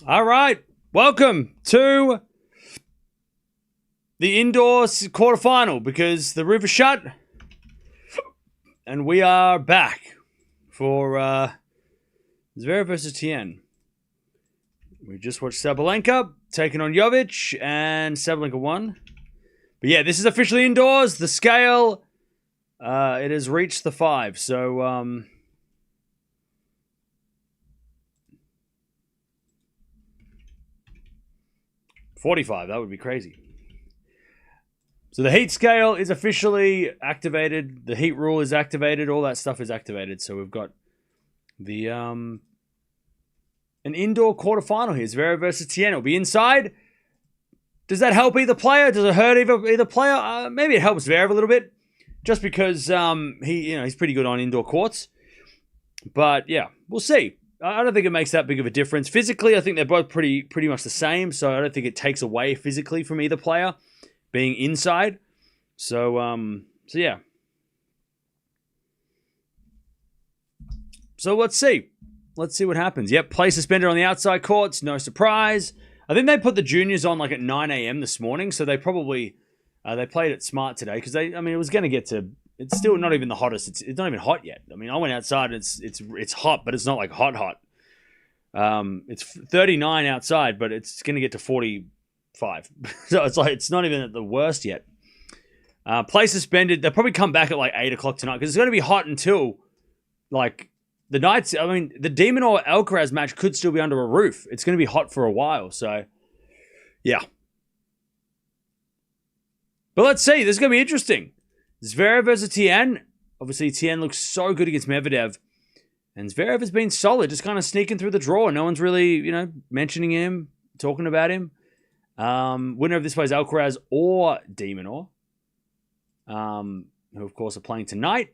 All right. Welcome to the indoors quarterfinal because the river's shut. And we are back for Zverev versus Tien. We just watched Sabalenka taking on Jovic, and Sabalenka won. But yeah, this is officially indoors. The scale, it has reached the 5. So, 45, that would be crazy. So the heat scale is officially activated. The heat rule is activated. All that stuff is activated. So we've got the an indoor quarterfinal here. Zverev versus Tien. It'll be inside. Does that help either player? Does it hurt either player? Maybe it helps Zverev a little bit, just because he's pretty good on indoor courts. But yeah, we'll see. I don't think it makes that big of a difference. Physically, I think they're both pretty much the same. So I don't think it takes away physically from either player being inside. So yeah. So let's see. Let's see what happens. Yep, play suspended on the outside courts. No surprise. I think they put the juniors on like at 9 a.m. this morning. So they probably they played it smart today because it was going to get to. It's still not even the hottest. It's not even hot yet. I mean, I went outside and it's hot, but it's not like hot. It's 39 outside, but it's going to get to 45. So it's not even at the worst yet. Play suspended. They'll probably come back at like 8 o'clock tonight because it's going to be hot until like the nights. I mean, the Minaur Alcaraz match could still be under a roof. It's going to be hot for a while. So yeah. But let's see. This is going to be interesting. Zverev versus Tien. Obviously, Tien looks so good against Medvedev. And Zverev has been solid, just kind of sneaking through the draw. No one's really, mentioning him, talking about him. Winner of this way is Alcaraz or Minaur, who, of course, are playing tonight.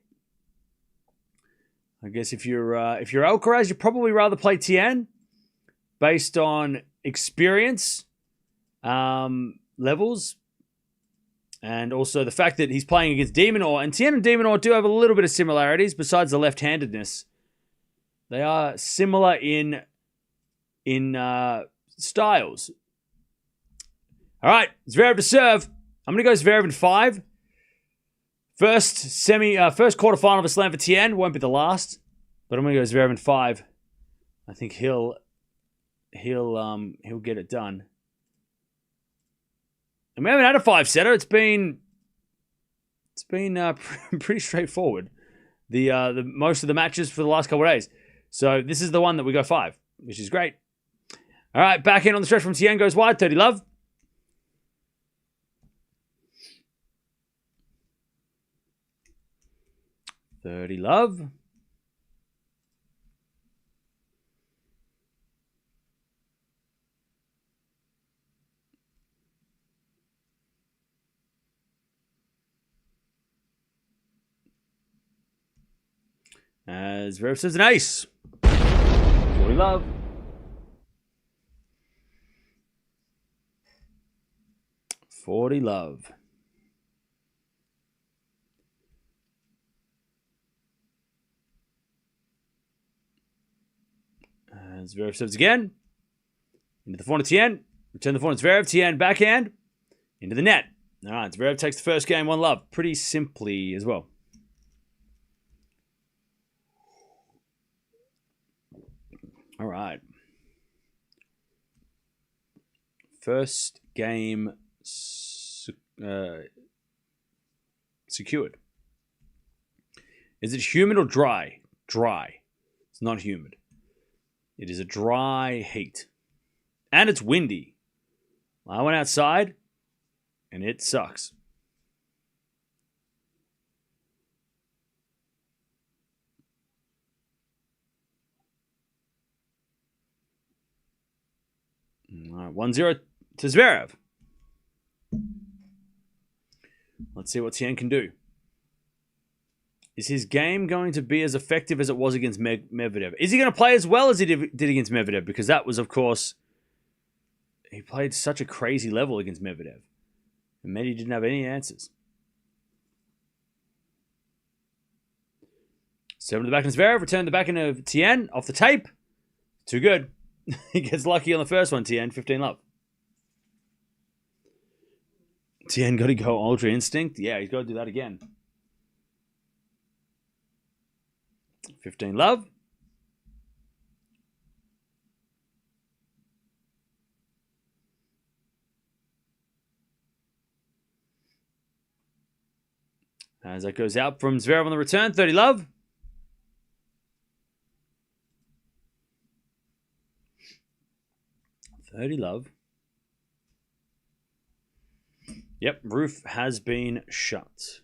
I guess if you're Alcaraz, you'd probably rather play Tien based on experience levels. And also the fact that he's playing against Minaur. And Tien and Minaur do have a little bit of similarities besides the left-handedness. They are similar in styles. All right, Zverev to serve. I'm going to go Zverev in 5. First quarterfinal of a slam for Tien. Won't be the last, but I'm going to go Zverev in 5. I think he'll get it done. And we haven't had a 5-setter. It's been pretty straightforward. The most of the matches for the last couple of days. So this is the one that we go 5, which is great. All right, back in on the stretch from Tien goes wide. 30 love. As Zverev says an ace. 40 love. As Zverev serves again. Into the forehand Tien. Return the forehand Zverev. Tien backhand. Into the net. All right, Zverev takes the first game 1 love. Pretty simply as well. All right. First game secured. Is it humid or dry? Dry. It's not humid. It is a dry heat. And it's windy. I went outside and it sucks. All right, 1-0 to Zverev. Let's see what Tien can do. Is his game going to be as effective as it was against Medvedev? Is he going to play as well as he did against Medvedev? Because that was, of course, he played such a crazy level against Medvedev. And Medvedev didn't have any answers. 7 to the back of Zverev. Return to the back end of Tien. Off the tape. Too good. He gets lucky on the first one, Tien. 15 love. Tien got to go Ultra Instinct. Yeah, he's got to do that again. 15 love. As that goes out from Zverev on the return. 30 love. Yep, roof has been shut.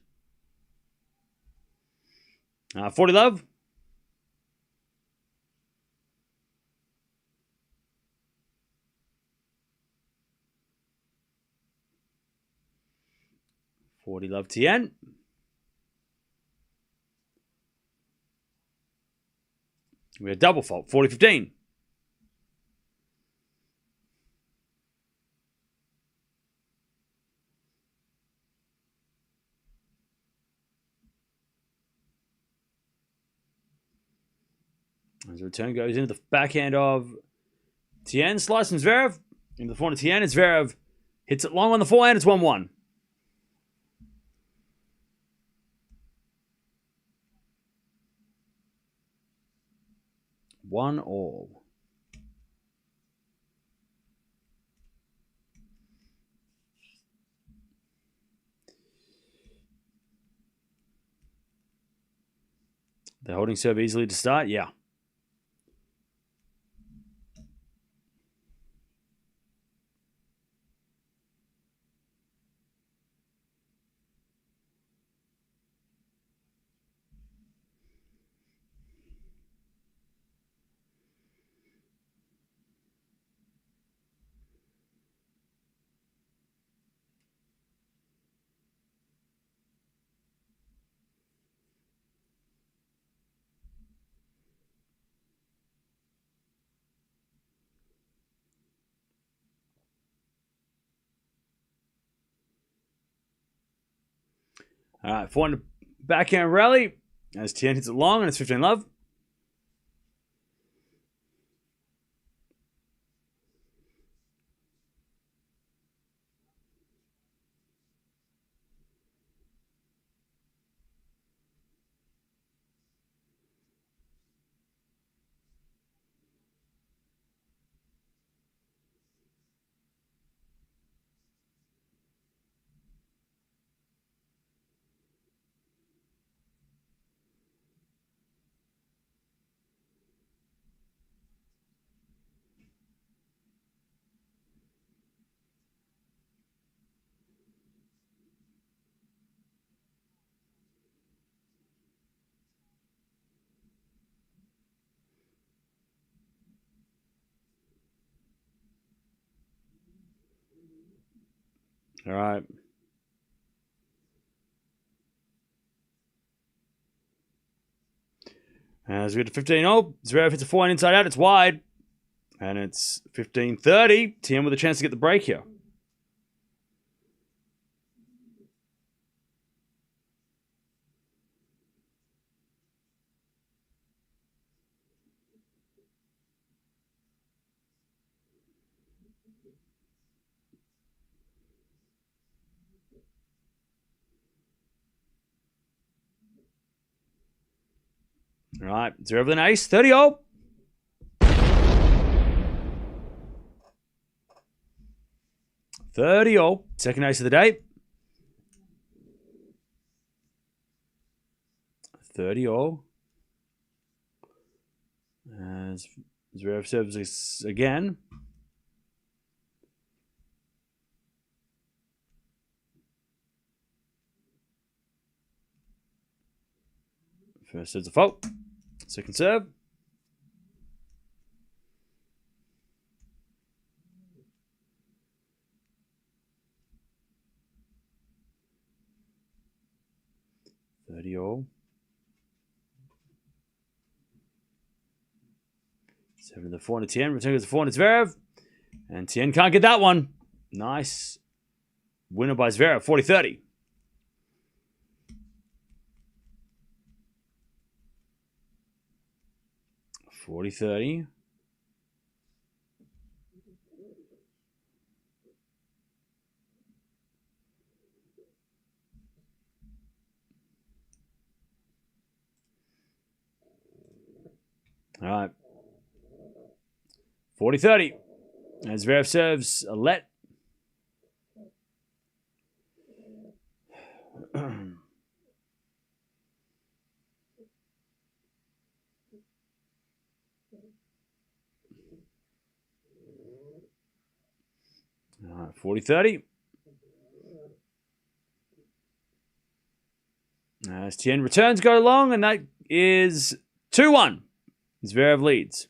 40 love. $40 love Tien. We have double fault. 40-15. As the return goes into the backhand of Tien. Slice from Zverev. Into the forehand of Tien. And Zverev hits it long on the forehand. It's 1-1. 1-1. They're holding serve easily to start? Yeah. All right, 400 backhand rally. As Tien hits it long, and it's 15 love. All right. As we get to 15-0, Zverev hits a forehand inside out. It's wide. And it's 15-30. Tien with a chance to get the break here. All right, Zverev with an ace. 30-0. Second ace of the day. 30-0. As Zverev serves this again. First serve's a fault. Second serve. $30-0. 7 to the 400 Tien. Return goes to 400 Zverev. And Tien can't get that one. Nice winner by Zverev. 40-30. All right. 40-30. As Zverev serves a let. All right, 40-30. As Tien returns go long, and that is 2-1. Zverev leads.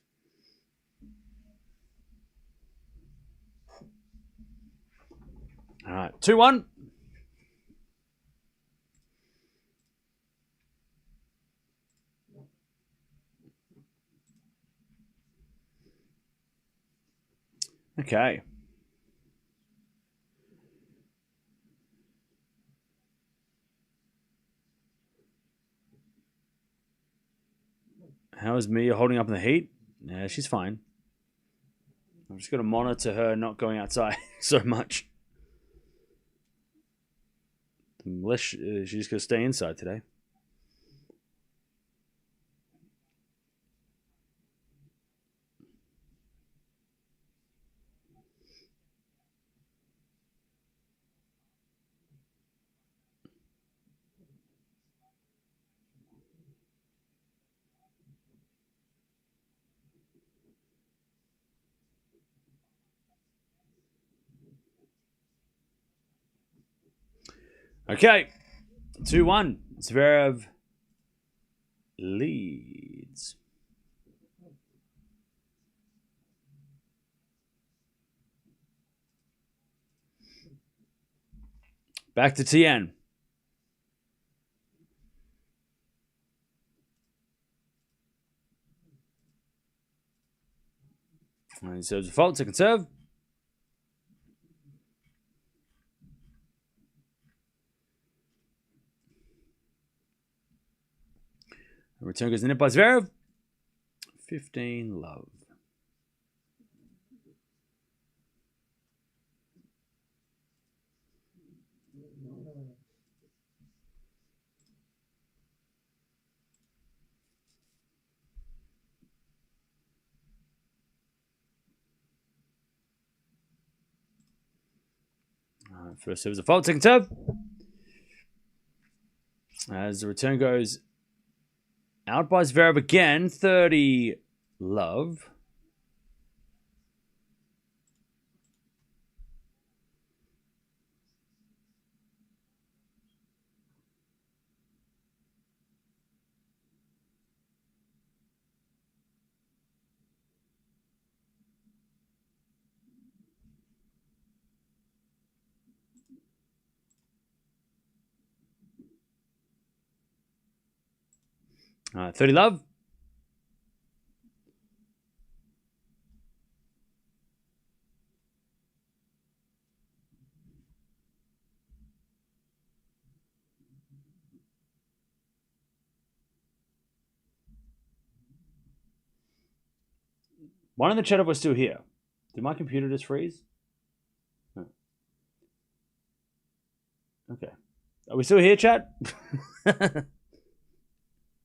All right, 2-1. Okay. How is Mia holding up in the heat? Yeah, she's fine. I'm just going to monitor her not going outside so much. Unless she's just going to stay inside today. Okay, 2-1. Zverev leads. Back to Tien. And he serves a fault, second serve. Return goes in it by Zverev. 15-love. First serve is a fault, second serve. As the return goes out by Zverev again, 30-love. All right, 30-love. One in the chat if we're still here. Did my computer just freeze? No. Okay. Are we still here, chat?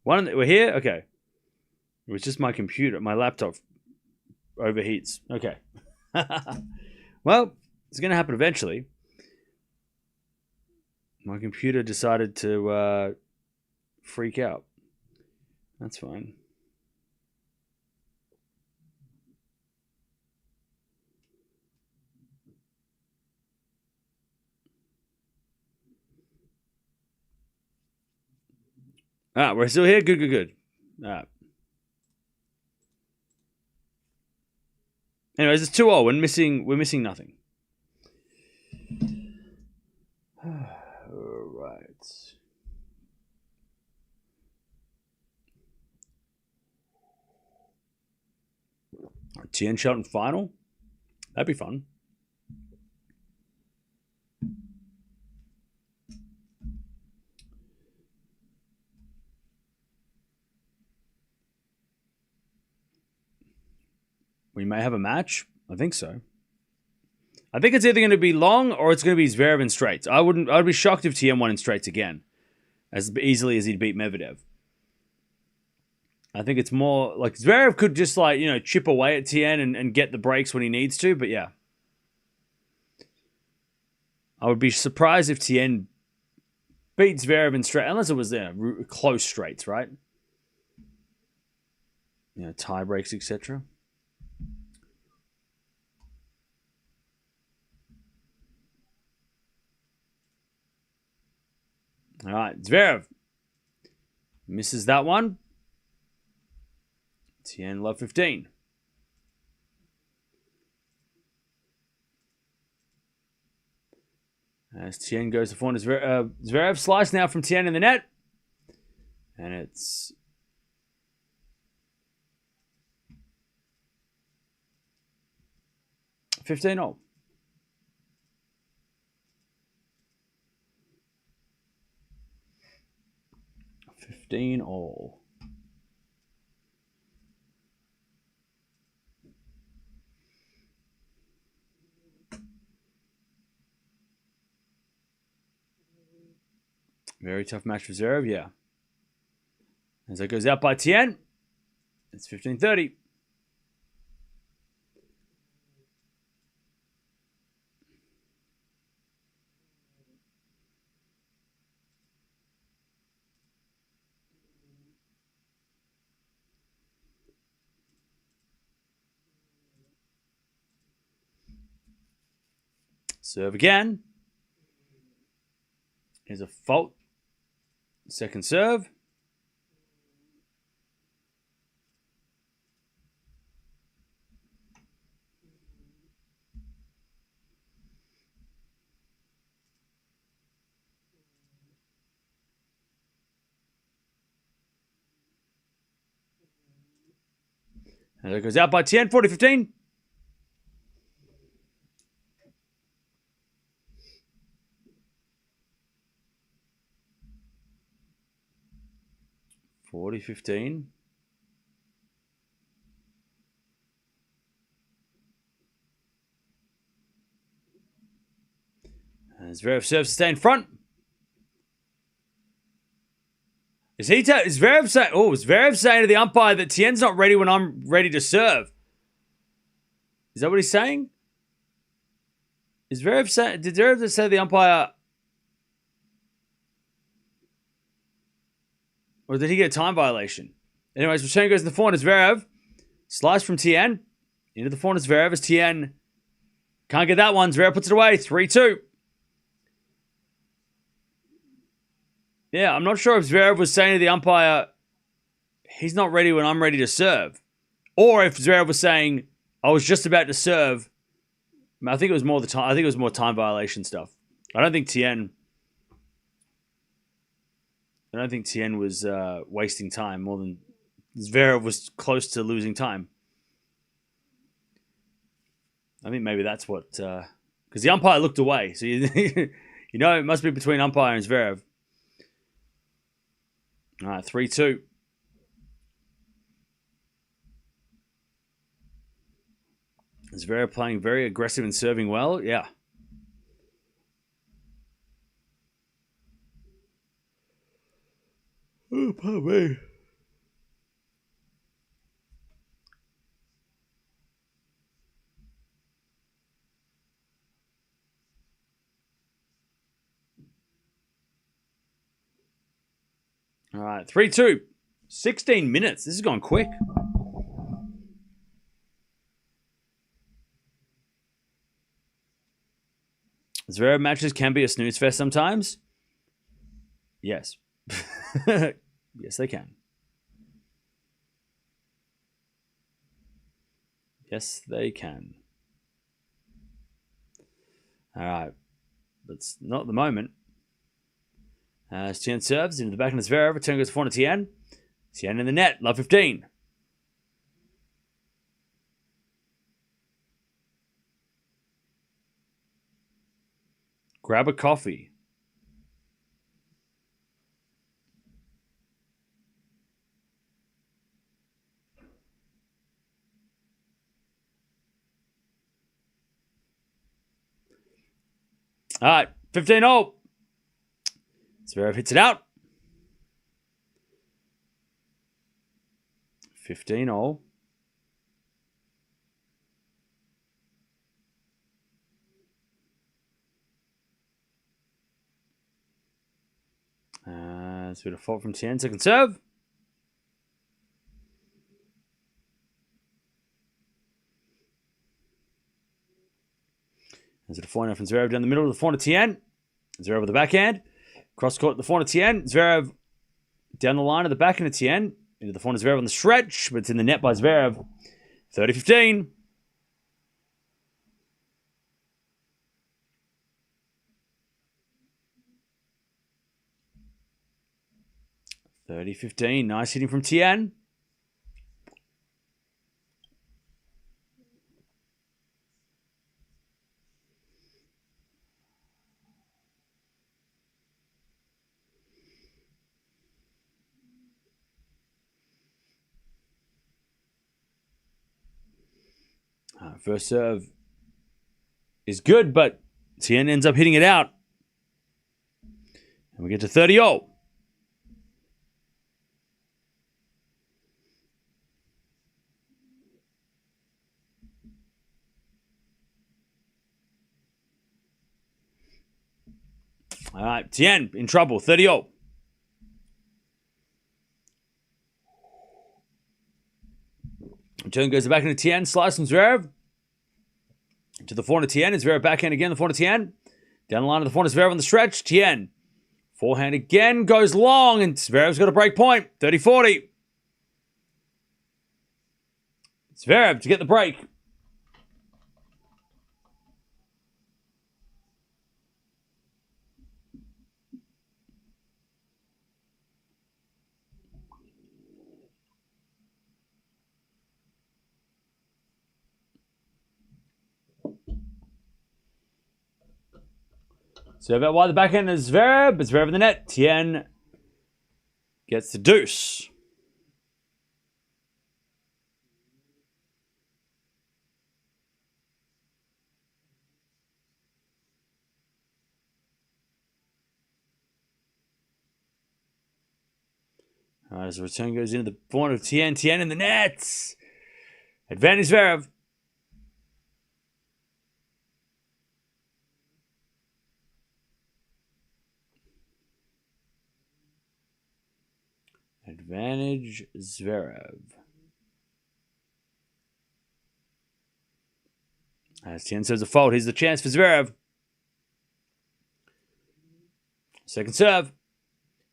We're here? Okay. It was just my computer. My laptop overheats. Okay. Well, it's going to happen eventually. My computer decided to freak out. That's fine. Ah, we're still here? Good. Ah. Anyways, it's 2-0. We're missing nothing. All right. Tien Shelton final? That'd be fun. We may have a match. I think so. I think it's either going to be long or it's going to be Zverev in straights. I'd be shocked if Tien won in straights again, as easily as he'd beat Medvedev. I think it's more like Zverev could just like, chip away at Tien and get the breaks when he needs to. But yeah, I would be surprised if Tien beats Zverev in straight, unless it was close straights, right? Tie breaks, etc. All right, Zverev misses that one. Tien love 15. As Tien goes to forehand, Zverev slice now from Tien in the net. And it's 15-all. 15-all. Very tough match for Zverev, yeah. As that goes out by Tien, it's 15-30. Serve again. Here's a fault. Second serve. And it goes out by 10, 40-15. (40-15). And Zverev serves to stay in front. Is Zverev saying to the umpire that Tien's not ready when I'm ready to serve? Is that what he's saying? Did Zverev say to the umpire, or did he get a time violation? Anyways, return goes in the forehand as Zverev. Slice from Tien. Into the forehand as Zverev as Tien can't get that one. Zverev puts it away. 3-2. Yeah, I'm not sure if Zverev was saying to the umpire, he's not ready when I'm ready to serve. Or if Zverev was saying, I was just about to serve. I think it was more time. I think it was more time violation stuff. I don't think Tien was wasting time more than Zverev was close to losing time. I think maybe that's what... because the umpire looked away. So, it must be between umpire and Zverev. All right, 3-2. Zverev playing very aggressive and serving well. Yeah. Oh, pardon me. All right, 3-2. 16 minutes. This has gone quick. Zverev matches can be a snooze fest sometimes. Yes. Yes, they can. Yes, they can. All right. But not at the moment. As Tien serves into the back of Zverev. Return goes forward to Tien. Tien in the net. Love 15. Grab a coffee. All right, 15-0. Zverev hits it out. 15 all. It's a bit of fault from Tien. Second serve. There's a forehand from Zverev down the middle of the forehand to Tien. Zverev with the backhand. Cross court, the forehand to Tien. Zverev down the line of the backhand to Tien. Into the forehand to Zverev on the stretch, but it's in the net by Zverev. 30-15. Nice hitting from Tien. First serve is good, but Tien ends up hitting it out. And we get to 30-0. All right, Tien in trouble, 30-0. Return goes back into Tien, slice from Zverev. To the forehand of Tien, Zverev backhand again, the forehand of Tien. Down the line of the forehand of Zverev on the stretch, Tien. Forehand again, goes long, and Zverev's got a break point, 30-40. Zverev to get the break. Serve out wide the backhand is Zverev, but Zverev in the net. Tien gets the deuce. All right, as the return goes into the forehand of Tien. Tien in the nets. Advantage Zverev. Advantage Zverev. As Tien says a fault, here's the chance for Zverev. Second serve.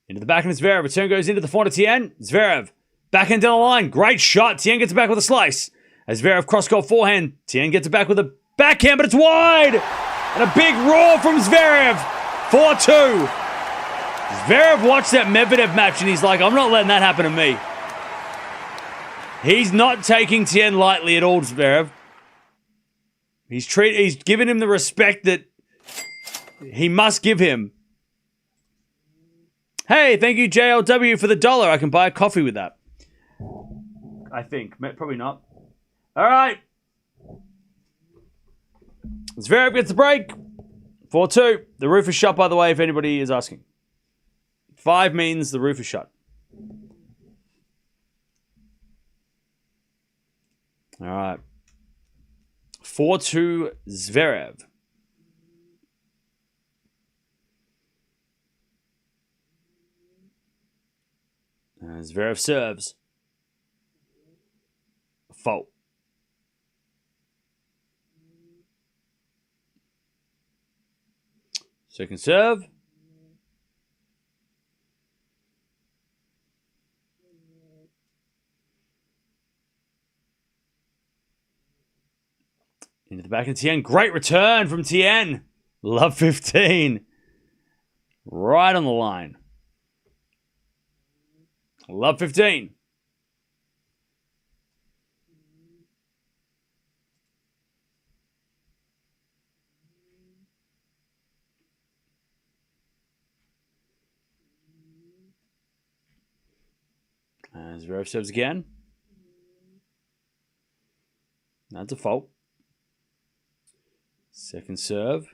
Into the backhand of Zverev. Return goes into the forehand of Tien. Zverev. Backhand down the line. Great shot. Tien gets it back with a slice. As Zverev cross-court forehand. Tien gets it back with a backhand, but it's wide. And a big roar from Zverev. 4-2. Zverev watched that Medvedev match and he's like, I'm not letting that happen to me. He's not taking Tien lightly at all, Zverev. He's given him the respect that he must give him. Hey, thank you, JLW, for the $1. I can buy a coffee with that. I think. Probably not. All right. Zverev gets the break. 4-2. The roof is shut, by the way, if anybody is asking. 5 means the roof is shut. All right. 4-2 Zverev. Zverev serves. Fault. Second serve. Into the back of Tien. Great return from Tien. Love 15. Right on the line. Love 15. Zverev serves again. That's a fault. Second serve.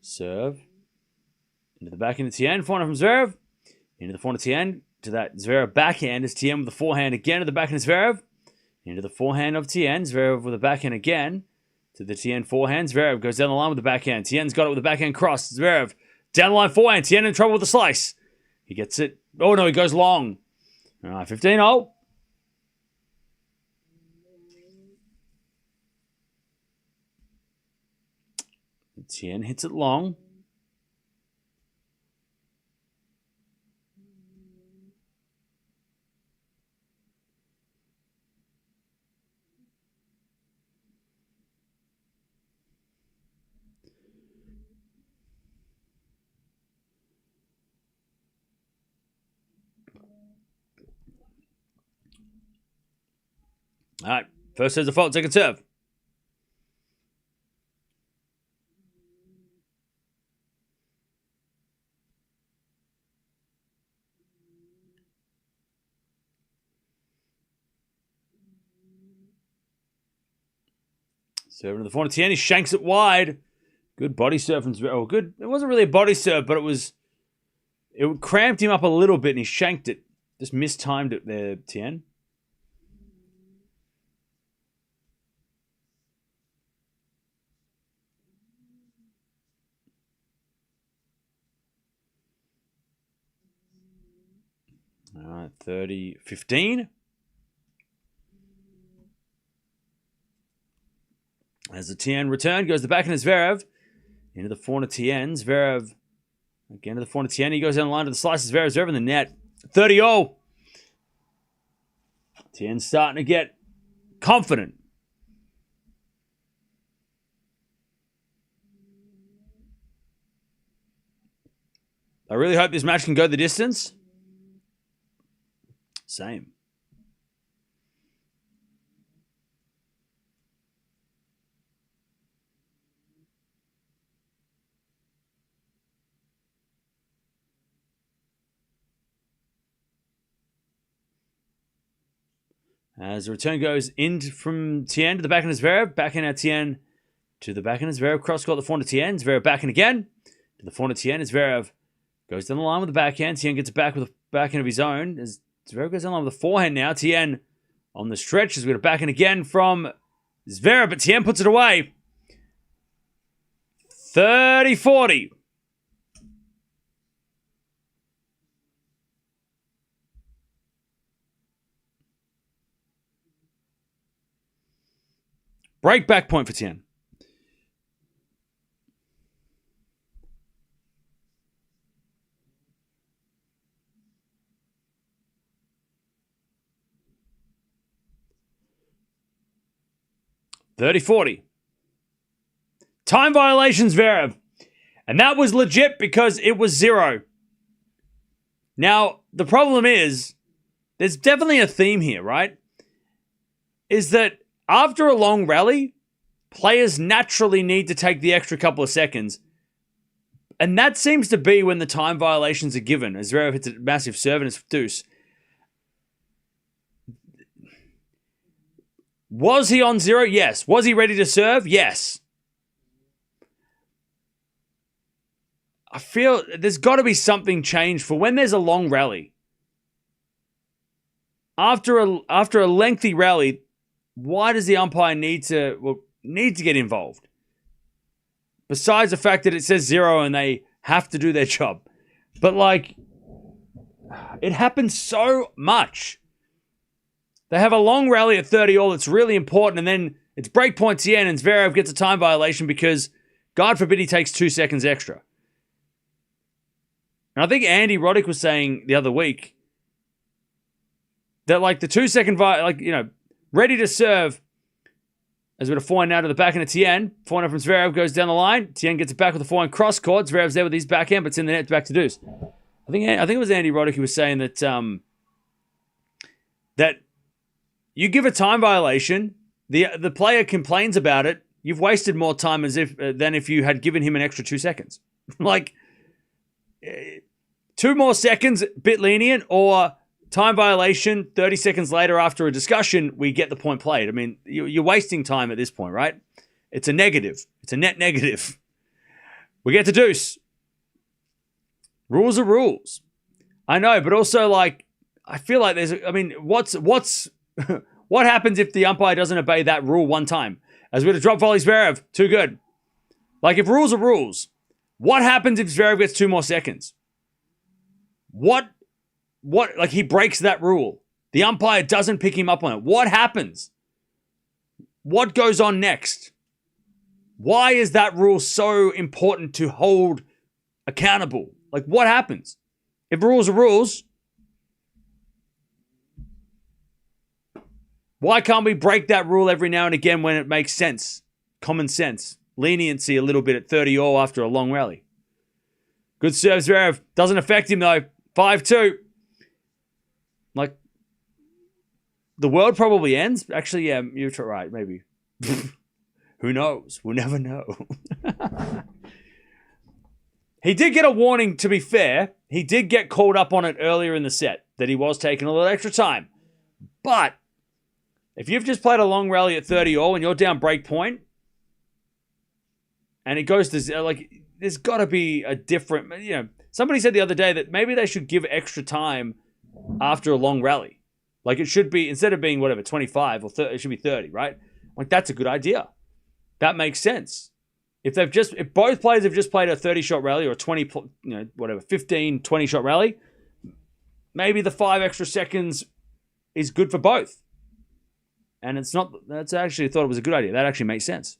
Serve. Into the backhand of Tien. Forehand from Zverev. Into the forehand of Tien. To that Zverev backhand as Tien with the forehand again to the backhand of Zverev. Into the forehand of Tien. Zverev with the backhand again. To the Tien forehand. Zverev goes down the line with the backhand. Tien's got it with the backhand cross. Zverev down the line forehand. Tien in trouble with the slice. He gets it. Oh no, he goes long. All right, 15-0. Tien hits it long. All right, first serve's a fault, second serve. Serving to the forehand, Tien, he shanks it wide. Good body serve from Zverev. Oh, good. It wasn't really a body serve, but it cramped him up a little bit, and he shanked it. Just mistimed it there, Tien. All right, 30-15. As the Tien return, goes the backhand of Zverev. Into the forehand of Tien. Zverev again to the forehand of Tien. He goes down the line to the slice of Zverev. Zverev in the net. 30-0. Tien's starting to get confident. I really hope this match can go the distance. Same. As the return goes in from Tien to the backhand of Zverev. Backhand at Tien to the backhand of Zverev. Cross court the forehand of Tien. Zverev backhand again. To the forehand of Tien. Zverev goes down the line with the backhand. Tien gets it back with a backhand of his own. As Zverev goes down the line with the forehand now. Tien on the stretch. As we got a backhand again from Zverev. But Tien puts it away. 30-40. Break back point for Tien. $30-40. Time violations, Zverev. And that was legit because it was 0. Now, the problem is, there's definitely a theme here, right? Is that after a long rally, players naturally need to take the extra couple of seconds. And that seems to be when the time violations are given. As Zverev hits a massive serve and it's deuce. Was he on 0? Yes. Was he ready to serve? Yes. I feel there's got to be something changed for when there's a long rally. After a lengthy rally, why does the umpire need to get involved? Besides the fact that it says 0 and they have to do their job. But like, it happens so much. They have a long rally at 30-all that's really important, and then it's breakpoint Tien and Zverev gets a time violation because, God forbid, he takes 2 seconds extra. And I think Andy Roddick was saying the other week that like the 2 second ready to serve as we're to forehand now to the backhand of Tien. Forehand from Zverev goes down the line. Tien gets it back with the forehand cross court. Zverev's there with his backhand, but it's in the net back to deuce. I think it was Andy Roddick who was saying that that you give a time violation, the player complains about it. You've wasted more time than if you had given him an extra 2 seconds. Like 2 more seconds, bit lenient, or time violation, 30 seconds later after a discussion, we get the point played. I mean, you're wasting time at this point, right? It's a negative. It's a net negative. We get to deuce. Rules are rules. I know, but also, like, I feel like what's what happens if the umpire doesn't obey that rule one time? As we're to drop volley Zverev, too good. Like, if rules are rules, what happens if Zverev gets 2 more seconds? What, like, he breaks that rule. The umpire doesn't pick him up on it. What happens? What goes on next? Why is that rule so important to hold accountable? Like, what happens? If rules are rules, why can't we break that rule every now and again when it makes sense? Common sense. Leniency a little bit at 30-all after a long rally. Good serve, Zverev. Doesn't affect him, though. 5-2. Like, the world probably ends. Actually, yeah, you're right, maybe. Who knows? We'll never know. He did get a warning, to be fair. He did get called up on it earlier in the set, that he was taking a little extra time. But if you've just played a long rally at 30-all and you're down break point, and it goes to, like, there's got to be a different, somebody said the other day that maybe they should give extra time after a long rally. Like, it should be, instead of being, 25 or 30, it should be 30, right? Like, that's a good idea. That makes sense. If both players have just played a 30-shot rally or a 20, 15, 20-shot rally, maybe the 5 extra seconds is good for both. And it's not, that's actually thought it was a good idea. That actually makes sense.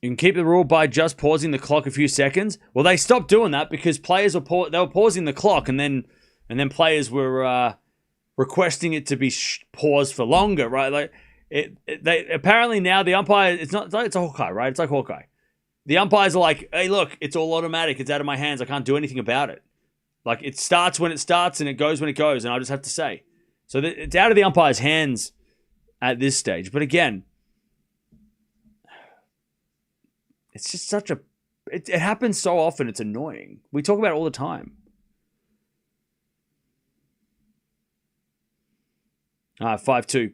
You can keep the rule by just pausing the clock a few seconds. Well, they stopped doing that because players were pausing the clock, and then players were requesting it to be paused for longer, right? Like they apparently now the umpire, it's a Hawkeye, right? It's like Hawkeye. The umpires are like, hey, look, it's all automatic. It's out of my hands. I can't do anything about it. Like, it starts when it starts and it goes when it goes, and I just have to say. So it's out of the umpire's hands at this stage. But again, it's just such a... It happens so often, it's annoying. We talk about it all the time. All right, 5-2.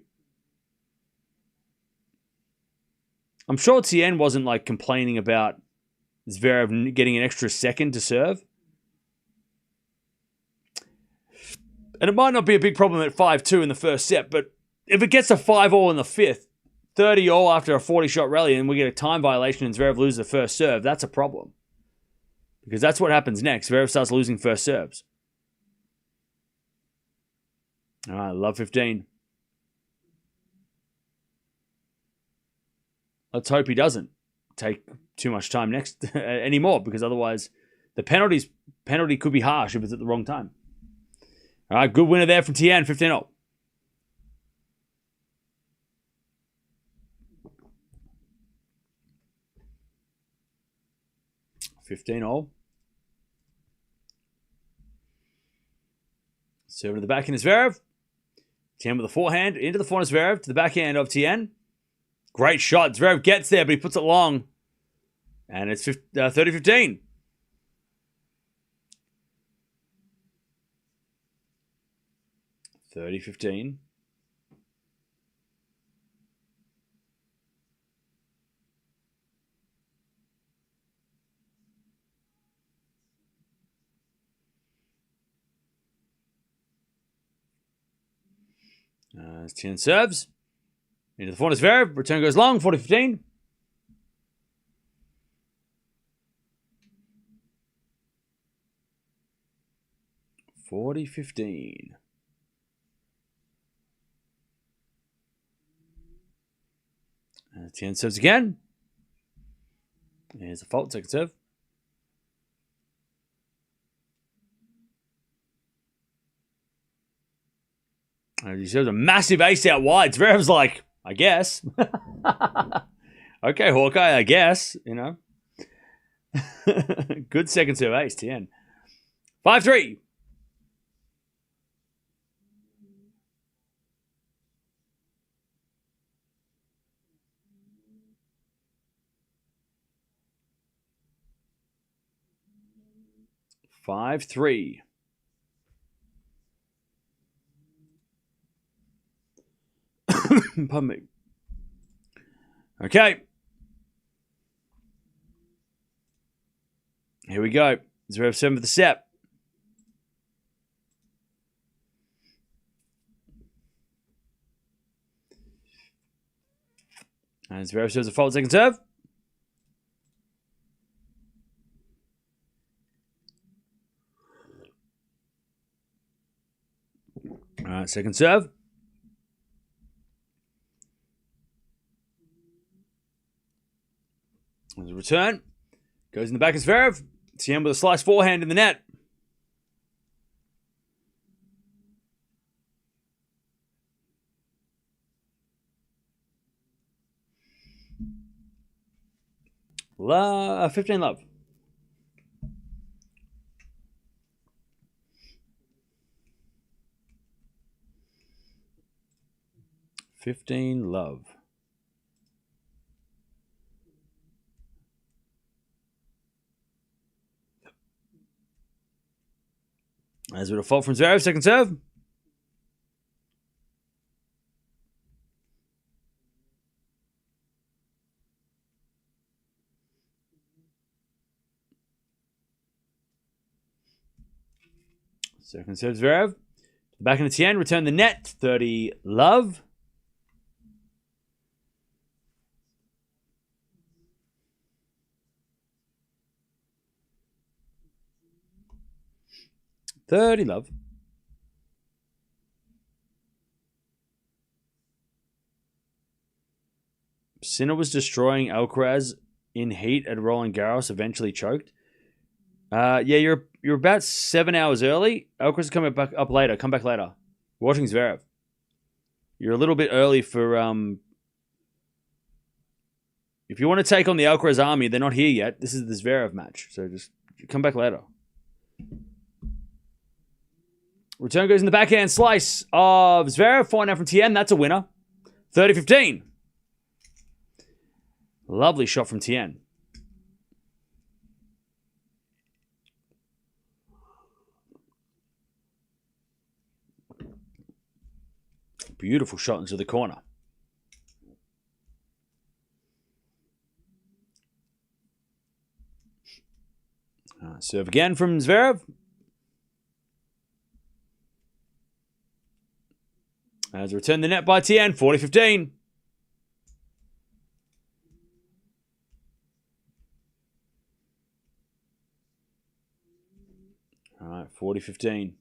I'm sure Tien wasn't, like, complaining about Zverev getting an extra second to serve. And it might not be a big problem at 5-2 in the first set, but if it gets a 5-all in the fifth, 30-all after a 40-shot rally, and we get a time violation and Zverev loses the first serve, that's a problem. Because that's what happens next. Zverev starts losing first serves. All right, love 15. Let's hope he doesn't take too much time next anymore, because otherwise the penalty could be harsh if it's at the wrong time. All right, good winner there from Tien, 15-all. Serve to the backhand of Zverev. Tien with the forehand into the forehand of Zverev to the backhand of Tien. Great shot. Zverev gets there, but he puts it long. And it's 30-15. As Tien serves. Into the forehand of Zverev. Return goes long. 40-15. Tien serves again. Here's a fault. Second serve. He serves a massive ace out wide. Zverev's like, I guess. Okay, Hawkeye, I guess. Good second serve ace, Tien. 5-3. Pardon me. Okay. Here we go. Zverev 7 for the set. And Zverev serves a fault second serve. All right, second serve. There's a return. Goes in the back of Zverev. Tien with a slice forehand in the net. 15 love. As with a fault from Zverev, second serve. Second serve Zverev. Back in the Tien, return the net, 30 love. Sinner was destroying Alcaraz in heat at Roland Garros, eventually choked. Yeah, you're about 7 hours early. Alcaraz is coming back up later. Come back later. Watching Zverev. You're a little bit early for if you want to take on the Alcaraz army, they're not here yet. This is the Zverev match, so just come back later. Return goes in the backhand slice of Zverev. 4-0 from Tien. That's a winner. 30-15. Lovely shot from Tien. Beautiful shot into the corner. Serve again from Zverev. As return the net by Tien, 40-15. All right, 40-15.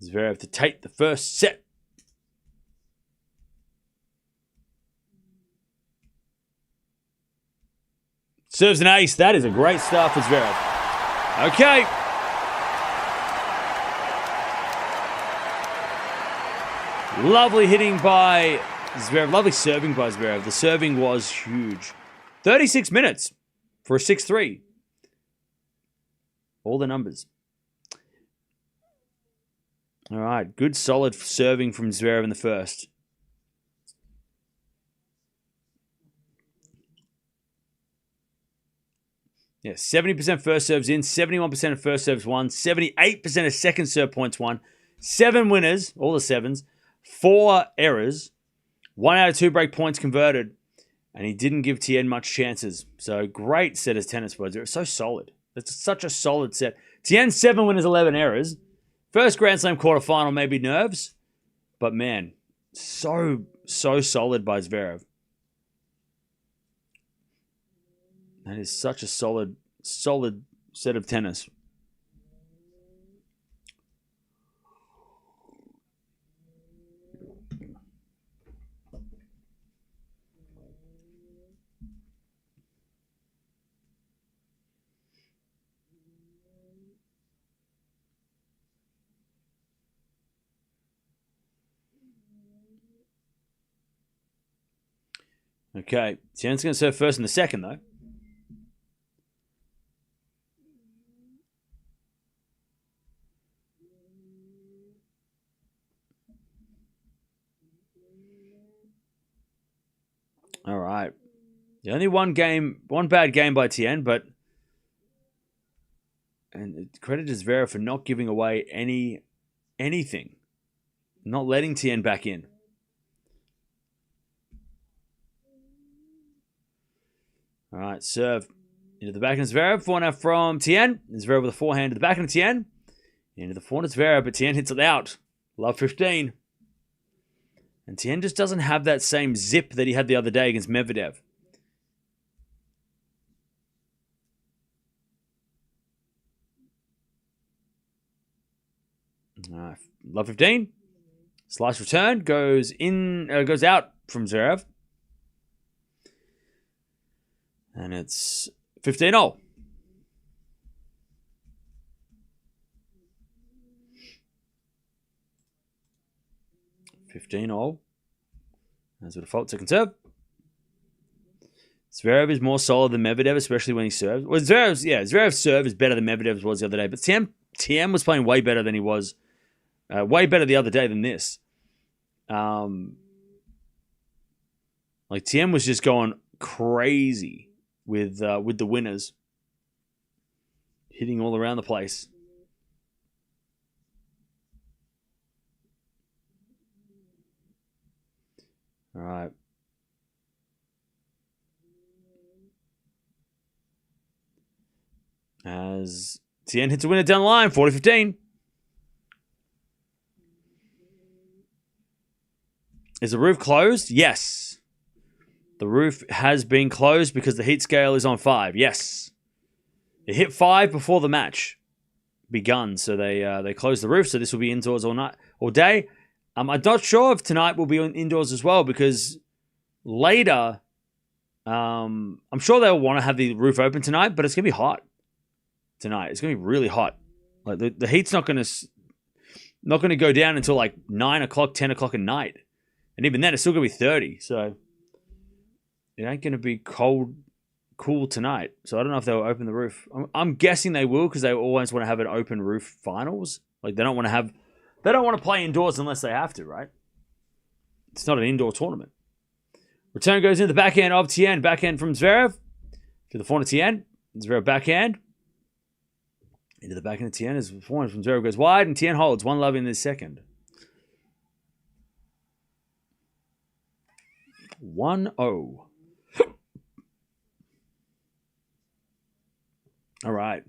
Zverev to take the first set. Serves an ace. That is a great start for Zverev. Okay. Lovely hitting by Zverev. Lovely serving by Zverev. The serving was huge. 36 minutes for a 6-3. All the numbers. All right. Good solid serving from Zverev in the first. Yeah, 70% first serves in, 71% of first serves won, 78% of second serve points won, 7 winners, all the 7s, 4 errors, 1 out of 2 break points converted, and he didn't give Tien much chances. So great set as tennis was. It was so solid. It's such a solid set. Tien 7 winners, 11 errors. First Grand Slam quarterfinal, maybe nerves, but man, so solid by Zverev. That is such a solid set of tennis. Okay, Tien's going to serve first in the second, though. All right. The only one bad game by Tien, but and credit to Zverev for not giving away anything. Not letting Tien back in. All right, serve into the backhand Zverev. Forehand from Tien. Zverev with a forehand to the backhand of Tien. Into the forehand Zverev, but Tien hits it out. Love 15. And Tien just doesn't have that same zip that he had the other day against Medvedev. Love 15. Slice return goes out from Zverev. And it's 15-0. As a default second serve. Zverev is more solid than Medvedev, especially when he serves. Well, Zverev's serve is better than Medvedev's was the other day, but Tien was playing way better than he was. Way better the other day than this. Tien was just going crazy with the winners, hitting all around the place. All right. As Tien hits a winner down the line, 40-15. Is the roof closed? Yes. The roof has been closed because the heat scale is on 5. Yes. It hit 5 before the match begun, so they closed the roof, so this will be indoors all day. I'm not sure if tonight will be indoors as well, because later, I'm sure they'll want to have the roof open tonight, but it's going to be hot tonight. It's going to be really hot. Like the heat's not going to go down until like 9 o'clock, 10 o'clock at night. And even then, it's still going to be 30. So it ain't going to be cool tonight. So I don't know if they'll open the roof. I'm guessing they will, because they always want to have an open roof finals. Like they don't want to play indoors unless they have to, right? It's not an indoor tournament. Return goes into the backhand of Tien. Backhand from Zverev to the forehand of Tien. Zverev backhand. Into the backhand of Tien as the forehand from Zverev goes wide, and Tien holds 1-love in the second. 1-0. All right.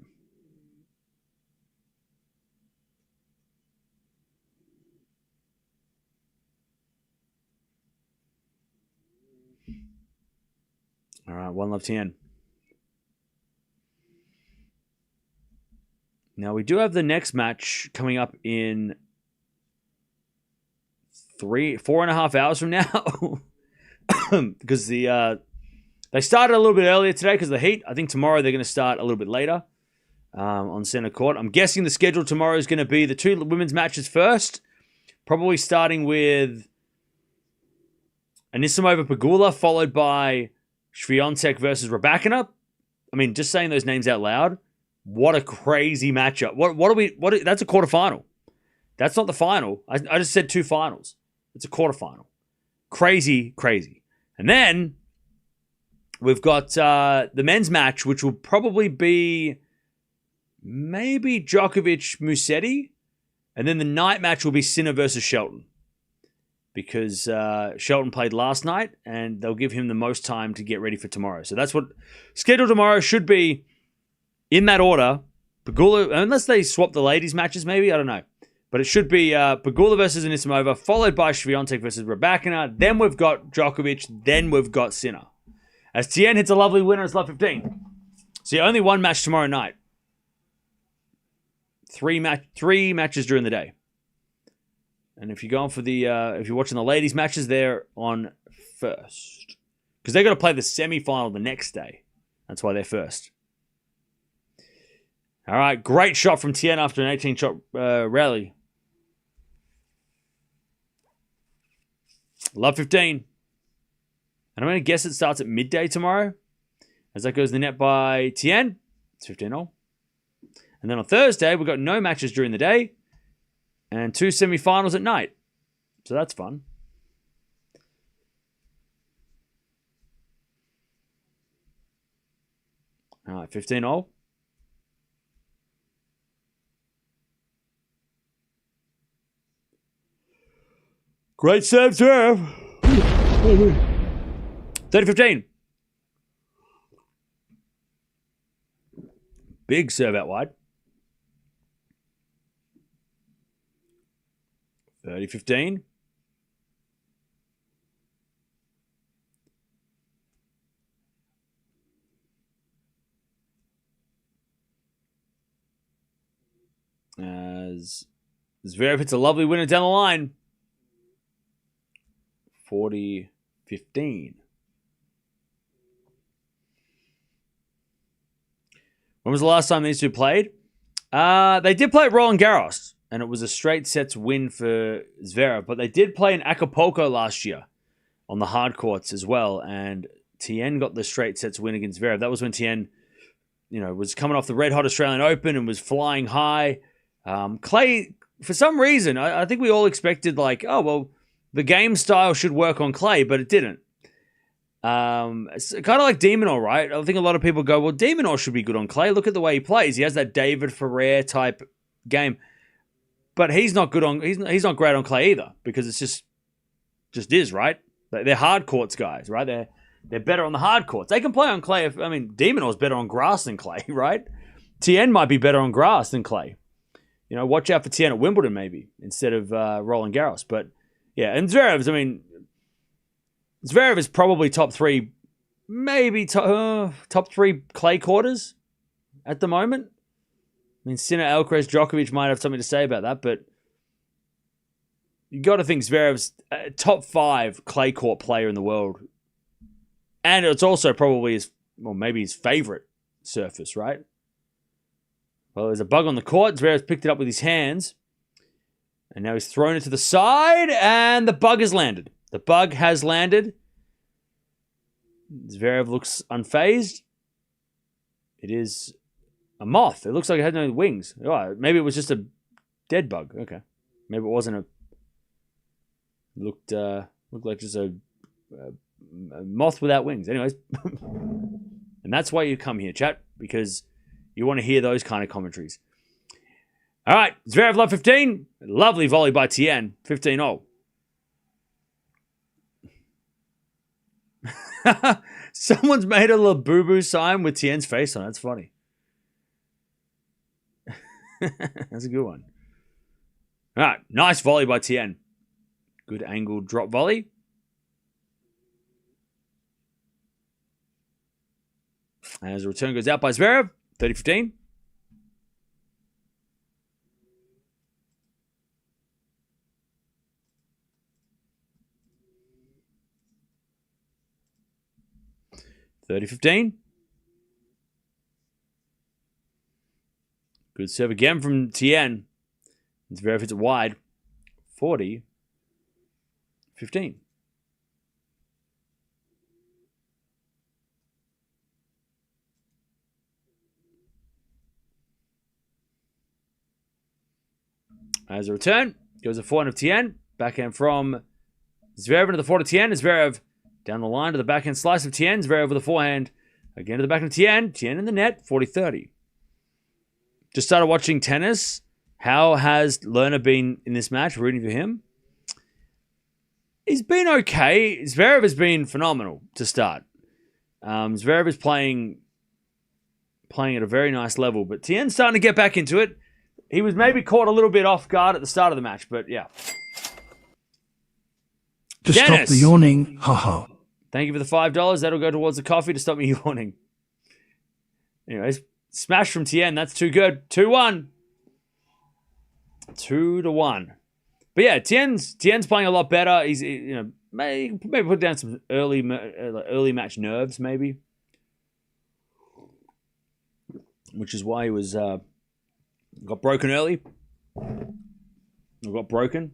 All right, 1-love Tien. Now, we do have the next match coming up in 4.5 hours from now. Because they started a little bit earlier today because of the heat. I think tomorrow they're going to start a little bit later on center court. I'm guessing the schedule tomorrow is going to be the 2 women's matches first. Probably starting with Anisimova Pegula, followed by Swiatek versus Raducanu. I mean, just saying those names out loud, what a crazy matchup. That's a quarterfinal. That's not the final. I just said 2 finals. It's a quarterfinal. Crazy. And then we've got the men's match, which will probably be maybe Djokovic Musetti. And then the night match will be Sinner versus Shelton. Because Shelton played last night, and they'll give him the most time to get ready for tomorrow. So that's what scheduled tomorrow should be in that order. Pegula, unless they swap the ladies' matches, maybe, I don't know. But it should be Pegula versus Anisimova, followed by Swiatek versus Raducanu. Then we've got Djokovic. Then we've got Sinner. As Tien hits a lovely winner, it's love 15. So only one match tomorrow night. Three matches during the day. And if you're going for if you're watching the ladies' matches, they're on first. Because they've got to play the semi-final the next day. That's why they're first. All right, great shot from Tien after an 18-shot rally. Love 15. And I'm going to guess it starts at midday tomorrow. As that goes to the net by Tien. It's 15-0. And then on Thursday, we've got no matches during the day. And 2 semi-finals at night. So that's fun. All right, 15-0. Great serve, Zverev. 30-15. Big serve out wide. 30-15. As Zverev hits a lovely winner down the line. 40-15. When was the last time these two played? They did play at Roland Garros, and it was a straight sets win for Zverev, but they did play in Acapulco last year on the hard courts as well, and Tien got the straight sets win against Zverev. That was when Tien, was coming off the red-hot Australian Open and was flying high. Clay, for some reason, I think we all expected, the game style should work on Clay, but it didn't. It's kind of like Minaur, right? I think a lot of people go, well, Minaur should be good on Clay. Look at the way he plays. He has that David Ferrer type game. But he's not good on he's not great on Clay either, because it's just is, right? They're hard courts guys, right? They're better on the hard courts. They can play on clay. Minaur's better on grass than Clay, right? Tien might be better on grass than Clay. Watch out for Tien at Wimbledon maybe instead of Roland Garros. But yeah, and Zverev is probably top three, maybe top three clay quarters at the moment. Sinner, Alcaraz, Djokovic might have something to say about that, but you got to think Zverev's top 5 clay court player in the world. And it's also probably maybe his favorite surface, right? Well, there's a bug on the court. Zverev's picked it up with his hands. And now he's thrown it to the side, and the bug has landed. The bug has landed. Zverev looks unfazed. It is a moth. It looks like it had no wings. Oh, maybe it was just a dead bug. Okay. Maybe it wasn't a... Looked like just a moth without wings. Anyways. And that's why you come here, chat, because you want to hear those kind of commentaries. All right. Zverev love 15. Lovely volley by Tien. 15-0. Someone's made a little boo-boo sign with Tien's face on it. That's funny. That's a good one. All right. Nice volley by Tien. Good angled drop volley. As the return goes out by Zverev. 30-15. Good serve again from Tien. Zverev hits it wide. 40-15. As a return, goes a forehand of Tien. Backhand from Zverev into the forehand of Tien. Zverev down the line to the backhand slice of Tien. Zverev with a forehand. Again to the backhand of Tien. Tien in the net. 40-30. Just started watching tennis. How has Lerner been in this match? Rooting for him. He's been okay. Zverev has been phenomenal to start. Zverev is playing at a very nice level, but Tien's starting to get back into it. He was maybe caught a little bit off guard at the start of the match, but yeah. Just stop the yawning. Ha. Thank you for the $5. That'll go towards the coffee to stop me yawning. Anyways, smash from Tien. That's too good. 2-1. 2-1. But yeah, Tien's playing a lot better. He's maybe put down some early match nerves, maybe, which is why he was got broken early. Got broken.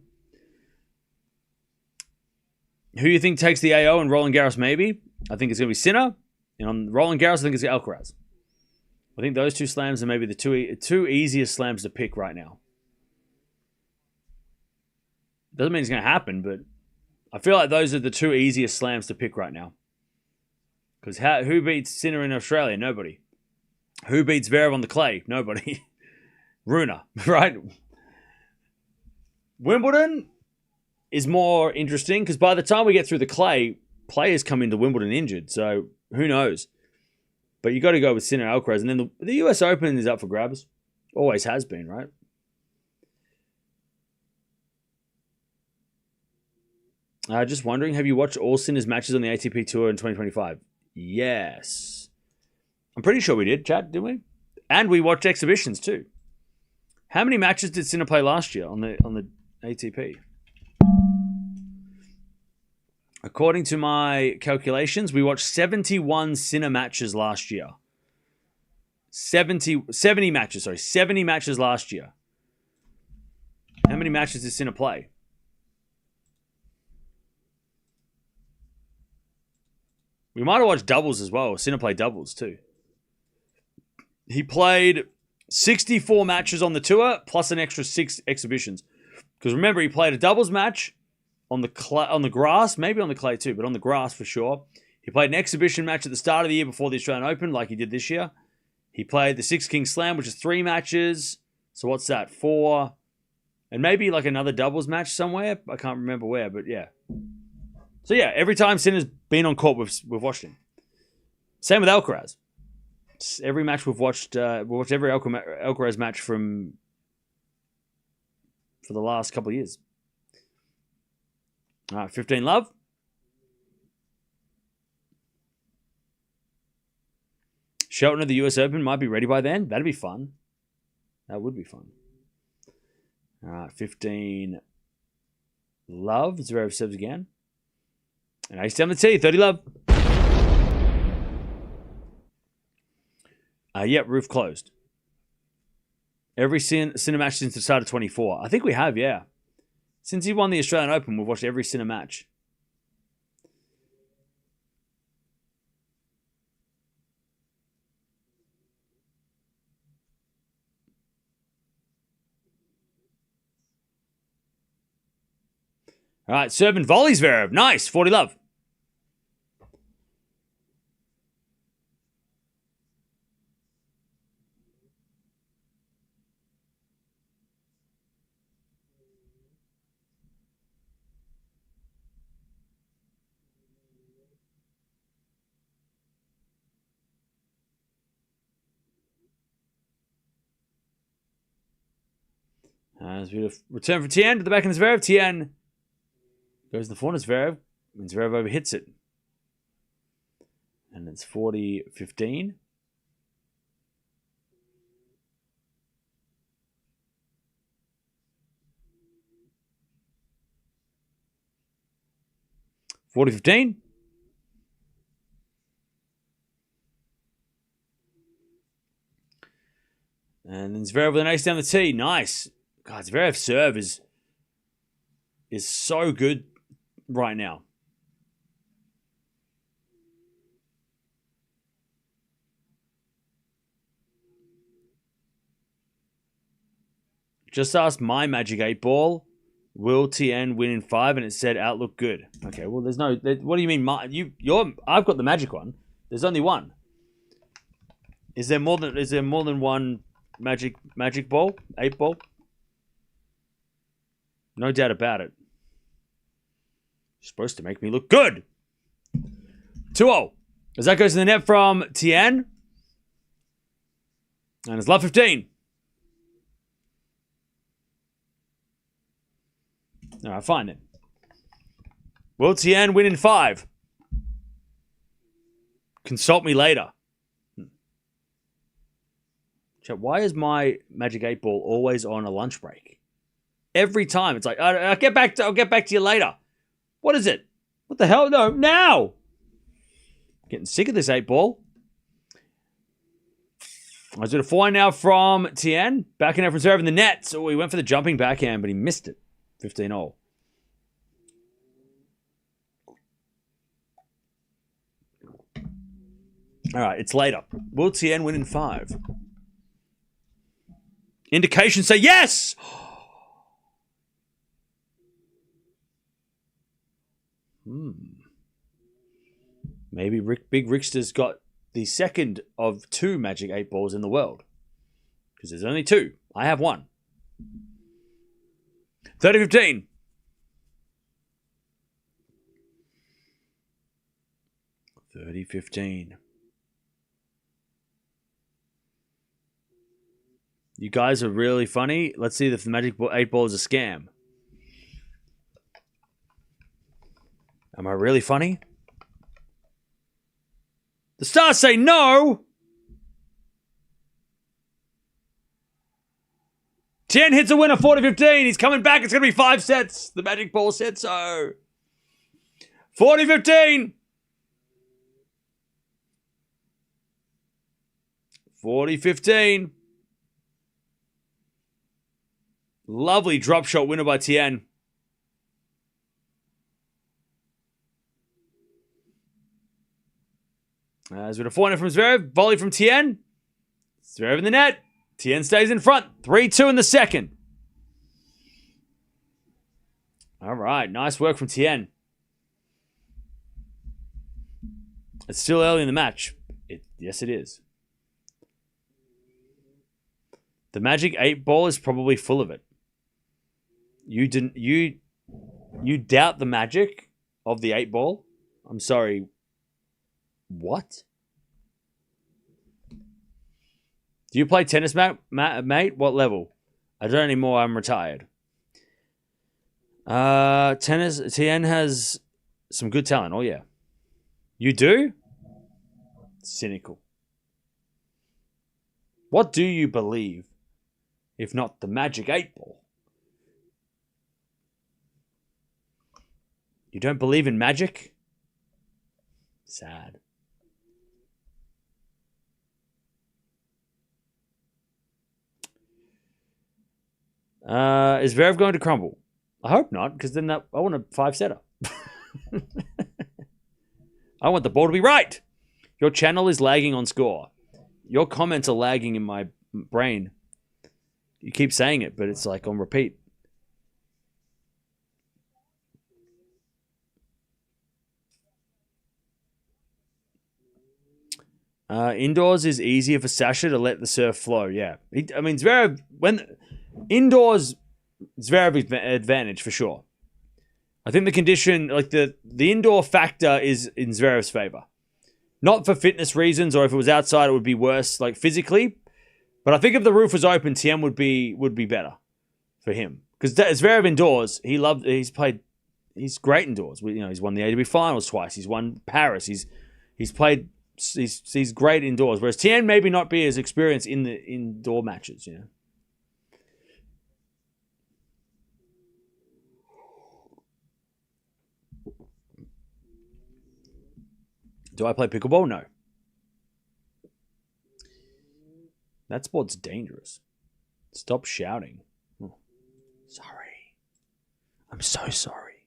Who do you think takes the AO and Roland Garros? Maybe I think it's going to be Sinner, and on Roland Garros, I think it's Alcaraz. I think those two slams are maybe the two easiest slams to pick right now. Doesn't mean it's going to happen, but I feel like those are the two easiest slams to pick right now. Because who beats Sinner in Australia? Nobody. Who beats Zverev on the clay? Nobody. Runa, right? Wimbledon, is more interesting because by the time we get through the clay, players come into Wimbledon injured. So who knows? But you got to go with Sinner, Alcaraz. And then the US Open is up for grabs. Always has been, right? Just wondering, have you watched all Sinner's matches on the ATP Tour in 2025? Yes. I'm pretty sure we did, chat, didn't we? And we watched exhibitions too. How many matches did Sinner play last year on the ATP? According to my calculations, we watched 71 Sinner matches last year. 70 matches, sorry. 70 matches last year. How many matches did Sinner play? We might have watched doubles as well. Sinner played doubles too. He played 64 matches on the tour, plus an extra 6 exhibitions. Because remember, he played a doubles match on the grass, maybe on the clay too, but on the grass for sure. He played an exhibition match at the start of the year before the Australian Open, like he did this year. He played the Six Kings Slam, which is 3 matches. So what's that? 4. And maybe like another doubles match somewhere. I can't remember where, but yeah. So yeah, every time Sinner's been on court, we've watched him. Same with Alcaraz. Every match we've watched every Alcaraz match for the last couple of years. All right, 15 love. Shelton at the US Open might be ready by then. That'd be fun. That would be fun. All right, 15 love. Zverev serves again. And ace down the tee, 30 love. Yep, roof closed. Every Sinner match since the start of 24. I think we have, yeah. Since he won the Australian Open, we've watched every Sinner match. All right, serve and volley Zverev. Nice, 40 love. As we return from Tien to the back of Zverev. Tien goes to the front of Zverev, and Zverev overhits it. And it's 40-15. (40-15). And then Zverev with an ace down the tee. Nice. God, Zverev's serve is so good right now. Just asked my Magic 8 Ball, will Tien win in 5? And it said outlook good. Okay, well there's no. What do you mean? I've got the Magic one. There's only one. Is there more than one Magic Ball? 8 Ball? No doubt about it. You're supposed to make me look good. 2-0. As that goes to the net from Tien. And it's love 15. All right, fine then. Will Tien win in 5? Consult me later. Chat, why is my Magic 8 Ball always on a lunch break? Every time it's like, I'll get back to you later. What is it? What the hell? No, now. Getting sick of this 8 Ball. I was at a 4 now from Tien. Backing out from Zverev in the net. So he went for the jumping backhand, but he missed it. 15-0. All right, it's later. Will Tien win in 5? Indications say yes! Maybe Big Rickster's got the second of 2 Magic 8 Balls in the world. Because there's only 2. I have 1. 30-15. 30-15. You guys are really funny. Let's see if the Magic 8 Ball is a scam. Am I really funny? The stars say no! Tien hits a winner, 40-15. He's coming back. It's going to be 5 sets. The Magic Ball said so. 40-15. 40-15. Lovely drop shot winner by Tien. As with a forehand from Zverev, volley from Tien. Zverev in the net. Tien stays in front. 3-2 in the second. All right, nice work from Tien. It's still early in the match. Yes, it is. The Magic 8 Ball is probably full of it. You doubt the magic of the 8 Ball? I'm sorry. What? Do you play tennis, mate? What level? I don't anymore. I'm retired. Tennis. Tien has some good talent. Oh, yeah. You do? Cynical. What do you believe, if not the Magic 8 Ball? You don't believe in magic? Sad. Is Zverev going to crumble? I hope not, because then I want a 5-setter. I want the ball to be right. Your channel is lagging on score. Your comments are lagging in my brain. You keep saying it, but it's like on repeat. Indoors is easier for Sasha to let the serve flow. Yeah. Zverev, when indoors, Zverev advantage for sure. I think the condition, like the indoor factor is in Zverev's favor. Not for fitness reasons, or if it was outside, it would be worse, like physically. But I think if the roof was open, Tien would be better for him. Because Zverev indoors, he's great indoors. He's won the ATP finals twice. He's won Paris. He's great indoors. Whereas Tien maybe not be as experienced in the indoor matches, Do I play pickleball? No. That sport's dangerous. Stop shouting. Oh, sorry. I'm so sorry.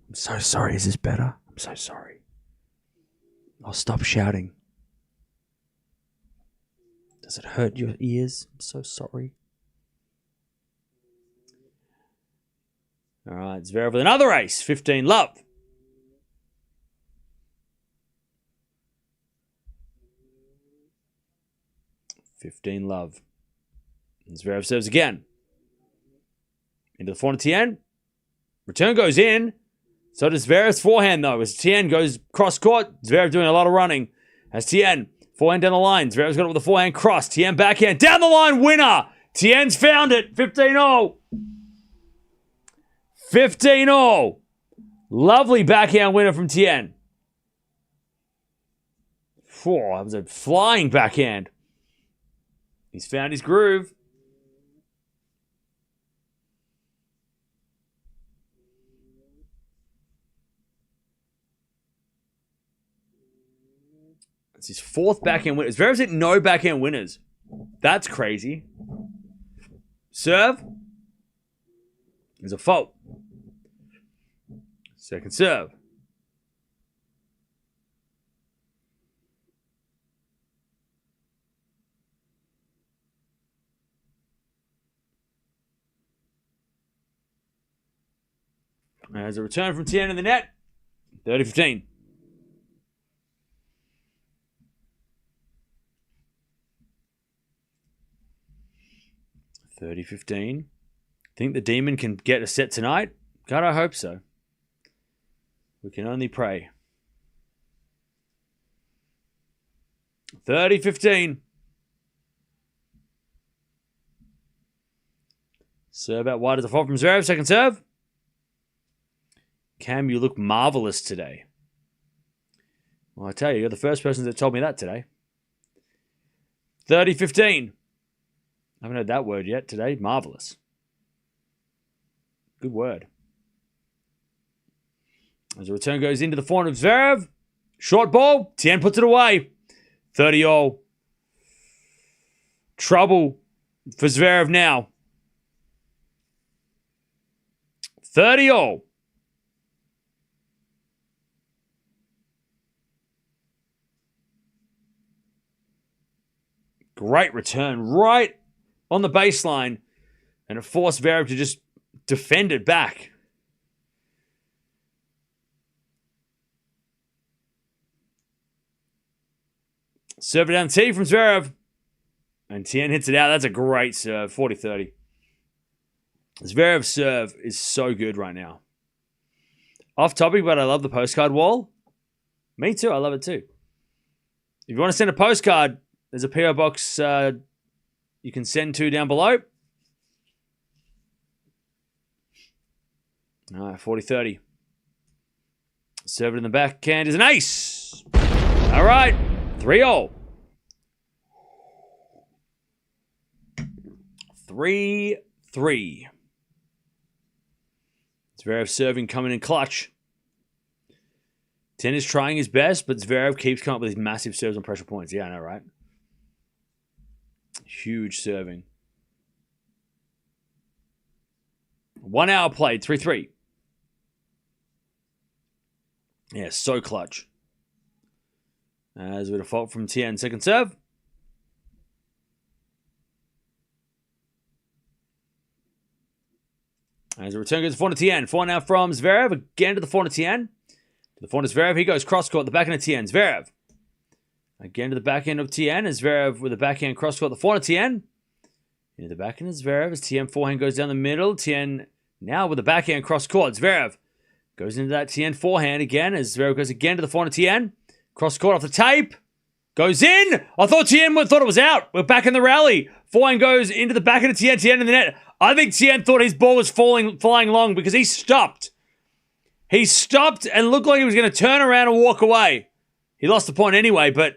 I'm so sorry. Is this better? I'm so sorry. I'll stop shouting. Does it hurt your ears? I'm so sorry. All right, Zverev with another ace. 15 love. 15 love. And Zverev serves again. Into the forehand Tien. Return goes in. So does Zverev's forehand, though. As Tien goes cross-court, Zverev doing a lot of running. As Tien, forehand down the line. Zverev's got it with a forehand cross. Tien backhand. Down the line, winner! Tien's found it. 15-0. 15-0. Lovely backhand winner from Tien. That was a flying backhand. He's found his groove. It's his 4th backhand winner. Zverev's hit no backhand winners. That's crazy. Serve. There's a fault. Second serve. There's a return from Tien in the net. 30-15. Think the Demon can get a set tonight? God, I hope so. We can only pray. 30-15. Serve out wide as a fault from Zverev. Second serve. Cam, you look marvelous today. Well, I tell you, you're the first person that told me that today. 30-15. I haven't heard that word yet today. Marvelous. Good word. As the return goes into the forehand of Zverev. Short ball. Tien puts it away. 30-all. Trouble for Zverev now. 30-all. Great return right on the baseline. And it forced Zverev to just defend it back. Serve it down T from Zverev. And Tien hits it out. That's a great serve. 40-30. Zverev's serve is so good right now. Off topic, but I love the postcard wall. Me too. I love it too. If you want to send a postcard, there's a PO box you can send to down below. All right, 40-30. Serve it in the backhand is an ace. All right, 3-all. 3-3. Zverev serving coming in clutch. Tien is trying his best, but Zverev keeps coming up with these massive serves on pressure points. Yeah, I know, right? Huge serving. 1 hour played, 3-3. Yeah, so clutch. As with a fault from Tien. Second serve. As a return goes to forehand to Tien. Forehand now from Zverev. Again to the forehand to Tien. To the forehand to Zverev. He goes cross court. The backhand to Tien. Zverev. Again to the backhand of Tien. As Zverev with a backhand cross court. The forehand to Tien. Into the backhand of Zverev. As Tien forehand goes down the middle. Tien now with a backhand cross court. Zverev goes into that Tien forehand again. As Zverev goes again to the forehand to Tien. Cross court off the tape. Goes in. I thought Tien thought it was out. We're back in the rally. Forehand goes into the backhand of Tien. Tien in the net. I think Tien thought his ball was flying long because he stopped. He stopped and looked like he was going to turn around and walk away. He lost the point anyway, but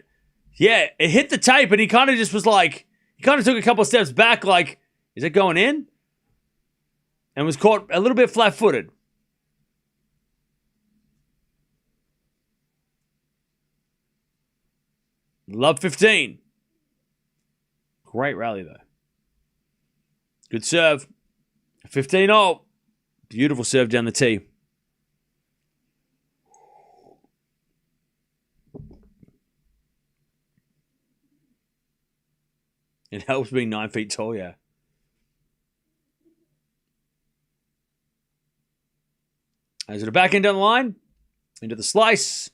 yeah, it hit the tape and he kind of just was like, he kind of took a couple of steps back like, is it going in? And was caught a little bit flat-footed. Love 15. Great rally though. Good serve. 15-all. Beautiful serve down the tee. It helps being 9 feet tall, yeah. As it a backhand down the line. Into the slice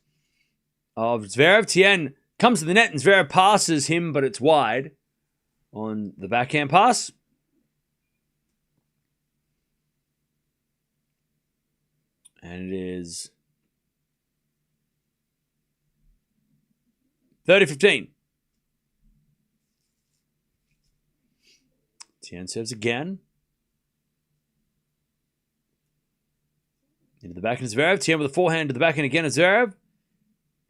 of Zverev. Tien comes to the net and Zverev passes him, but it's wide on the backhand pass. And it is 30-15. Tien serves again. Into the backhand of Zverev. Tien with a forehand to the backhand again of Zverev.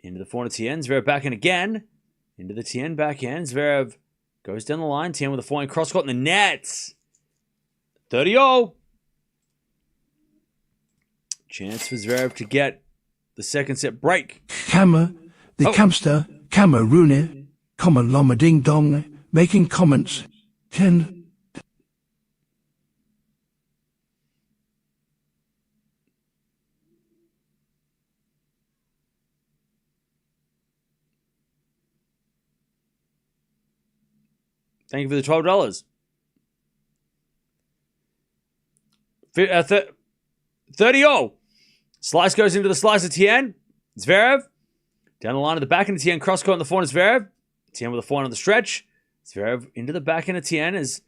Into the forehand of Tien. Zverev backhand again. Into the Tien backhand. Zverev goes down the line. Tien with a forehand cross court in the net. 30-all. Chance for Zverev to get the second set break. Kammer, the Kamster, Kammer Rune, Common Lama Ding Dong, making comments. 10. Thank you for the $12. 30-all. Slice goes into the slice of Tien. Zverev. Down the line of the backhand of Tien. Cross court on the forehand of Zverev. Tien with a forehand on the stretch. Zverev into the backhand of Tien as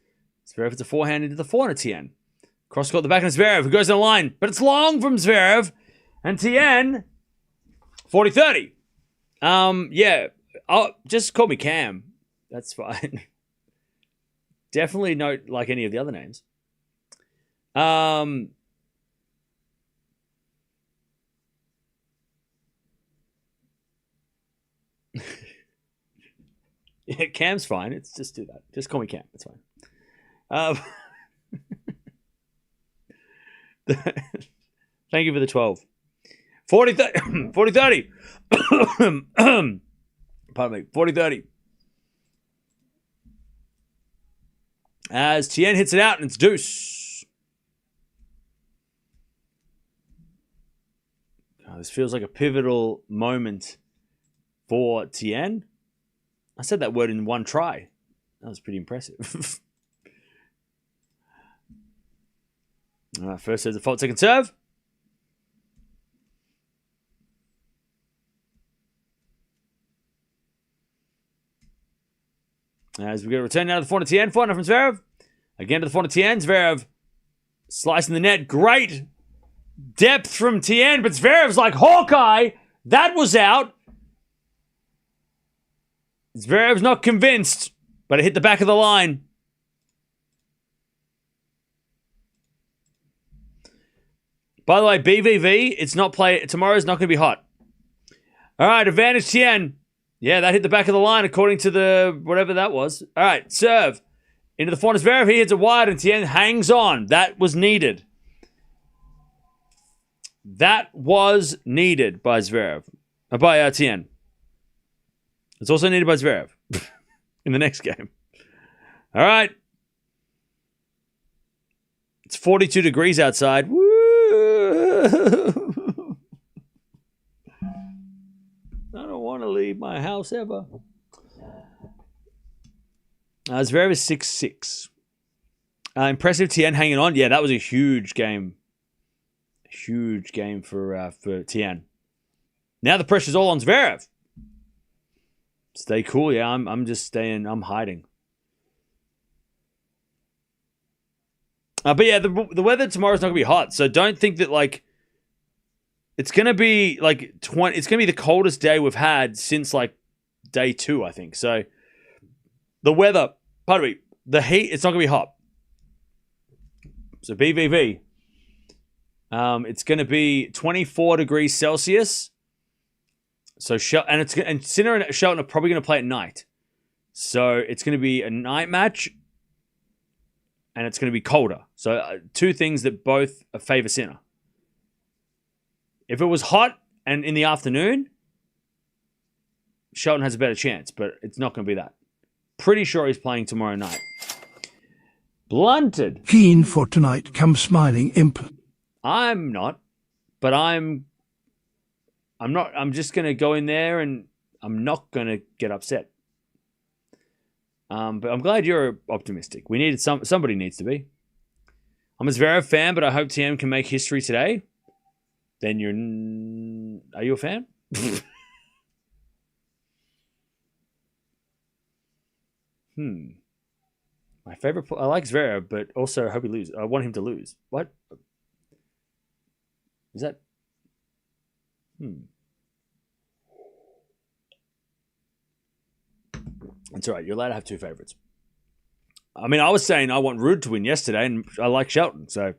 Zverev hits a forehand into the forehand of Tien. Cross court the backhand of Zverev, who goes down the line. But it's long from Zverev. And Tien, 40-30. Yeah, Oh, just call me Cam. That's fine. Definitely not like any of the other names. Yeah, Cam's fine. It's just do that. Just call me Cam. It's fine. Thank you for the 12. 40-30. 40-30. Pardon me. 40-30. As Tien hits it out, and it's deuce. Oh, this feels like a pivotal moment for Tien. I said that word in one try. That was pretty impressive. All right, first serve, fault, second serve. As we go to return now to the forehand Tien. Forehand from Zverev. Again to the forehand Tien. Zverev slicing the net. Great depth from Tien, but Zverev's like Hawkeye. That was out. Zverev's not convinced, but it hit the back of the line. By the way, BVV, it's not play. Tomorrow's not going to be hot. All right, advantage Tien. Yeah, that hit the back of the line according to the whatever that was. All right, serve. Into the forehand Zverev. He hits it wide and Tien hangs on. That was needed. That was needed by Zverev. By Tien. It's also needed by Zverev in the next game. All right. It's 42 degrees outside. Woo! I don't want to leave my house ever. Zverev is 6-6. Impressive Tien hanging on. Yeah, that was a huge game. Huge game for Tien. Now the pressure's all on Zverev. Stay cool. Yeah, I'm just staying. I'm hiding. But yeah, the weather tomorrow's not gonna be hot, so don't think that like it's gonna be like 20. It's gonna be the coldest day we've had since like day 2, I think. So the weather, pardon me, the heat. It's not gonna be hot. So BVV. It's gonna be 24 degrees Celsius. So and Sinner and Shelton are probably going to play at night. So it's going to be a night match, and it's going to be colder. So two things that both favor Sinner. If it was hot and in the afternoon, Shelton has a better chance, but it's not going to be that. Pretty sure he's playing tomorrow night. Blunted. Keen for tonight, come smiling imp. I'm not, but I'm not. I'm just going to go in there and I'm not going to get upset. But I'm glad you're optimistic. We needed somebody needs to be. I'm a Zverev fan, but I hope TM can make history today. Then are you a fan? My favorite. I like Zverev, but also I hope he loses. I want him to lose. What is that? It's all right. You're allowed to have two favorites. I mean, I was saying I want Rude to win yesterday, and I like Shelton, so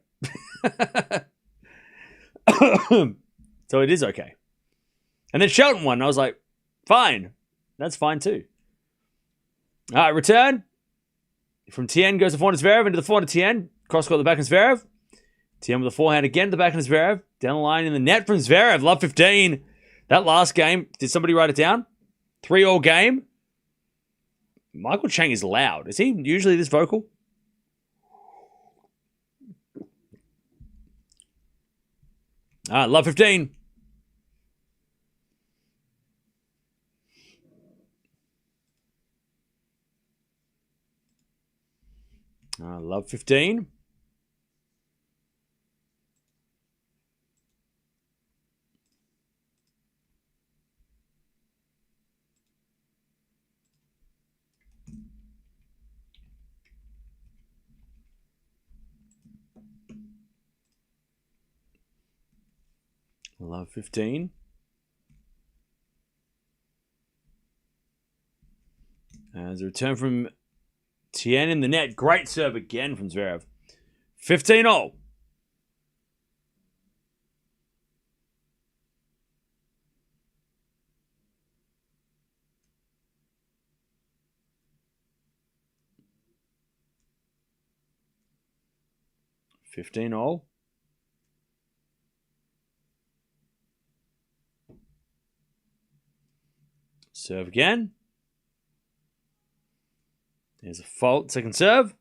so it is okay. And then Shelton won. And I was like, fine, that's fine too. All right, return from Tien goes to forehand Zverev into the forehand Tien. Cross court the back of Zverev. Tien with the forehand again to the back of Zverev. Down the line in the net from Zverev. Love 15. That last game, did somebody write it down? 3-all game. Michael Chang is loud. Is he usually this vocal? All right, love 15. Love 15. Love 15. As a return from Tien in the net. Great serve again from Zverev. 15-all. Serve again. There's a fault. Second serve.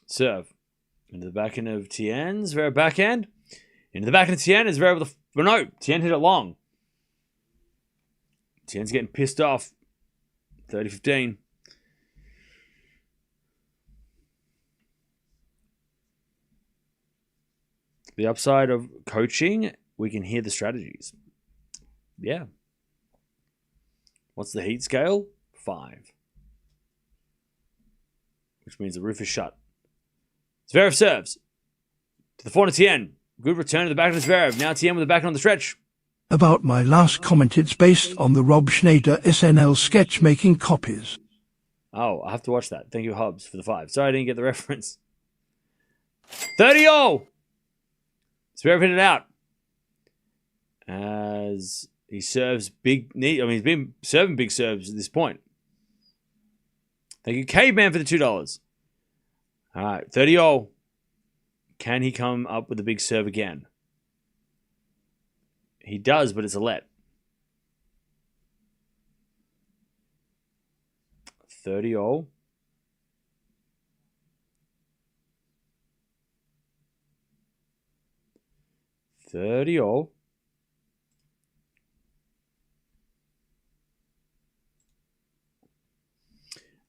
Serve. Into the backhand of Tien. Zverev backhand. Into the backhand of Tien. Is Zverev with the... No, Tien hit it long. Tien's getting pissed off. 30-15. The upside of coaching, we can hear the strategies. Yeah. What's the heat scale? 5. Which means the roof is shut. Zverev serves. To the forehand of Tien. Good return to the backhand of Zverev. Now Tien with the backhand on the stretch. About my last comment, it's based on the Rob Schneider SNL sketch making copies. Oh, I have to watch that. Thank you, Hobbs, for the 5. Sorry I didn't get the reference. 30-all! Zverev hit it out. As he serves big... he's been serving big serves at this point. Thank you, Caveman, for the $2. All right, 30-all. Can he come up with a big serve again? He does, but it's a let. 30-all.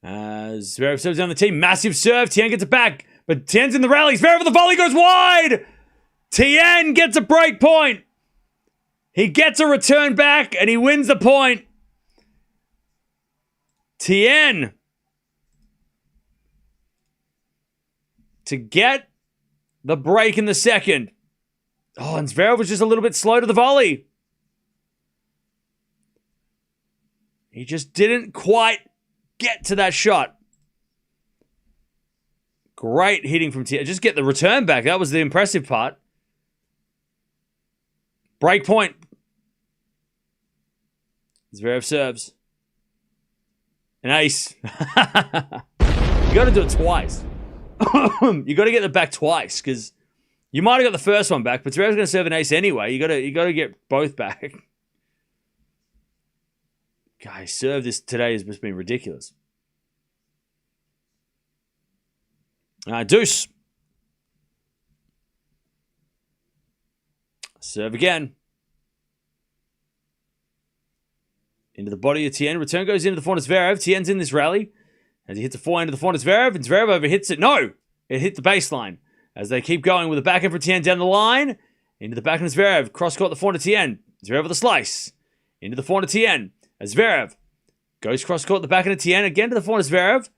As Zverev serves down the team. Massive serve. Tien gets it back. But Tien's in the rally. Zverev with the volley goes wide. Tien gets a break point. He gets a return back and he wins the point. Tien to get the break in the second. Oh, and Zverev was just a little bit slow to the volley. He just didn't quite get to that shot. Great hitting from Tien. Just get the return back. That was the impressive part. Break point. Zverev serves. An ace. You got to do it twice. You got to get the back twice because you might have got the first one back, but Zverev's going to serve an ace anyway. You got to get both back. Guy, serve this today has just been ridiculous. Deuce. Serve again. Into the body of Tien. Return goes into the forehand of Zverev. Tien's in this rally. As he hits a forehand to the forehand of Zverev. And Zverev overhits it. No! It hit the baseline. As they keep going with the backhand for Tien down the line. Into the backhand of Zverev. Cross court the forehand of Tien. Zverev with a slice. Into the forehand of Tien. As Zverev goes cross court the backhand of Tien. Again to the forehand of Zverev.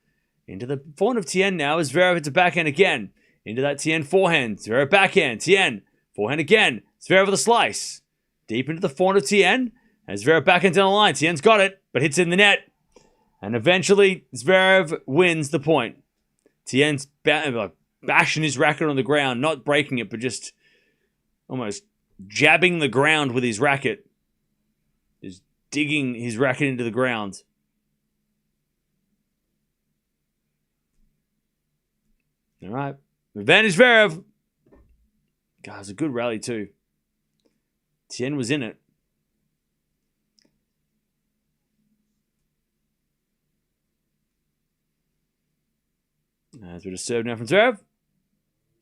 Into the forehand of Tien now. As Zverev hits a backhand again. Into that Tien forehand. Zverev backhand. Tien. Forehand again. Zverev with a slice. Deep into the forehand of Tien. As Zverev backhand down the line. Tien's got it, but hits it in the net. And eventually, Zverev wins the point. Tien's bashing his racket on the ground. Not breaking it, but just almost jabbing the ground with his racket. Just digging his racket into the ground. All right. Advantage Zverev. God, it was a good rally too. Tien was in it. As we just serve now from Zverev.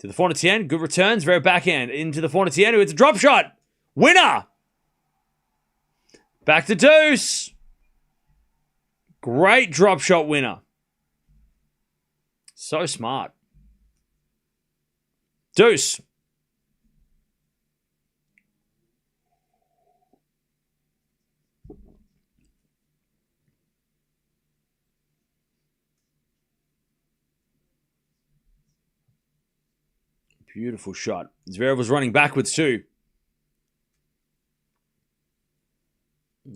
To the forehand of Tien. Good returns. Zverev backhand. Into the forehand of Tien. It's a drop shot. Winner. Back to deuce. Great drop shot winner. So smart. Deuce. Beautiful shot. Zverev was running backwards too.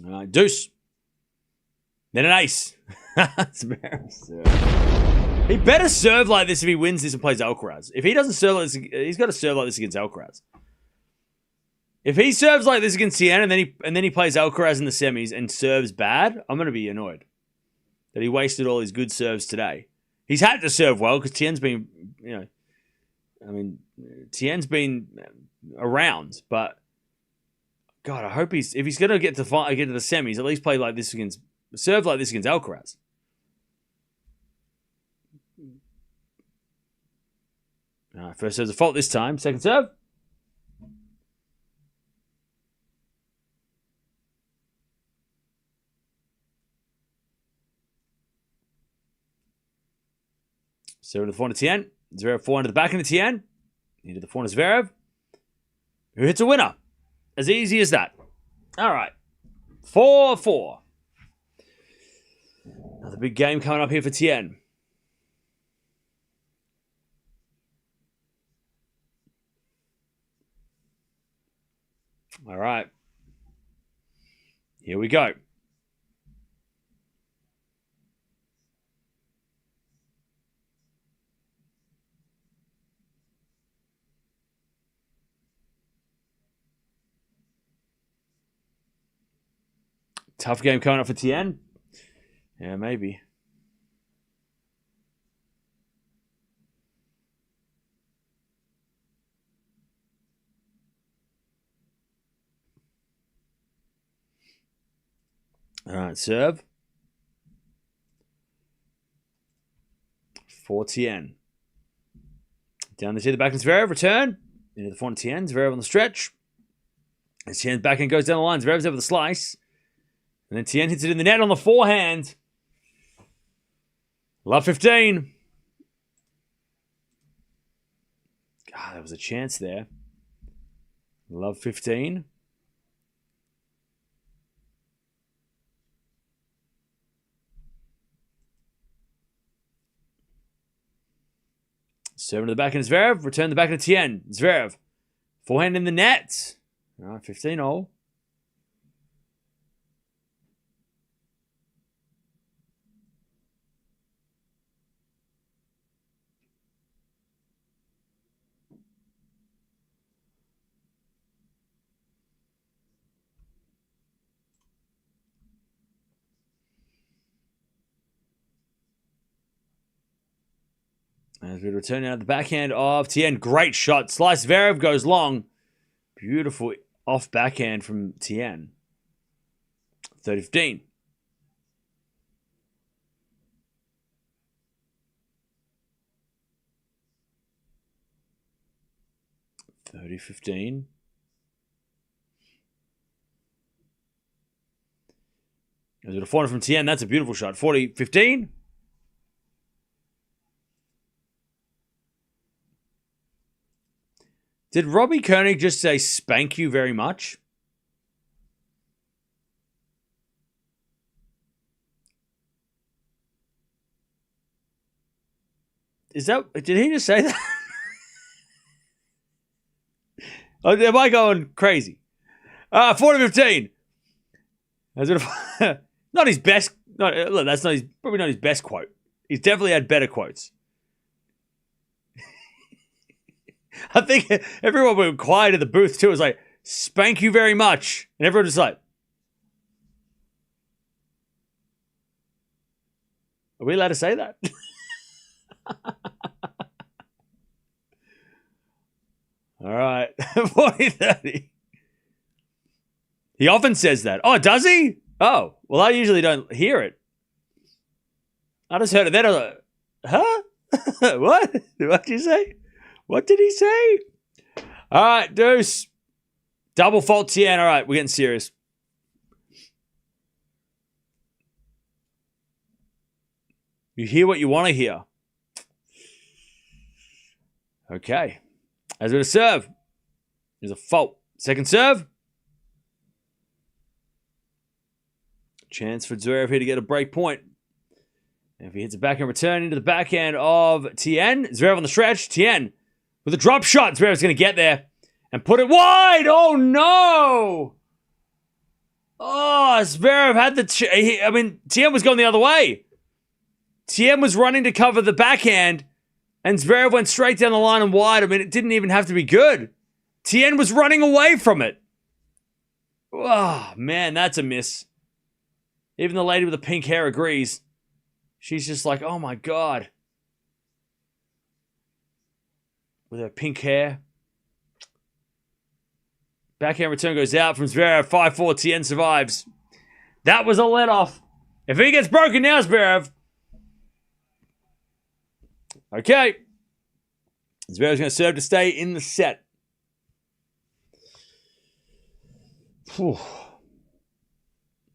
All right, deuce. Then an ace. Zverev serve. He better serve like this if he wins this and plays Alcaraz. If he doesn't serve like this, he's got to serve like this against Alcaraz. If he serves like this against Tien and then he plays Alcaraz in the semis and serves bad, I'm going to be annoyed that he wasted all his good serves today. He's had to serve well because Tien's been, Tien's been around, but God, I hope if he's going to get to the semis, at least play like this serve like this against Alcaraz. All right, first serve's a fault this time. Second serve. Serve to the forehand to Tien. Zverev forehand to the backhand to Tien. Into the forehand to Zverev, who hits a winner. As easy as that. All right. 4-4. Another big game coming up here for Tien. All right. Here we go. Tough game coming up for Tien. Yeah, maybe. All right, serve. For Tien. Down the tee, the back and Zverev, return. Into the front Tien, Zverev on the stretch. As Tien's back and goes down the line, Zverev's over the slice. And then Tien hits it in the net on the forehand. Love 15. God, there was a chance there. Love 15. Serve to the back of Zverev. Return the back of Tien. Zverev. Forehand in the net. All right, 15-all. As we return out the backhand of Tien. Great shot. Slice. Zverev goes long. Beautiful off backhand from Tien. 30-15. As a forehand from Tien. That's a beautiful shot. 40-15. Did Robbie Koenig just say spank you very much? Did he just say that? Oh, am I going crazy? 40-15. Not his best. Look, that's probably not his best quote. He's definitely had better quotes. I think everyone went quiet in the booth too. It was like, spank you very much. And everyone was like, are we allowed to say that? All right. 40-30. He often says that. Oh, does he? Oh, well, I usually don't hear it. I just heard it then. I was like, huh? What? What did you say? What did he say? All right, deuce. Double fault Tien. All right, we're getting serious. You hear what you want to hear. Okay. As with a serve. There's a fault. Second serve. Chance for Zverev here to get a break point. And if he hits a backhand return into the backhand of Tien. Zverev on the stretch. Tien. With a drop shot, Zverev's going to get there and put it wide. Oh, no. Oh, Zverev had the... Tien was going the other way. Tien was running to cover the backhand, and Zverev went straight down the line and wide. It didn't even have to be good. Tien was running away from it. Oh, man, that's a miss. Even the lady with the pink hair agrees. She's just like, oh, my God. With her pink hair. Backhand return goes out from Zverev. 5-4, Tien survives. That was a let-off. If he gets broken now, Zverev. Okay. Zverev's going to serve to stay in the set. Whew.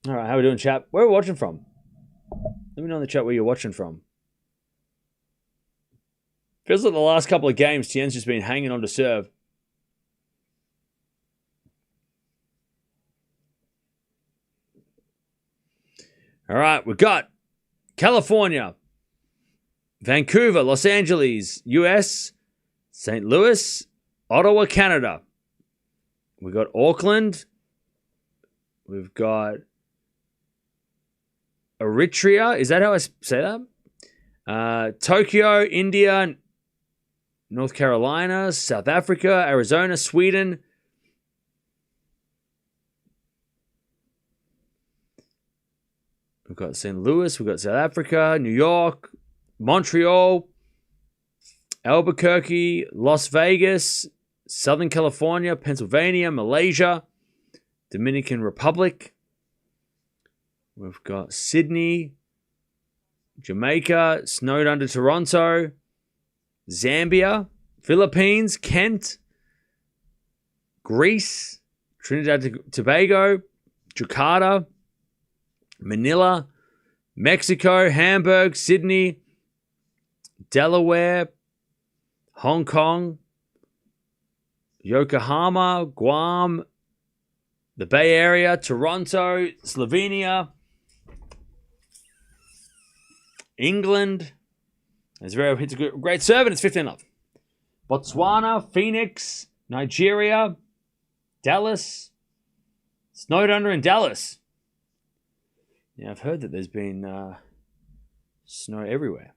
All right, how are we doing, chat? Where are we watching from? Let me know in the chat where you're watching from. Feels like the last couple of games, Tien's just been hanging on to serve. All right, we've got California, Vancouver, Los Angeles, US, St. Louis, Ottawa, Canada. We've got Auckland. We've got Eritrea. Is that how I say that? Tokyo, India, North Carolina, South Africa, Arizona, Sweden. We've got St. Louis. We've got South Africa, New York, Montreal, Albuquerque, Las Vegas, Southern California, Pennsylvania, Malaysia, Dominican Republic. We've got Sydney, Jamaica, snowed under Toronto, Zambia, Philippines, Kent, Greece, Trinidad and Tobago, Jakarta, Manila, Mexico, Hamburg, Sydney, Delaware, Hong Kong, Yokohama, Guam, the Bay Area, Toronto, Slovenia, England. As Zverev hits a great serve, and it's 15-love. Botswana, Phoenix, Nigeria, Dallas. Snowed under in Dallas. Yeah, I've heard that there's been snow everywhere.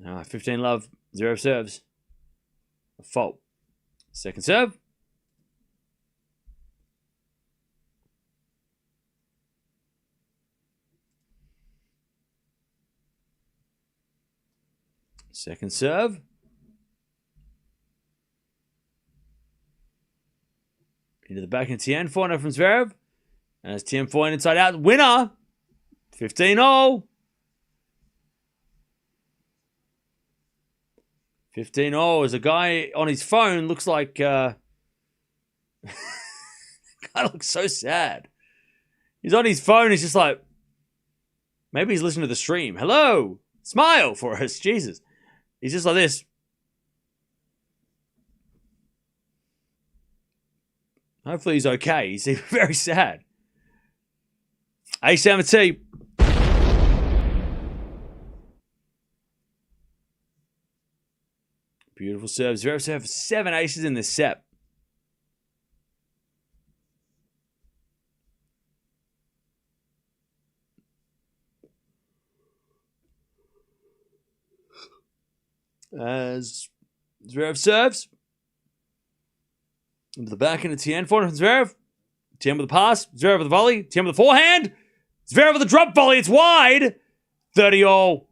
15-love. Zverev serves. A fault. Second serve. Second serve. Into the back of Tien. 4-0 from Zverev. As Tien 4 inside out. Winner. 15-0. 15-0 as a guy on his phone looks like... guy looks so sad. He's on his phone. He's just like... Maybe he's listening to the stream. Hello. Smile for us. Jesus. He's just like this. Hopefully he's okay. He's very sad. Ace down the tee. Beautiful serve. Zverev serve 7 aces in this set. As Zverev serves. Into the back end of Tien. 4-0 from Zverev. Tien with the pass. Zverev with the volley. Tien with the forehand. Zverev with the drop volley. It's wide. 30-all.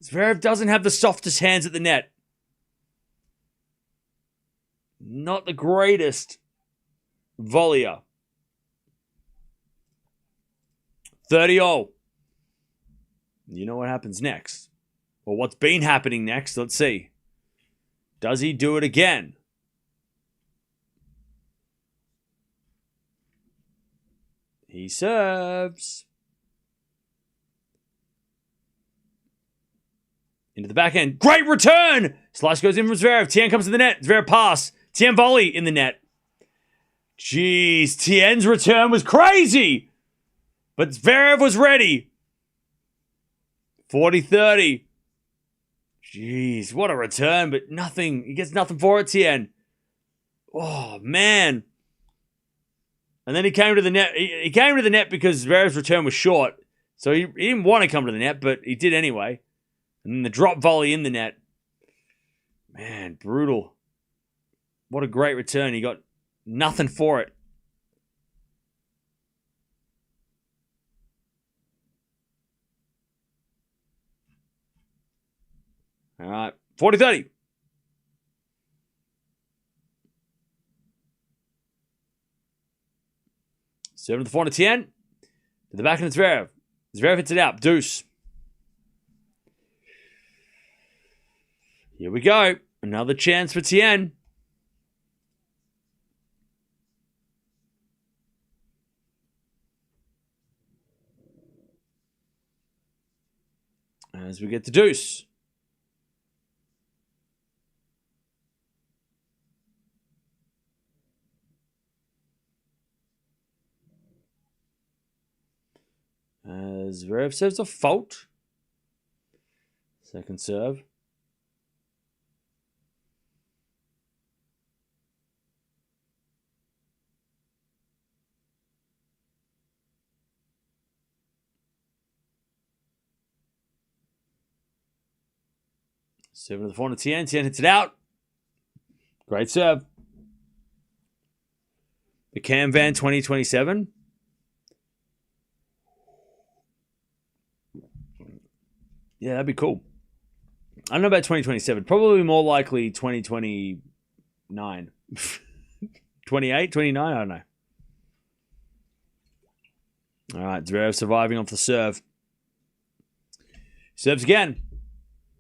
Zverev doesn't have the softest hands at the net. Not the greatest volleyer. 30-all. You know what happens next. Or what's been happening next. Let's see. Does he do it again? He serves. Into the backhand. Great return! Slice goes in from Zverev. Tien comes to the net. Zverev pass. Tien volley in the net. Jeez, Tien's return was crazy! But Zverev was ready. 40-30. Jeez, what a return, but nothing. He gets nothing for it, Tien. Oh, man. And then he came to the net. He came to the net because Zverev's return was short. So he didn't want to come to the net, but he did anyway. And then the drop volley in the net. Man, brutal. What a great return. He got nothing for it. All right, 40-30. Serving the forehand to Tien. To the backhand to Zverev. Zverev hits it out. Deuce. Here we go. Another chance for Tien. As we get to deuce. As Zverev serves a fault. Second serve. Serving to the forehand to Tien. Tien hits it out. Great serve. The Cam Van 2027. Yeah, that'd be cool. I don't know about 2027. Probably more likely 2029. 28, 29? I don't know. All right, Zverev surviving off the serve. Serves again.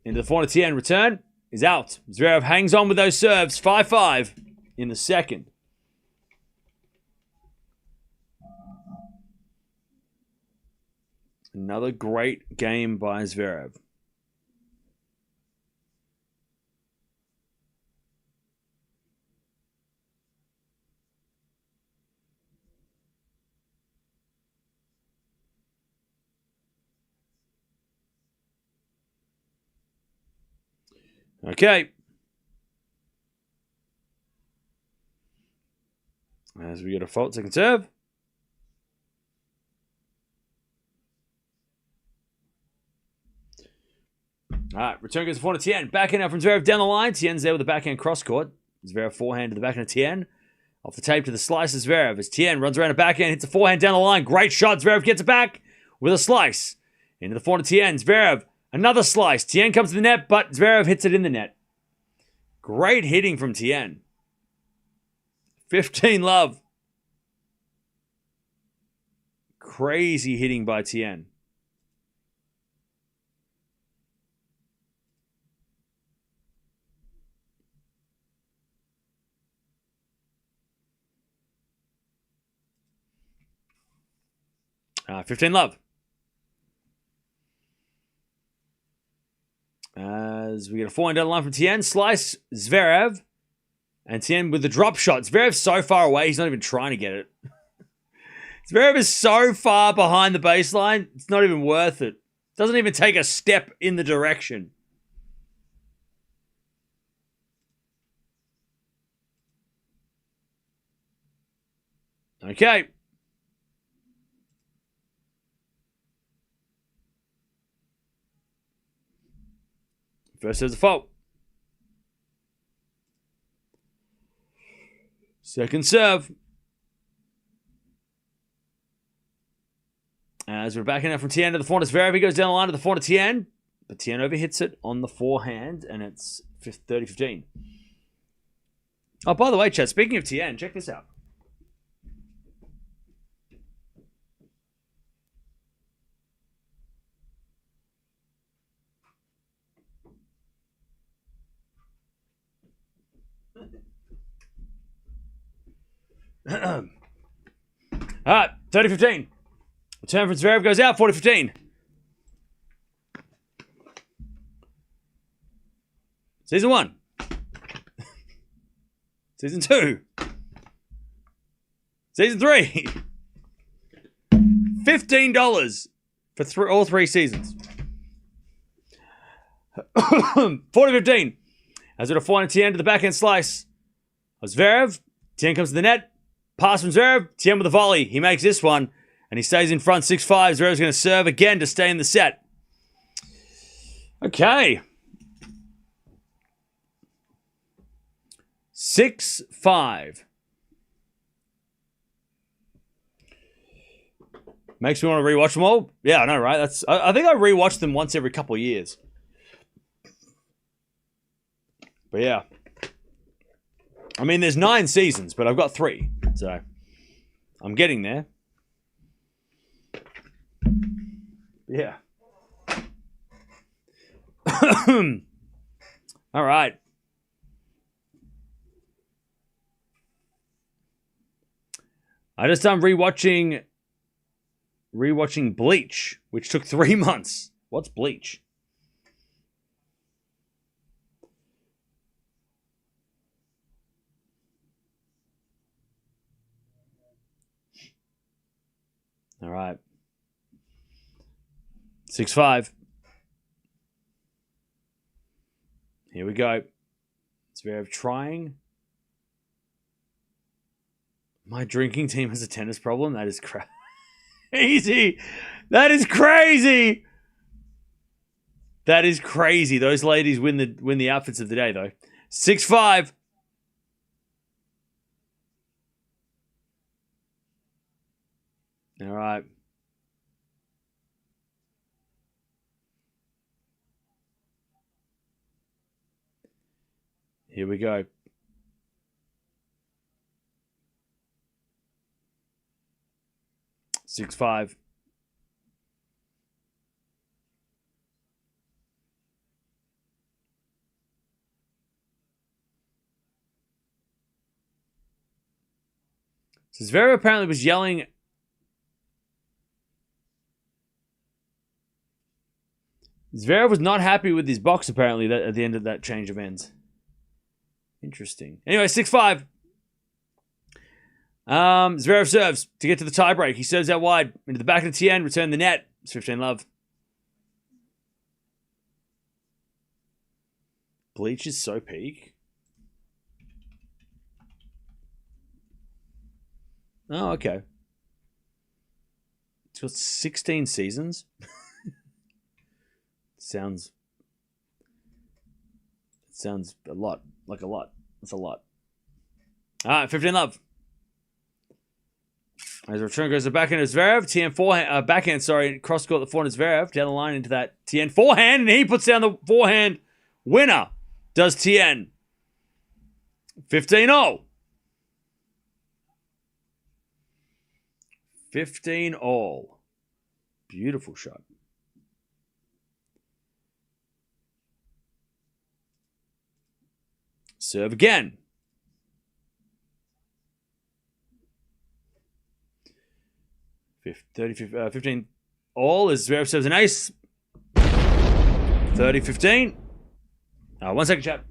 Into the forehand to Tien. Return is out. Zverev hangs on with those serves. 5-5 in the second. Another great game by Zverev. Okay. As we get a fault, second serve. All right, return goes to forehand to Tien. Backhand out from Zverev down the line. Tien's there with the backhand cross court. Zverev forehand to the backhand of Tien. Off the tape to the slice of Zverev as Tien runs around a backhand, hits a forehand down the line. Great shot. Zverev gets it back with a slice. Into the forehand to Tien. Zverev, another slice. Tien comes to the net, but Zverev hits it in the net. Great hitting from Tien. 15-love. Crazy hitting by Tien. Ah, 15-love. As we get a forehand down the line from Tien. Slice Zverev. And Tien with the drop shot. Zverev's so far away, he's not even trying to get it. Zverev is so far behind the baseline, it's not even worth it. Doesn't even take a step in the direction. Okay. First serve's a fault. Second serve. As we're backing out from Tien to the forehand, Zverev, he goes down the line to the forehand to Tien. But Tien overhits it on the forehand, and it's 30-15. Oh, by the way, chat, speaking of Tien, check this out. All right, 30-15. Return from Zverev goes out, 40-15. Season 1. Season 2. Season 3. $15 for all three seasons. 40-15. As it a forehand Tien to the backhand slice. Zverev. Tien comes to the net. Pass from Zverev. Tien with a volley. He makes this one. And he stays in front 6-5. Zverev's going to serve again to stay in the set. Okay. 6-5. Makes me want to rewatch them all. Yeah, I know, right? I think I rewatch them once every couple of years. But yeah. I mean, there's 9 seasons, but I've got 3. So, I'm getting there. Yeah. All right. I just done rewatching Bleach, which took 3 months. What's Bleach? All right. 6-5. Here we go. Zverev trying. My drinking team has a tennis problem. That is crazy. That is crazy. That is crazy. Those ladies win the outfits of the day, though. 6-5. All right. Here we go. Six, 5. So Zverev apparently was yelling. Zverev was not happy with his box, apparently, at the end of that change of ends. Interesting. Anyway, 6-5. Zverev serves to get to the tiebreak. He serves out wide into the back of the Tien, return the net. It's 15-love. Bleach is so peak. Oh, okay. It's got 16 seasons. Sounds a lot. Like a lot. That's a lot. Alright, 15-love. As the return goes to backhand to Zverev. Tien forehand, backhand, sorry. Cross court the forehand to Zverev. Down the line into that Tien forehand. And he puts down the forehand. Winner does Tien. 15-0. 15-all. Beautiful shot. Serve again. 15 all as Zverev serves an ace. 30-15. 1 second, chat.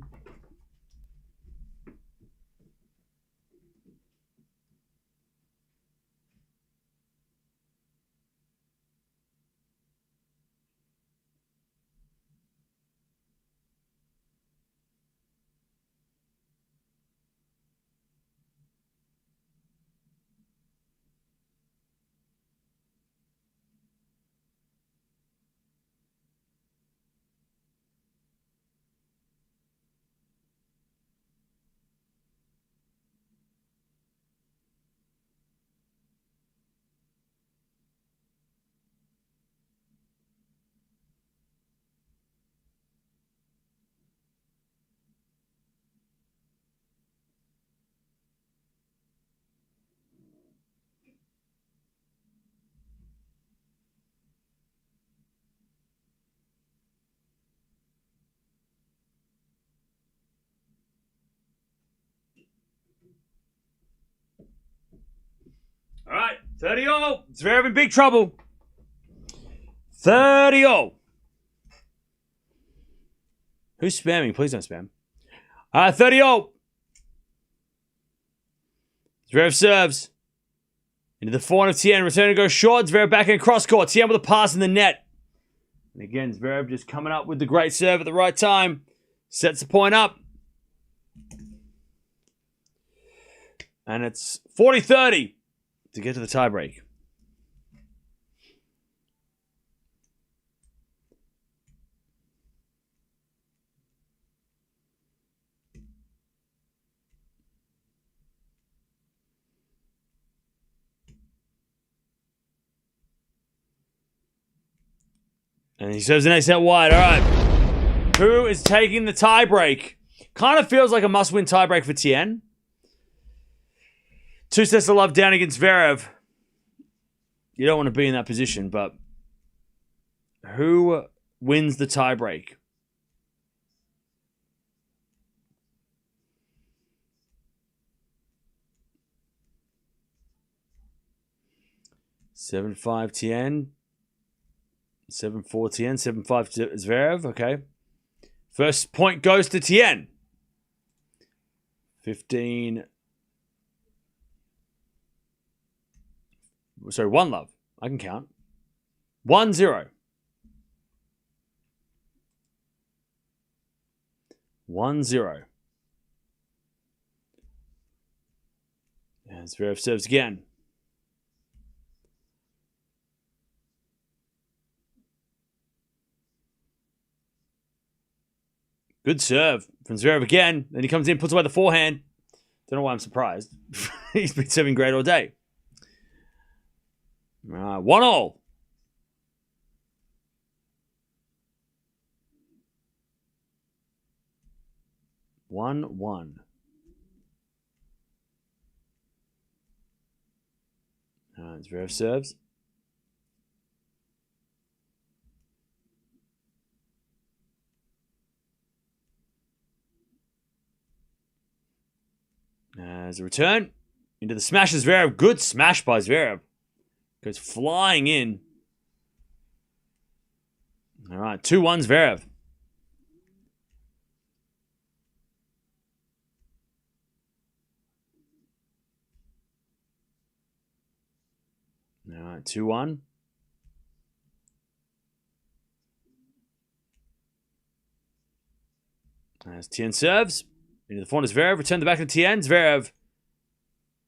All right, 30-all. Zverev in big trouble. 30-all. Who's spamming? Please don't spam. 30-all. Zverev serves. Into the forehand of Tien. Return to go short. Zverev backhand cross court. Tien with a pass in the net. And again, Zverev just coming up with the great serve at the right time. Sets the point up. And it's 40-30 to get to the tiebreak. And he serves the next set wide. All right. Who is taking the tiebreak? Kind of feels like a must-win tiebreak for Tien. 2 sets to love down against Zverev. You don't want to be in that position, but who wins the tiebreak? (7-5) Tien. 7-4 Tien. 7-5 Zverev. Okay. First point goes to Tien. 15. Sorry, 1 love. I can count. 1-0. 1-0. And Zverev serves again. Good serve from Zverev again. Then he comes in, puts away the forehand. Don't know why I'm surprised. He's been serving great all day. 1-1. 1-1. Zverev serves. As a return into the smash of Zverev. Good smash by Zverev. Goes flying in. All right, 2-1 Zverev. All right, 2-1. As Tien serves. Into the forehand of Zverev. Return the back of Tien. Zverev.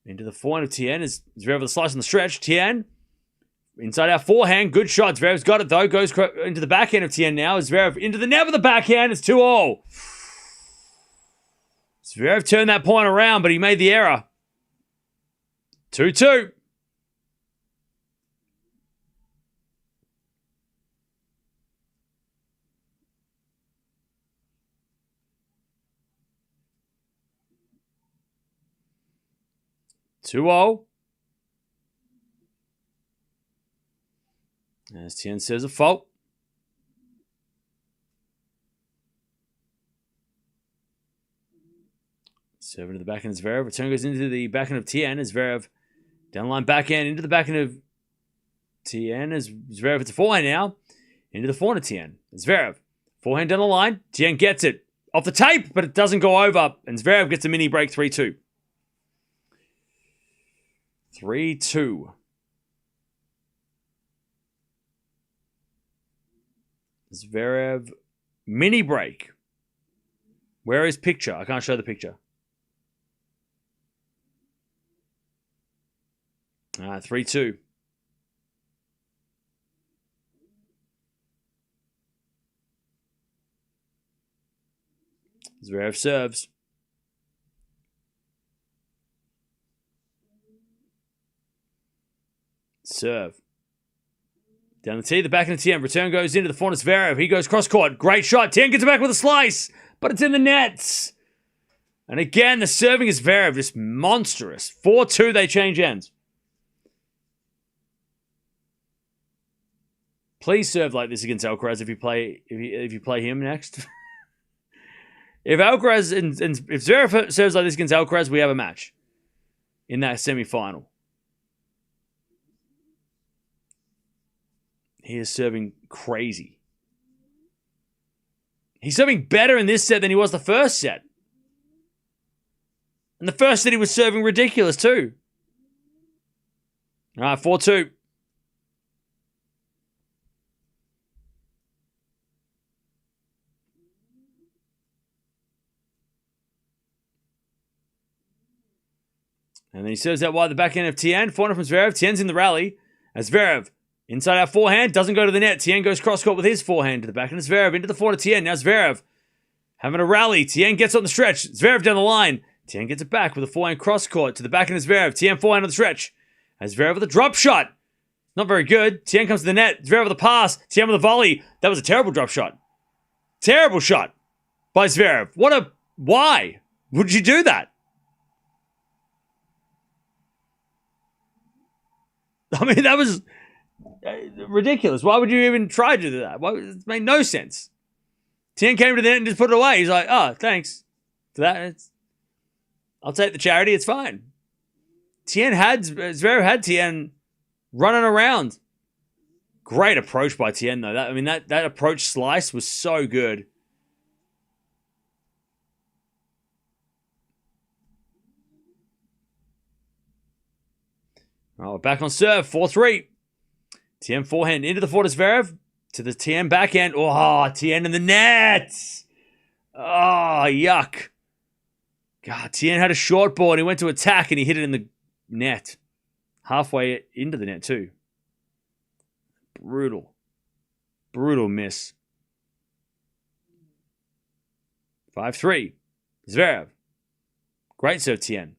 Into the forehand of Tien. Is Zverev with a slice on the stretch. Tien. Inside out forehand. Good shot. Zverev's got it though. Goes into the backhand of Tien now. Zverev into the net with the backhand. It's 2-0. Zverev turned that point around, but he made the error. 2-2. As Tien says a fault. Serve into the backhand of Zverev. Return goes into the backhand of Tien as Zverev down the line backhand into the backhand of Tien as Zverev. It's a forehand now. Into the forehand of Tien. Zverev. Forehand down the line. Tien gets it off the tape, but it doesn't go over. And Zverev gets a mini break 3-2. 3-2. Zverev mini break. Where is picture? I can't show the picture. 3-2. Zverev serves. Serve. Down the tee, the back of the Tien. Return goes into the forehand of Zverev. He goes cross court. Great shot. Tien gets it back with a slice, but it's in the nets. And again, the serving is Zverev just monstrous. 4-2, they change ends. Please serve like this against Alcaraz if you play him next. If Alcaraz and if Zverev serves like this against Alcaraz, we have a match in that semi-final. He is serving crazy. He's serving better in this set than he was the first set. And the first set he was serving ridiculous too. All right, 4-2. he serves out wide the backhand of Tien. Forehand from Zverev. Tien's in the rally. As Zverev, inside out forehand, doesn't go to the net. Tien goes cross-court with his forehand to the backhand of Zverev. Into the forehand of Tien. Now Zverev having a rally. Tien gets on the stretch. Zverev down the line. Tien gets it back with a forehand cross-court to the backhand of Zverev. Tien forehand on the stretch. As Zverev with a drop shot. Not very good. Tien comes to the net. Zverev with a pass. Tien with a volley. That was a terrible drop shot. Terrible shot by Zverev. Why would you do that? I mean, that was ridiculous. Why would you even try to do that? It made no sense. Tien came to the net and just put it away. He's like, oh, thanks for that. I'll take the charity. It's fine. Zverev had Tien running around. Great approach by Tien, though. That approach slice was so good. All right, we're back on serve. 4-3. Tien forehand into the forehand Zverev. To the Tien backhand. Oh, Tien in the net. Oh, yuck. God, Tien had a short ball and he went to attack and he hit it in the net. Halfway into the net, too. Brutal. Brutal miss. 5-3. Zverev. Great serve, Tien.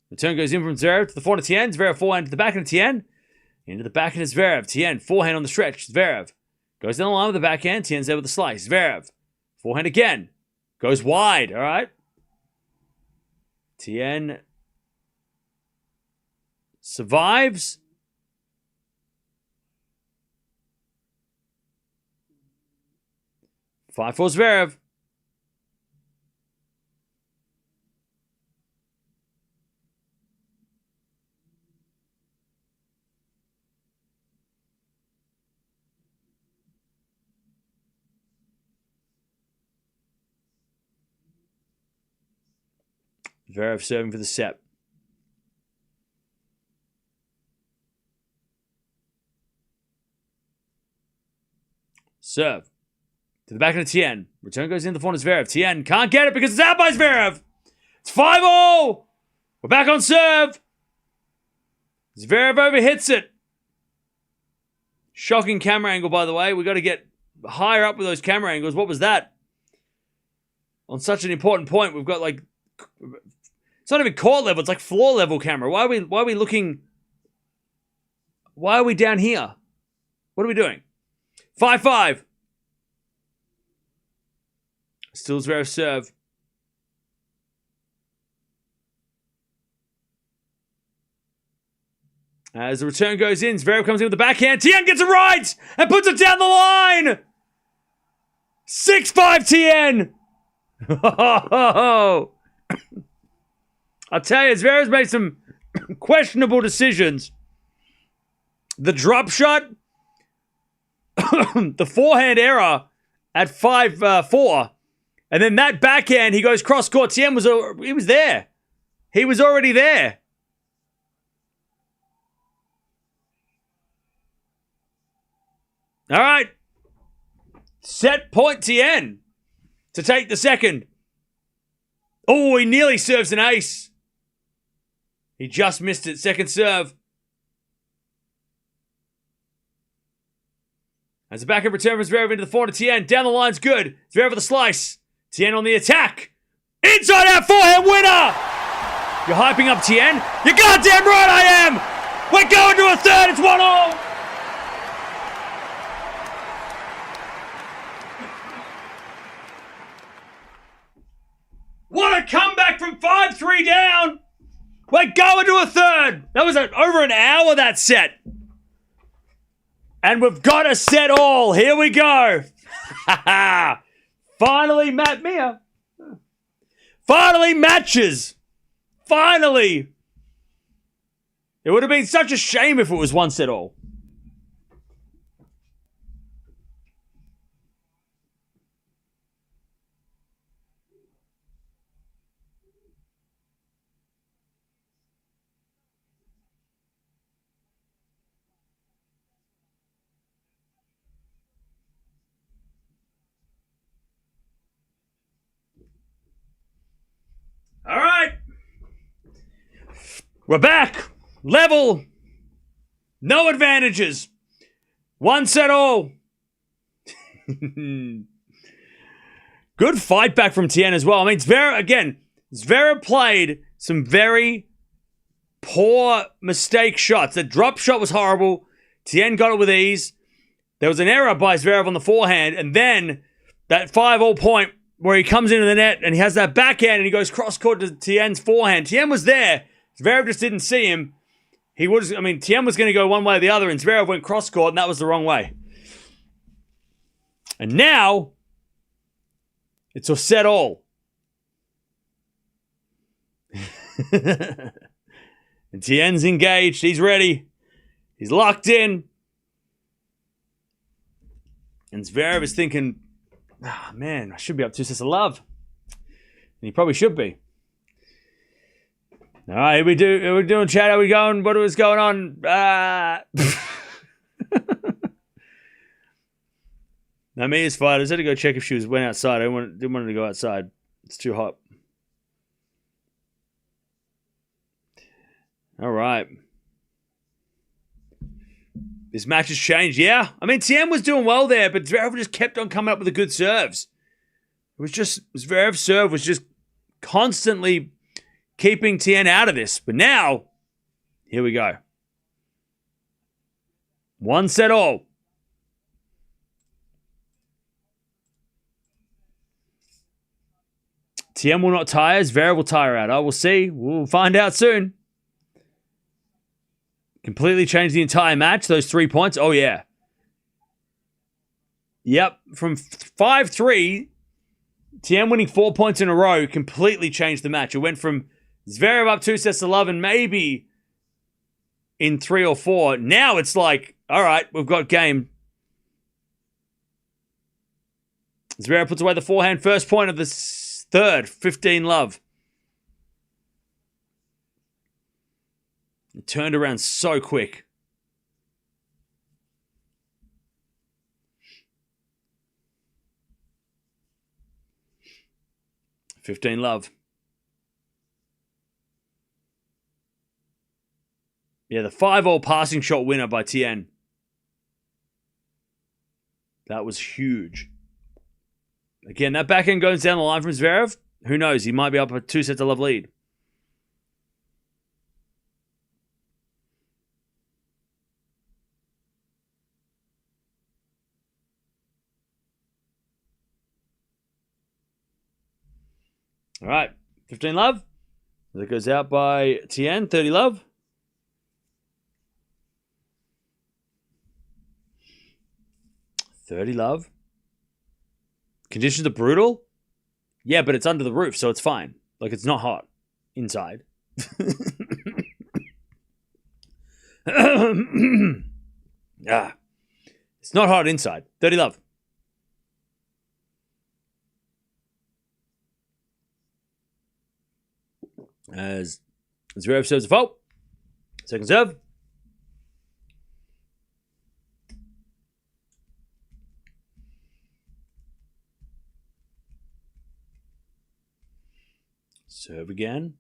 Return goes in from Zverev to the forehand of Tien. Zverev forehand to the backhand of Tien. Into the backhand of Zverev. Tien forehand on the stretch. Zverev goes down the line with the backhand. Tien's there with the slice. Zverev forehand again. Goes wide. All right. Tien survives. Five for Zverev. Zverev serving for the set. Serve. To the back of the Tien. Return goes in the forehand of Zverev. Tien can't get it because it's out by Zverev. It's 5-0. We're back on serve. Zverev overhits it. Shocking camera angle, by the way. We've got to get higher up with those camera angles. What was that? On such an important point, we've got like... It's not even court level. It's like floor level camera. Why are we looking... Why are we down here? What are we doing? 5-5. Still Zverev serve. As the return goes in, Zverev comes in with the backhand. Tien gets it right and puts it down the line. 6-5 Tien. I'll tell you, Zverev's made some questionable decisions. The drop shot, the forehand error at 5-4, and then that backhand, he goes cross court. Tien was there. He was already there. All right. Set point Tien to take the second. Oh, he nearly serves an ace. He just missed it. Second serve. As the backhand return from Zverev into the forehand of Tien. Down the line's good. Zverev with a slice. Tien on the attack. Inside out forehand winner! You're hyping up Tien? You're goddamn right I am! We're going to a third. It's 1-0. What a comeback from 5-3 down! We're going to a third! That was over an hour, that set. And we've got a set all. Here we go. Finally, Matt Mia. Finally, matches. Finally. It would have been such a shame if it was one set all. All right. We're back. Level. No advantages. One set all. Good fight back from Tien as well. I mean, Zverev played some very poor mistake shots. The drop shot was horrible. Tien got it with ease. There was an error by Zverev on the forehand, and then that 5-all point where he comes into the net and he has that backhand and he goes cross-court to Tien's forehand. Tien was there. Zverev just didn't see him. Tien was going to go one way or the other, and Zverev went cross-court, and that was the wrong way. And now, it's a set all. And Tien's engaged. He's ready. He's locked in. And Zverev is thinking, man, I should be up 2 sets of love. And he probably should be. All right, we're doing chat. How we going? What was going on? Now, Mia's fight. I just had to go check if she went outside. I didn't want her to go outside. It's too hot. All right. This match has changed. Yeah. I mean, Tien was doing well there, but Zverev just kept on coming up with the good serves. It was just, Zverev's serve was just constantly keeping Tien out of this. But now, here we go. One set all. Tien will not tire. Zverev will tire out. I will see. We'll find out soon. Completely changed the entire match. Those 3 points. Oh, yeah. Yep. From 5-3, Tien winning 4 points in a row completely changed the match. It went from Zverev up 2 sets to love and maybe in 3 or 4. Now it's like, all right, we've got game. Zverev puts away the forehand. First point of the third, 15 love. It turned around so quick. $15 love. Yeah, the 5-all passing shot winner by Tien. That was huge. Again, that backhand goes down the line from Zverev. Who knows? He might be up a 2 sets of love lead. All right, 15 love. That goes out by Tien, 30 love. $30 love. Conditions are brutal. Yeah, but it's under the roof, so it's fine. Like, it's not hot inside. It's not hot inside. 30 love. As Zverev serves a fault. Second serve. Serve again.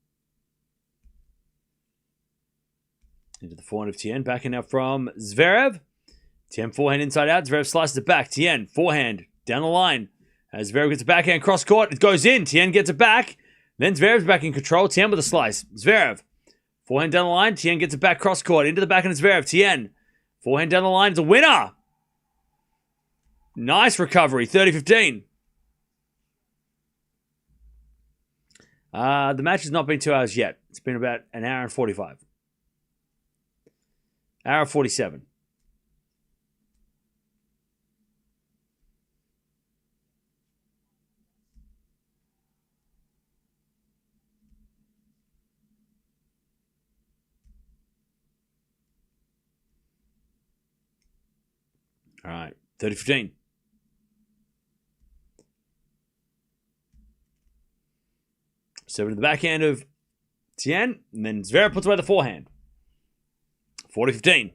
Into the forehand of Tien. Backhand now from Zverev. Tien forehand inside out. Zverev slices it back. Tien forehand down the line. As Zverev gets a backhand cross court. It goes in. Tien gets it back. Then Zverev's back in control. Tien with a slice. Zverev. Forehand down the line. Tien gets it back cross court. Into the backhand of Zverev. Tien. Forehand down the line. It's a winner. Nice recovery. 30-15. The match has not been 2 hours yet. It's been about an hour and 45. Hour 47. All right, 30-15. Serve to the backhand of Tien, and then Zverev puts away the forehand. 40-15.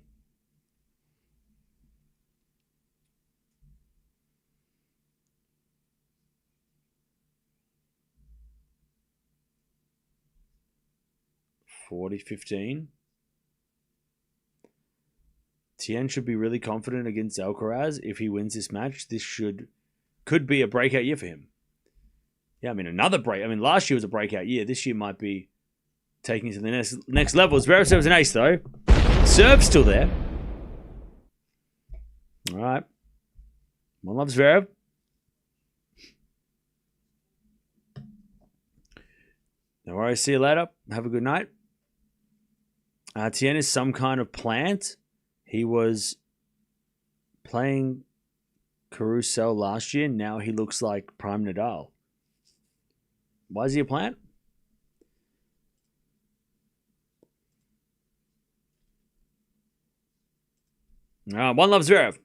40-15. Tien should be really confident against Alcaraz. If he wins this match, this could be a breakout year for him. Yeah, I mean, another break. I mean, last year was a breakout year. This year might be taking it to the next level. Zverev serves an ace, though. Serve's still there. All right. One love Zverev. No worries. See you later. Have a good night. Tien is some kind of plant. He was playing Carousel last year. Now he looks like Prime Nadal. Why is he a plant? One love Zverev.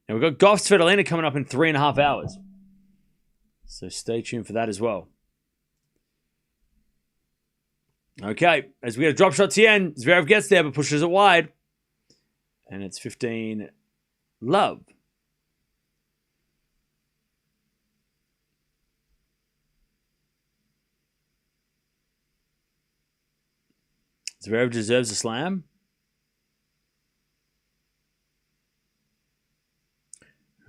Now we've got Gauff Svitolina coming up in 3.5 hours. So stay tuned for that as well. Okay, as we get a drop shot Tien, Zverev gets there but pushes it wide. And it's 15 love. Zverev deserves a slam.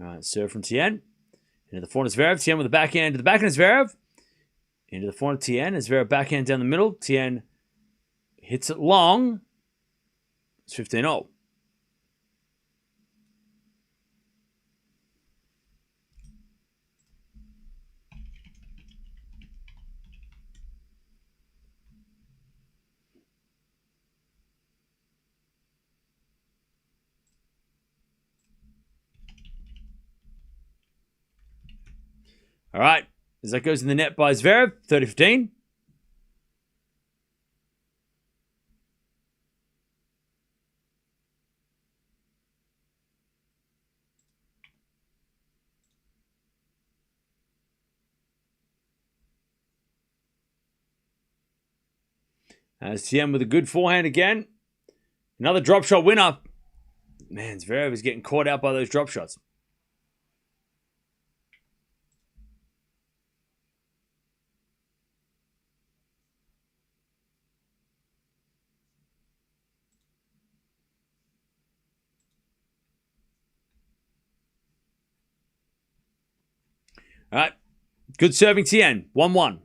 All right, serve from Tien. Into the forehand of Zverev. Tien with the backhand to the backhand of Zverev. Into the forehand of Tien. Zverev backhand down the middle. Tien hits it long. It's 15-0. All right. As that goes in the net by Zverev, 30-15. As Tien with a good forehand again. Another drop shot winner. Man, Zverev is getting caught out by those drop shots. All right. Good serving Tien. 1-1.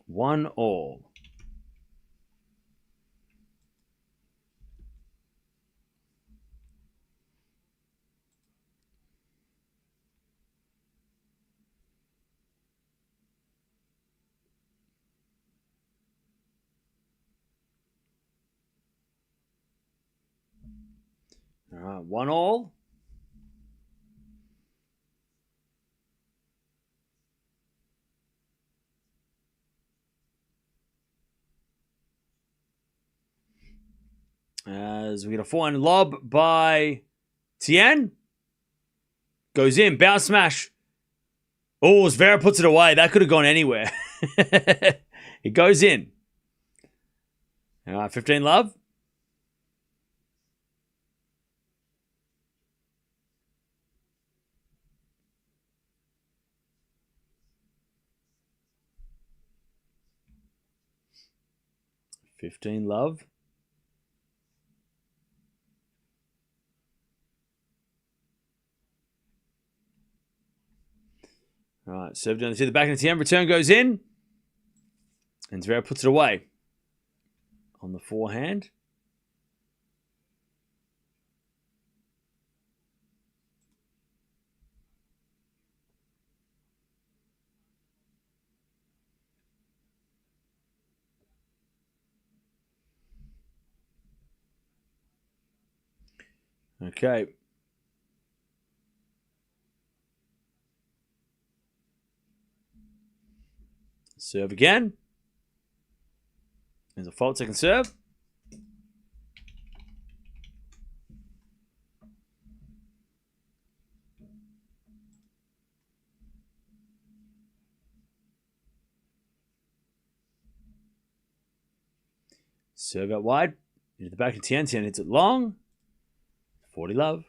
One all. All right, 1 all. As we get a forehand lob by Tien. Goes in, bounce smash. Oh, Zverev puts it away. That could have gone anywhere. It goes in. All right, 15 love. $15 love. All right, serve down to the back of the Tien. Return goes in. And Zverev puts it away. On the forehand. Okay. Serve again. There's a fault second serve. Serve out wide. Into the back of Tien. Tien hits it long. 40 love.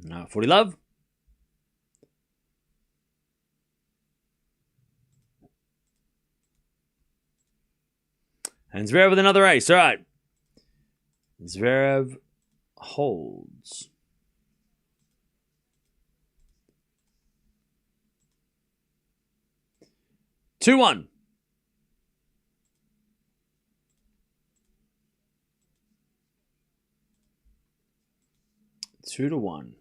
No, 40 love. And Zverev with another ace. All right. Zverev holds. Two one. 2-1.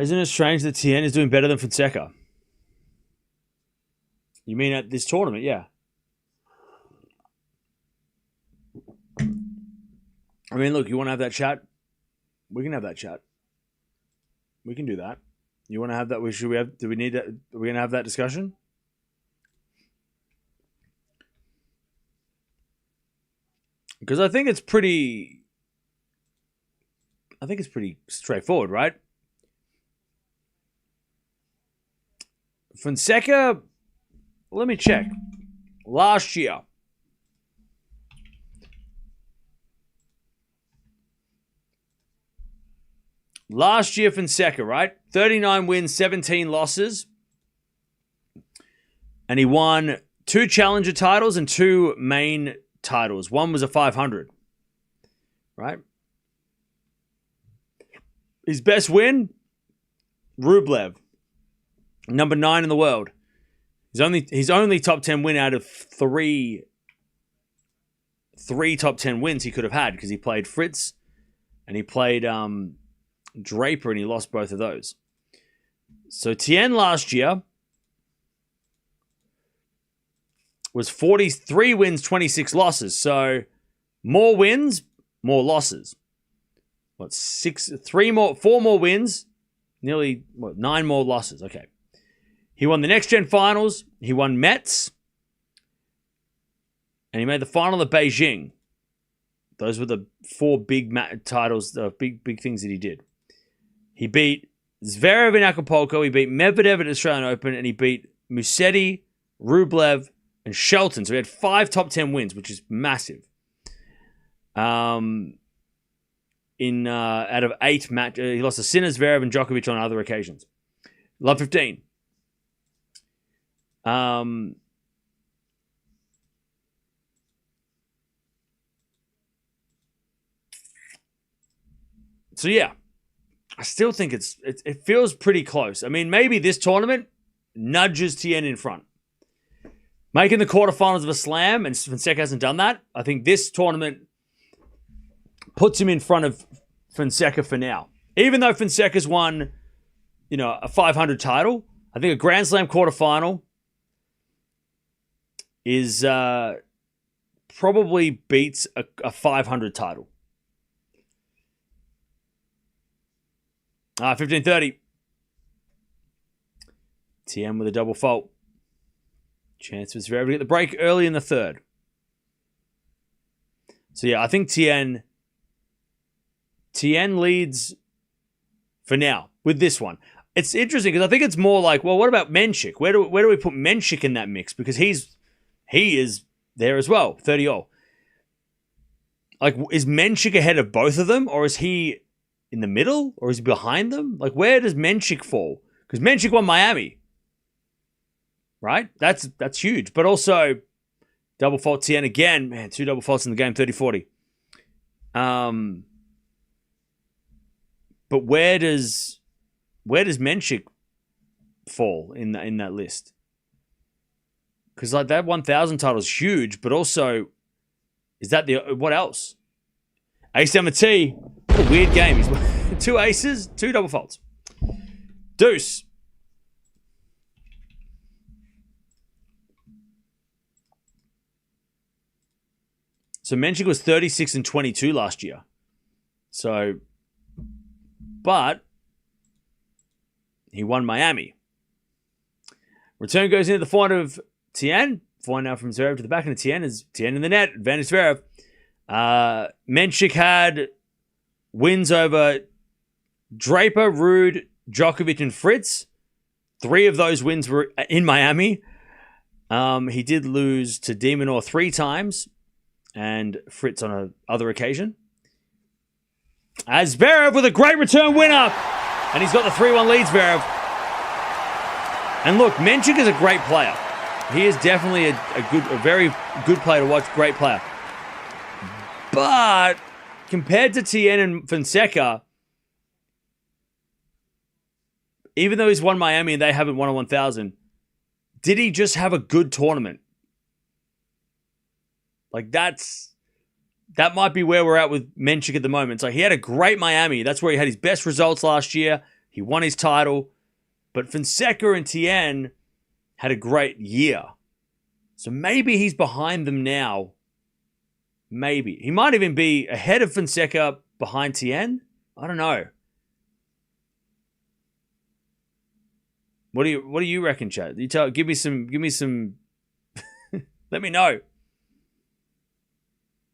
Isn't it strange that Tien is doing better than Fonseca? You mean at this tournament? Yeah. I mean, look, you want to have that chat? We can have that chat. We can do that. You want to have that? Do we need that? Are we going to have that discussion? Because I think it's pretty straightforward, right? Fonseca, let me check. Last year, Fonseca, right? 39 wins, 17 losses. And he won 2 challenger titles and 2 main titles. One was a 500, right? His best win, Rublev, number 9 in the world. His only top 10 win out of three top 10 wins he could have had, because he played Fritz and he played Draper, and he lost both of those. So Tien last year was 43 wins, 26 losses. So more wins, more losses. Four more wins, nearly 9 more losses. Okay. He won the Next Gen Finals. He won Metz. And he made the final of Beijing. Those were the 4 big titles, the big things that he did. He beat Zverev in Acapulco. He beat Medvedev at Australian Open. And he beat Musetti, Rublev, and Shelton. So he had 5 top 10 wins, which is massive. Out of 8 matches, he lost to Sinner, Zverev, and Djokovic on other occasions. Love 15. So yeah, I still think it feels pretty close. I mean, maybe this tournament nudges Tien in front. Making the quarterfinals of a slam, and Fonseca hasn't done that. I think this tournament puts him in front of Fonseca for now. Even though Fonseca's won, a 500 title, I think a Grand Slam quarterfinal is probably beats a 500 title. 15-30. Tien with a double fault. Chance for Zverev to get the break early in the third. So yeah, I think Tien leads for now with this one. It's interesting because I think it's more like, well, what about Menchik? Where do we put Menchik in that mix? Because he is there as well, 30-all. Like, is Menchik ahead of both of them, or is he in the middle, or is he behind them? Like, where does Menchik fall? Because Menchik won Miami, right? That's huge. But also, double fault Tien again. Man, 2 double faults in the game, 30-40. But where does Menchik fall in that list? Because like that 1,000 title is huge, but also, is that what else? Ace down the tee. What a weird game. He's 2 aces, 2 double faults. Deuce. So Menchik was 36-22 last year. So, but he won Miami. Return goes into the forehand of Tien, Forehand now from Zverev to the back end of Tien. Is Tien in the net. Advantage Zverev. Menchik had wins over Draper, Ruud, Djokovic, and Fritz. 3 of those wins were in Miami. He did lose to Minaur 3 times and Fritz on another occasion. As Zverev with a great return winner. And he's got the 3-1 lead, Zverev. And look, Menchik is a great player. He is definitely a very good player to watch, great player. But compared to Tien and Fonseca, even though he's won Miami and they haven't won a 1,000, did he just have a good tournament? Like that might be where we're at with Menchik at the moment. So he had a great Miami. That's where he had his best results last year. He won his title. But Fonseca and Tien had a great year. So maybe he's behind them now. Maybe. He might even be ahead of Fonseca, behind Tien. I don't know. What do you reckon, Chad? Give me some let me know.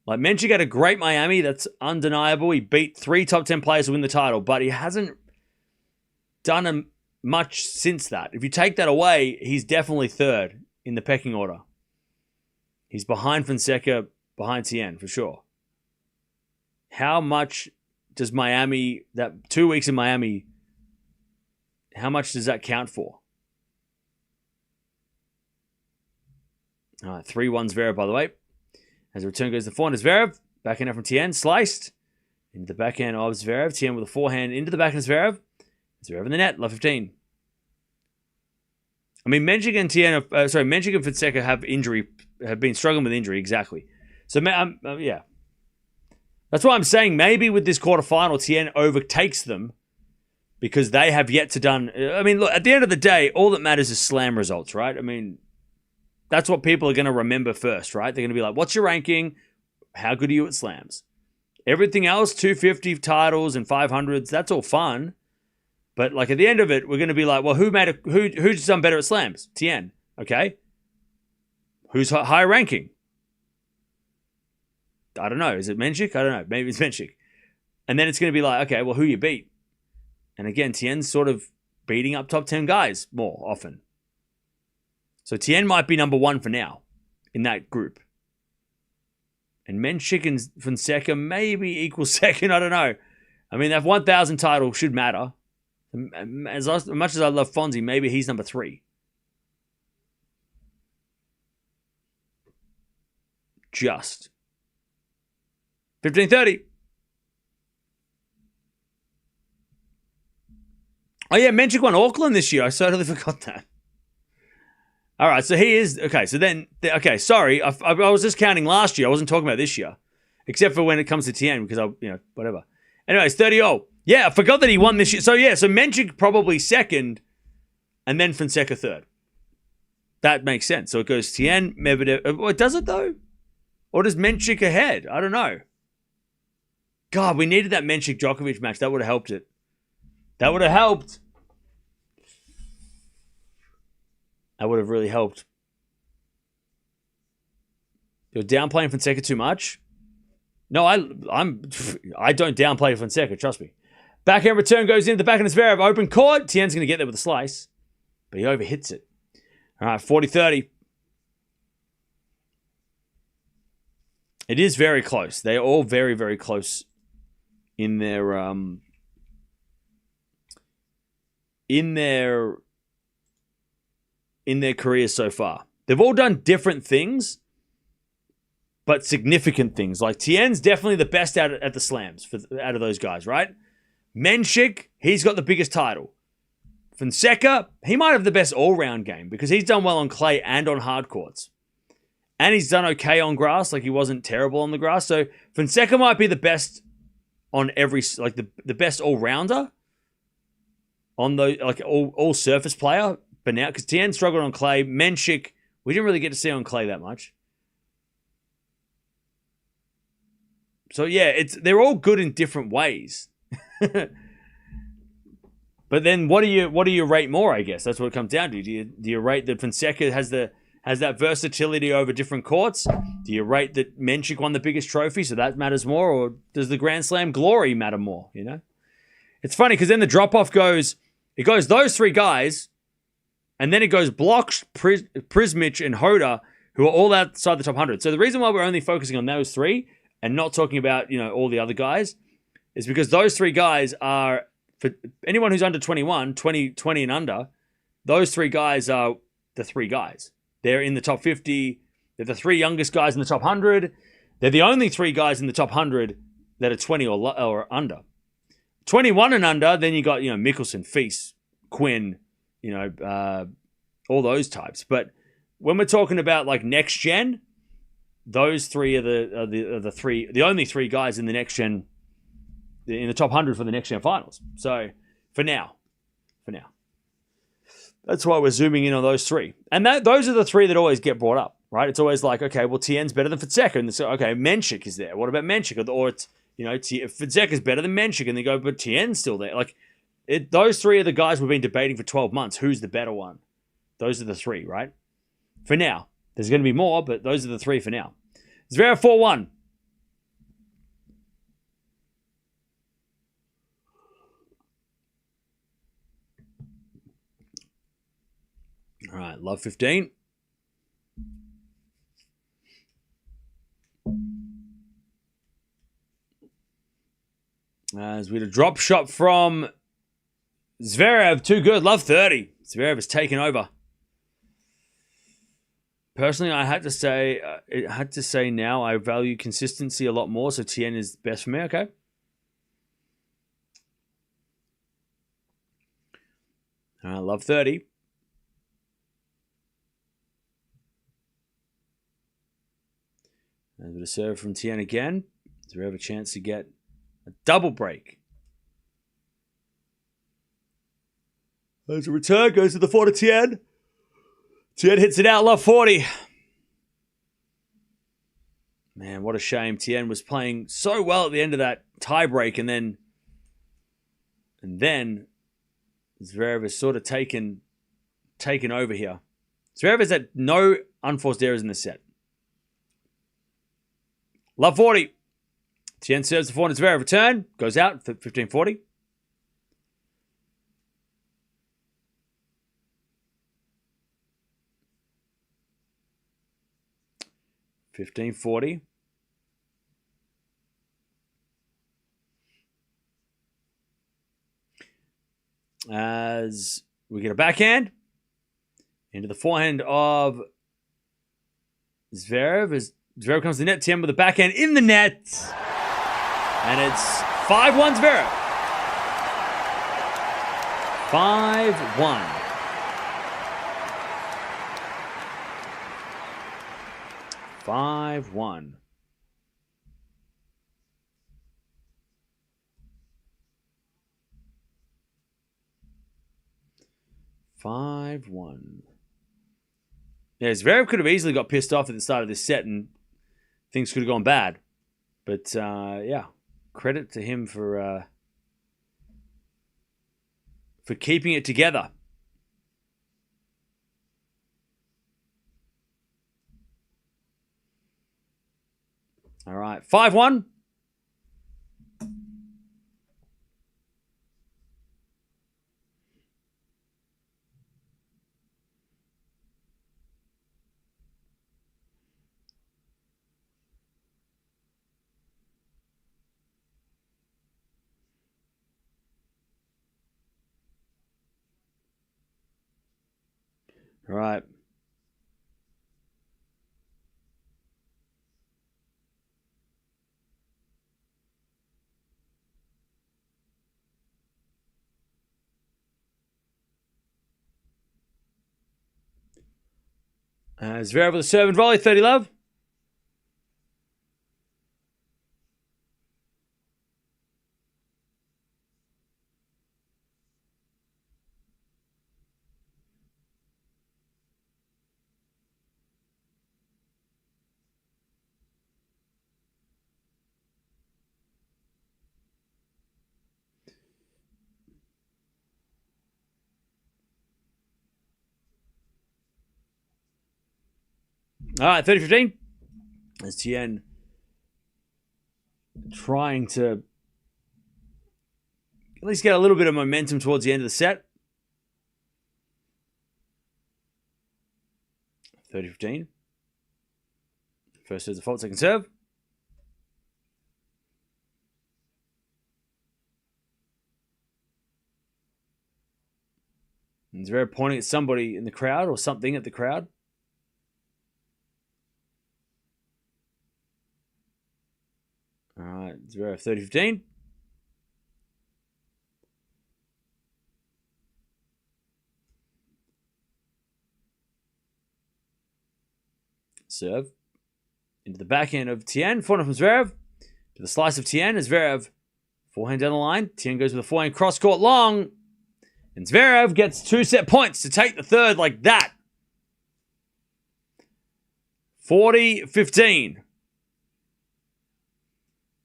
Like, Menchik had a great Miami. That's undeniable. He beat 3 top 10 players to win the title, but he hasn't done much since that. If you take that away, he's definitely 3rd in the pecking order. He's behind Fonseca, behind Tien, for sure. How much does Miami, that 2 weeks in Miami, how much does that count for? All right, 3-1 Zverev, by the way. As the return goes to the forehand, Zverev. Backhand out from Tien, sliced. Into the backhand of Zverev. Tien with a forehand into the backhand of Zverev. Zverev in the net, love 15. I mean, Menchik and Fonseca have been struggling with injury, exactly. So, yeah. That's why I'm saying maybe with this quarterfinal, Tien overtakes them because they have yet to done. I mean, look, at the end of the day, all that matters is slam results, right? I mean, that's what people are going to remember first, right? They're going to be like, what's your ranking? How good are you at slams? Everything else, 250 titles and 500s, that's all fun. But like at the end of it, we're going to be like, well, who's done better at slams? Tien, okay. Who's higher ranking? I don't know. Is it Menchik? I don't know. Maybe it's Menchik. And then it's going to be like, okay, well, who you beat? And again, Tien's sort of beating up top 10 guys more often. So Tien might be number 1 for now in that group. And Menchik and Fonseca maybe equal second. I don't know. I mean, that 1,000 title should matter. As much as I love Fonzie, maybe he's number 3. Just. 15:30. Oh yeah, Menchik won Auckland this year. I totally forgot that. All right, so he is... Okay, so then... Okay, sorry. I was just counting last year. I wasn't talking about this year. Except for when it comes to Tien, because whatever. Anyways, 30-0. Yeah, I forgot that he won this year. So yeah, so Menchik probably second, and then Fonseca third. That makes sense. So it goes Tien, Medvedev... Does it though? Or does Menchik ahead? I don't know. God, we needed that Menchik-Djokovic match. That would have helped it. That would have helped. That would have really helped. You're downplaying Fonseca too much? No, I don't downplay Fonseca, trust me. Backhand return goes into the backhand of Zverev. Open court. Tien's going to get there with a slice. But he overhits it. All right, 40-30. It is very close. They're all very, very close in their careers so far. They've all done different things, but significant things. Like Tien's definitely the best at the slams out of those guys, right? Menchik, he's got the biggest title. Fonseca, he might have the best all-round game because he's done well on clay and on hard courts. And he's done okay on grass, like he wasn't terrible on the grass. So Fonseca might be the best on every, like the best all-rounder on the, like all surface player. But now, because Tien struggled on clay, Menchik, we didn't really get to see on clay that much. So yeah, they're all good in different ways. But then what do you rate more, I guess? That's what it comes down to. Do you rate that Fonseca has that versatility over different courts? Do you rate that Menchik won the biggest trophy, so that matters more, or does the Grand Slam glory matter more? You know, it's funny because then the drop off goes. It goes those three guys, and then it goes Bloch, Prismic, and Hoda, who are all outside the top 100. So the reason why we're only focusing on those three and not talking about all the other guys is because those three guys are, for anyone who's under 21, 20 and under, those three guys are the three guys. They're in the top 50. They're the three youngest guys in the top 100. They're the only three guys in the top 100 that are 20 or under. 21 and under, then you got, Mickelson, Feast, Quinn, all those types. But when we're talking about like next gen, those three are the only three guys in the next gen, in the top 100 for the next gen finals. So for now, that's why we're zooming in on those three. And those are the three that always get brought up, right? It's always like, okay, well, Tien's better than Fonseca. And so, okay, Menchik is there. What about Menchik? Or it's, Fonseca is better than Menchik. And they go, but Tien's still there. Like, those three are the guys we've been debating for 12 months. Who's the better one? Those are the three, right? For now. There's going to be more, but those are the three for now. Zverev 4-1. All right, love 15. As we had a drop shot from Zverev, too good, love 30. Zverev has taken over. Personally, I had to say now I value consistency a lot more, so Tien is best for me, okay? All right, love 30. As with a serve from Tien again. Zverev a chance to get a double break. There's a return, goes to the 4 to Tien. Tien hits it out, love 40. Man, what a shame. Tien was playing so well at the end of that tiebreak, and then Zverev is sort of taken over here. Zverev has had no unforced errors in this set. Love 40. Tien serves the 4 to Zverev. Return. Goes out for 15-40. As we get a backhand into the forehand of Zverev. As Zverev comes to the net, Tien with a backhand in the net. And it's 5-1 Zverev. 5-1. 5-1. Yeah, Zverev could have easily got pissed off at the start of this set and things could have gone bad. But, yeah, credit to him for keeping it together. All right, 5-1. All right. Zverev with a serve and volley, 30 love. All right, 30-15. As Tien trying to at least get a little bit of momentum towards the end of the set. 30-15. First serve's a fault, second serve. And Zverev pointing at somebody in the crowd or something at the crowd. All right, Zverev 30-15. Serve into the backhand of Tien. Forehand from Zverev. To the slice of Tien as Zverev. Forehand down the line. Tien goes with a forehand cross-court long. And Zverev gets 2 set points to take the third like that. 40-15.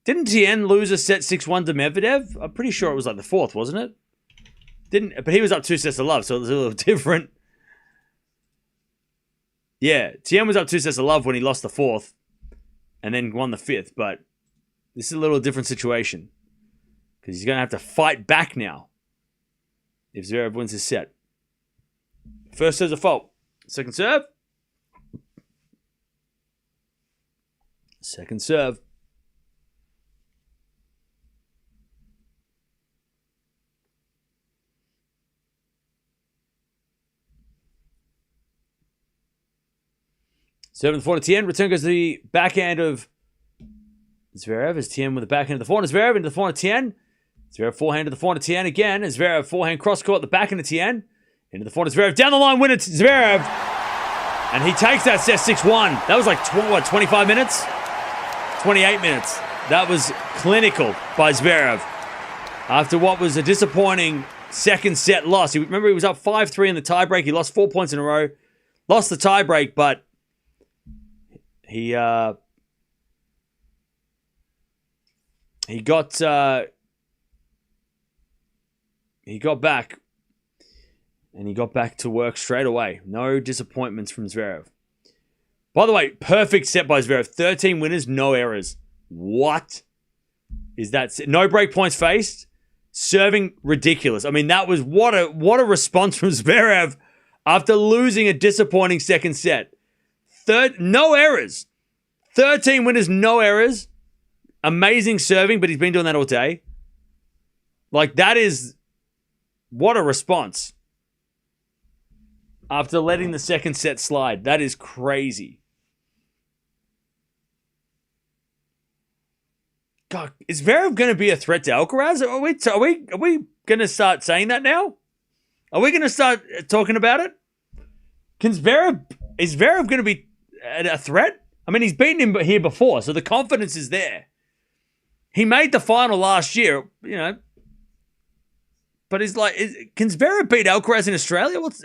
Didn't Tien lose a set 6-1 to Medvedev? I'm pretty sure it was like the fourth, wasn't it? But he was up 2 sets to love, so it was a little different. Yeah, Tien was up 2 sets to love when he lost the fourth and then won the fifth, but this is a little different situation because he's going to have to fight back now if Zverev wins his set. First serve's a fault. Second serve. Second serve. Serve in the forehand to Tien. Return goes to the backhand of Zverev. As Tien with the backhand of the forehand. Zverev into the forehand to Tien. Zverev forehand to the forehand to Tien again. As Zverev forehand cross court, the backhand to Tien. Into the forehand to Zverev. Down the line, winner to Zverev. And he takes that set 6-1. That was like, 25 minutes? 28 minutes. That was clinical by Zverev. After what was a disappointing second set loss. Remember, he was up 5-3 in the tiebreak. He lost 4 points in a row. Lost the tiebreak, but he got back, and he got back to work straight away. No disappointments from Zverev. By the way, perfect set by Zverev. 13 winners, no errors. What is that? No break points faced. Serving ridiculous. I mean, that was what a response from Zverev after losing a disappointing second set. No errors. 13 winners, no errors. Amazing serving, but he's been doing that all day. Like, that is... What a response. After letting the second set slide. That is crazy. God, is Zverev going to be a threat to Alcaraz? Are we going to start saying that now? Are we going to start talking about it? Is Zverev going to be a threat? I mean, he's beaten him here before, so the confidence is there. He made the final last year, you know. But he's like, can Zverev beat Alcaraz in Australia? What's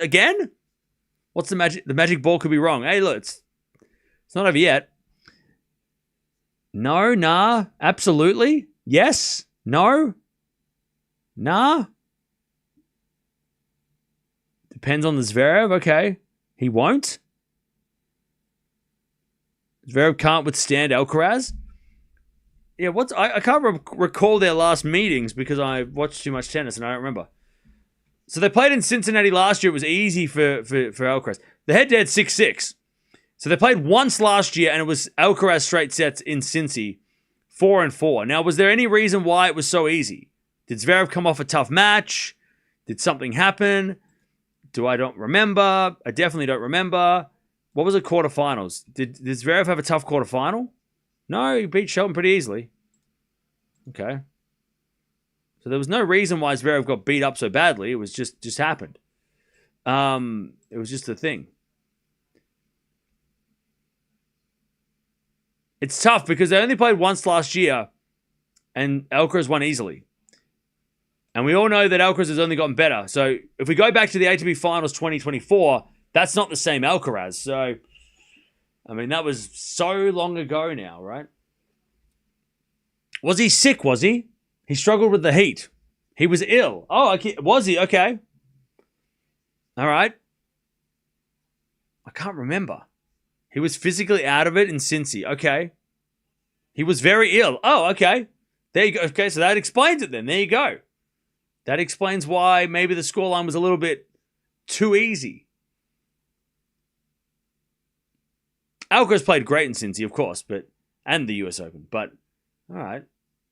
the magic? The magic ball could be wrong. Hey, look, it's not over yet. No, nah, absolutely. Yes, no, nah. Depends on the Zverev. Okay, he won't. Zverev can't withstand Alcaraz. Yeah, I can't recall their last meetings because I watched too much tennis and I don't remember. So they played in Cincinnati last year. It was easy for Alcaraz. The head-to-head 6-6. So they played once last year and it was Alcaraz straight sets in Cincy, 4-4. Now, was there any reason why it was so easy? Did Zverev come off a tough match? Did something happen? I don't remember. I definitely don't remember. What was the quarterfinals? Did Zverev have a tough quarterfinal? No, he beat Shelton pretty easily. Okay. So there was no reason why Zverev got beat up so badly. It was just happened. It was just a thing. It's tough because they only played once last year and Alcaraz won easily. And we all know that Alcaraz has only gotten better. So if we go back to the ATP Finals 2024, that's not the same Alcaraz. So, I mean, that was so long ago now, right? Was he sick, was he? He struggled with the heat. He was ill. Oh, okay. Was he? Okay. All right. I can't remember. He was physically out of it in Cincy. Okay. He was very ill. Oh, okay. There you go. Okay, so that explains it then. There you go. That explains why maybe the scoreline was a little bit too easy. Alcaraz played great in Cincy, of course, and the US Open. But, all right.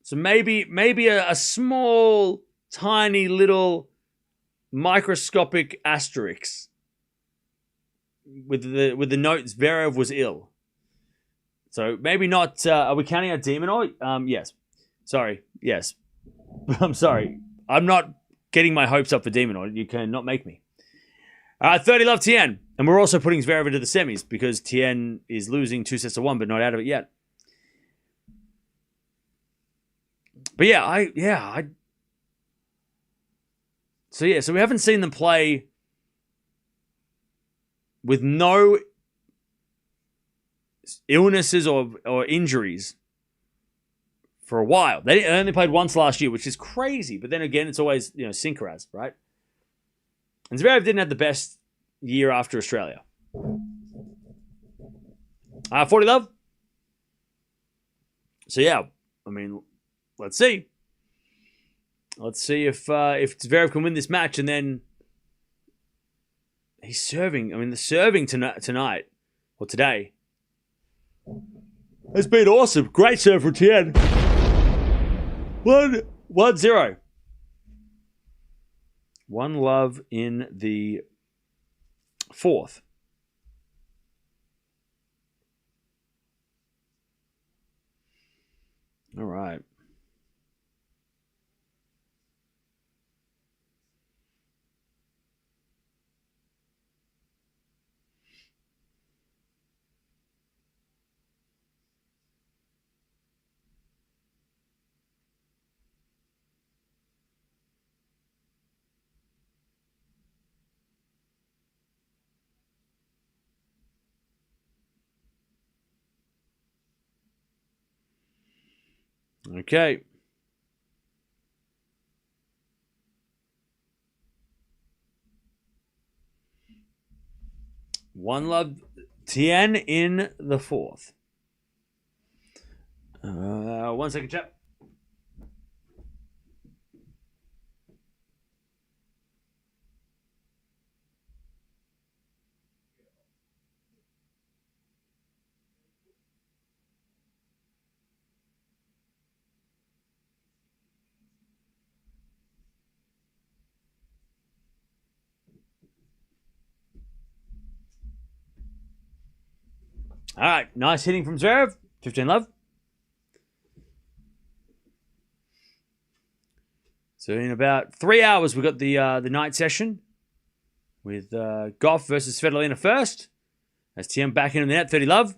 So maybe a small, tiny little microscopic asterisk with the note Zverev was ill. So maybe not. Are we counting out Minaur? Yes. Sorry. Yes. I'm sorry. I'm not getting my hopes up for Minaur. You cannot make me. 30 love Tien. And we're also putting Zverev into the semis because Tien is losing 2-1, but not out of it yet. But so we haven't seen them play with no illnesses or injuries for a while. They only played once last year, which is crazy. But then again, it's always, Sinkeraz, right? And Zverev didn't have the best year after Australia. 40 love. So yeah, I mean, let's see. Let's see if Zverev can win this match, and then he's serving. I mean, the serving tonight or today has been awesome. Great serve from Tien. 1-0. One love in the fourth. All right. Okay. One love Tien in the fourth. 1 second, chat. All right, nice hitting from Zverev. 15 love. So in about 3 hours, we got the night session with Gauff versus Svitolina first. As Tien back in the net, 30 love.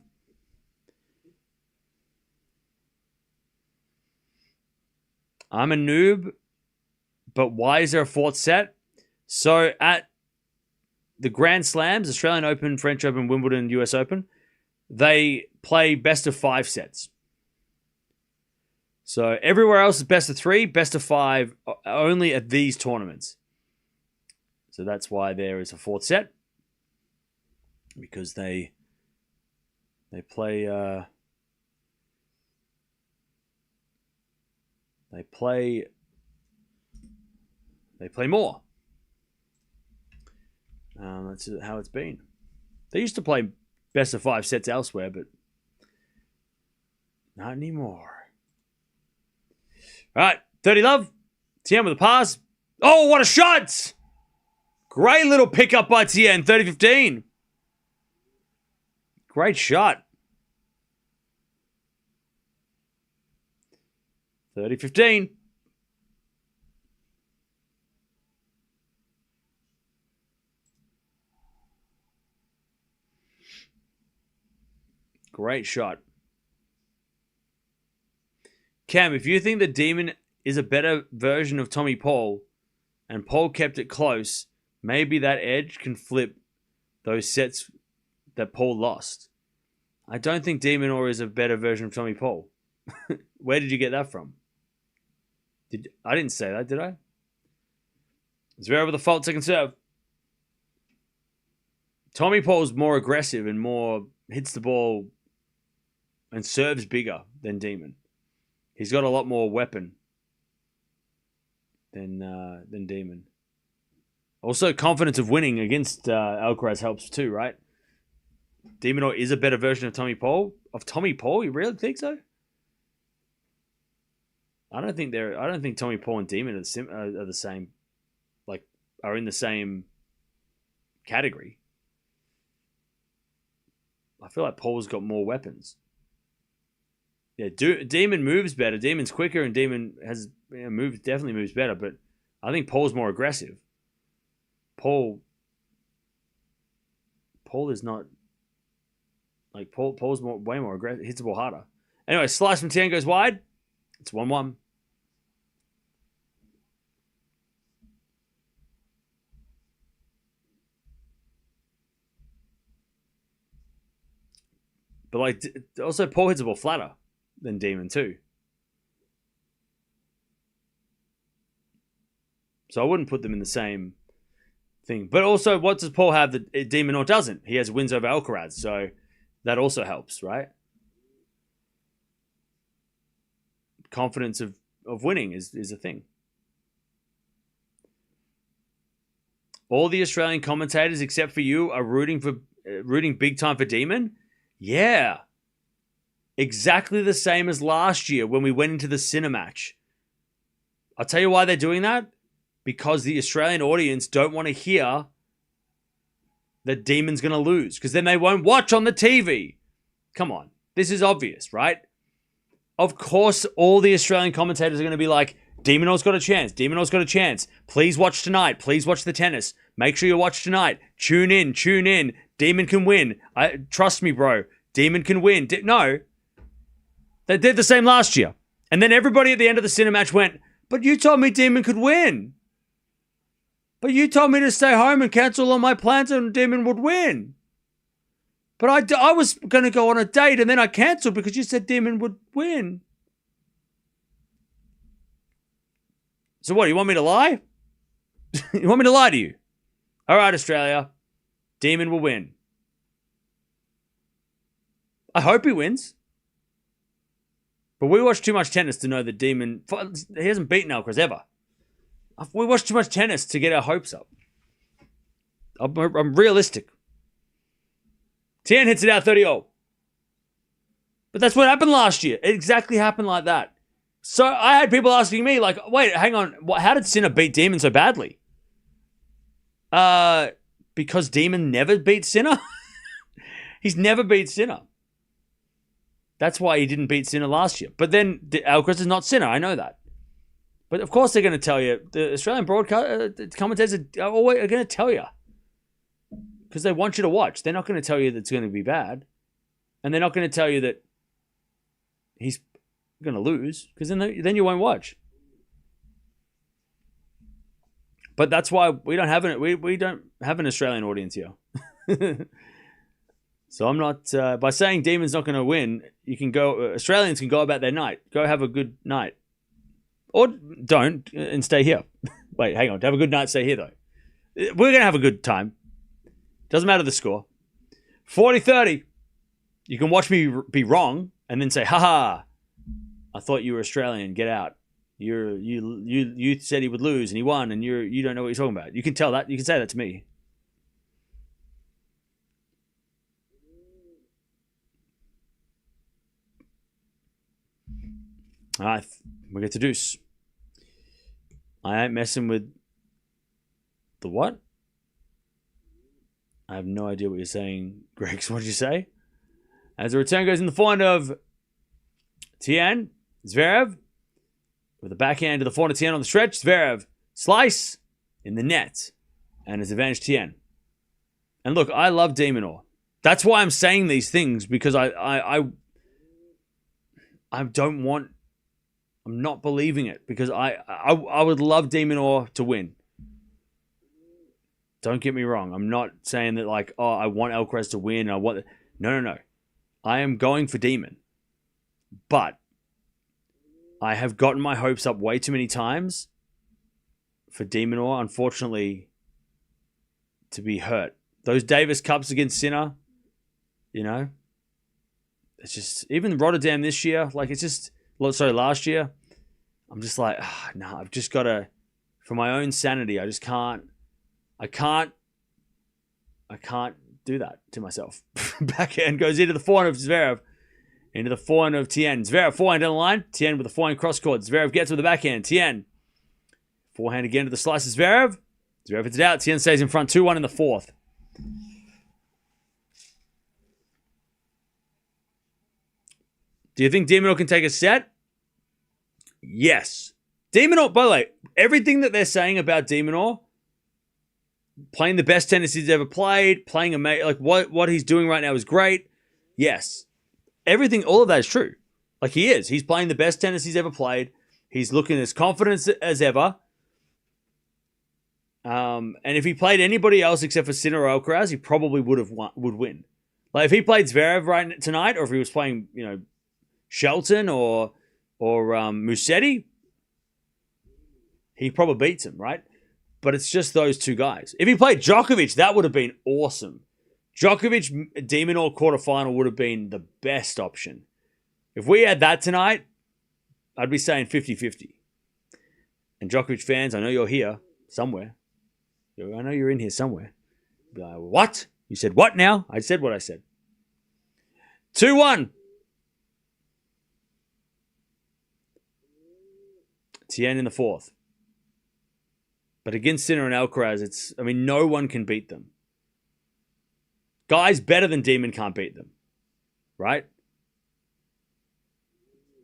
I'm a noob, but why is there a fourth set? So at the Grand Slams, Australian Open, French Open, Wimbledon, US Open, they play best of 5 sets. So everywhere else is best of 3, best of 5, only at these tournaments. So that's why there is a fourth set. Because they play more. That's how it's been. They used to play best of 5 sets elsewhere, but not anymore. All right, 30 love. Tien with a pass. Oh, what a shot! Great little pickup by Tien, 30-15. Great shot. 30-15. Great shot. Cam, if you think the Demon is a better version of Tommy Paul and Paul kept it close, maybe that edge can flip those sets that Paul lost. I don't think Minaur is a better version of Tommy Paul. Where did you get that from? I didn't say that, did I? Zverev with a fault second serve. Tommy Paul's more aggressive and more hits the ball and serves bigger than Demon. He's got a lot more weapon than Demon. Also, confidence of winning against Alcaraz helps too, right? De Minaur is a better version of Tommy Paul. Of Tommy Paul, you really think so? I don't think Tommy Paul and Demon are the same. Like, are in the same category. I feel like Paul's got more weapons. Yeah, Demon moves better. Demon's quicker, and Demon has definitely moves better. But I think Paul's more aggressive. Paul is not like Paul's way more aggressive. Hits the ball harder. Anyway, slice from Tien goes wide. It's 1-1. But like, also Paul hits the ball flatter than Demon too. So I wouldn't put them in the same thing. But also, what does Paul have that De Minaur doesn't? He has wins over Alcaraz, so that also helps, right? Confidence of winning is a thing. All the Australian commentators, except for you, are rooting big time for Demon. Yeah. Exactly the same as last year when we went into the Sinner match. I'll tell you why they're doing that. Because the Australian audience don't want to hear that Demon's going to lose. Because then they won't watch on the TV. Come on. This is obvious, right? Of course, all the Australian commentators are going to be like, De Minaur's got a chance. De Minaur's got a chance. Please watch tonight. Please watch the tennis. Make sure you watch tonight. Tune in. Demon can win. Trust me, bro. Demon can win. No. They did the same last year. And then everybody at the end of the Sinner match went, but you told me Demon could win. But you told me to stay home and cancel all my plans and Demon would win. But I was going to go on a date and then I cancelled because you said Demon would win. So what, you want me to lie? You want me to lie to you? All right, Australia. Demon will win. I hope he wins. But we watch too much tennis to know that Demon... He hasn't beaten Alcaraz ever. We watch too much tennis to get our hopes up. I'm realistic. Tien hits it out 30-0. But that's what happened last year. It exactly happened like that. So I had people asking me, like, wait, hang on. How did Sinner beat Demon so badly? Because Demon never beat Sinner? He's never beat Sinner. That's why he didn't beat Sinner last year. But then Alcaraz is not Sinner. I know that. But of course they're going to tell you. The Australian broadcast commentators are going to tell you. Because they want you to watch. They're not going to tell you that it's going to be bad. And they're not going to tell you that he's going to lose. Because then you won't watch. But that's why we don't have an Australian audience here. So I'm not... by saying Demon's not going to win, you can go... Australians can go about their night. Go have a good night. Or don't and stay here. Wait, hang on. To have a good night, stay here, though. We're going to have a good time. Doesn't matter the score. 40-30. You can watch me be wrong and then say, haha, I thought you were Australian. Get out. You said he would lose and he won and you don't know what you're talking about. You can tell that. You can say that to me. All right, we get to deuce. I ain't messing with the what? I have no idea what you're saying, Greg. What did you say? As the return goes in the forehand of Tien, Zverev, with a backhand to the forehand of Tien on the stretch. Zverev, slice in the net, and it's advantage Tien. And look, I love De Minaur. That's why I'm saying these things, because I don't want... I'm not believing it because I would love De Minaur to win. Don't get me wrong. I'm not saying that like, oh, I want Alcaraz to win. No. I am going for Demon. But I have gotten my hopes up way too many times for De Minaur, unfortunately, to be hurt. Those Davis Cups against Sinner, You know, it's just even Rotterdam this year. Like it's just last year. I'm just like, no, I've just got to, for my own sanity, I just can't. I can't do that to myself. Backhand goes into the forehand of Zverev. Into the forehand of Tien. Zverev forehand down the line. Tien with the forehand cross court. Zverev gets with the backhand. Tien. Forehand again to the slice of Zverev. Zverev hits it out. Tien stays in front 2-1 in the fourth. Do you think de Minaur can take a set? Yes. De Minaur, by the way, everything that they're saying about de Minaur, playing the best tennis he's ever played, playing like what he's doing right now is great. Yes. Everything, all of that is true. Like he is. He's playing the best tennis he's ever played. He's looking as confident as ever. And if he played anybody else except for Sinner or Alcaraz, he probably would win. Like if he played Zverev tonight, or if he was playing, Shelton or Musetti, he probably beats him, right? But it's just those two guys. If he played Djokovic, that would have been awesome. Djokovic, de Minaur quarterfinal would have been the best option. If we had that tonight, I'd be saying 50-50. And Djokovic fans, I know you're here somewhere. I know you're in here somewhere. Be like, what? You said what now? I said what I said. 2-1. Tien in the fourth. But against Sinner and Alcaraz, no one can beat them. Guys better than Demon can't beat them. Right?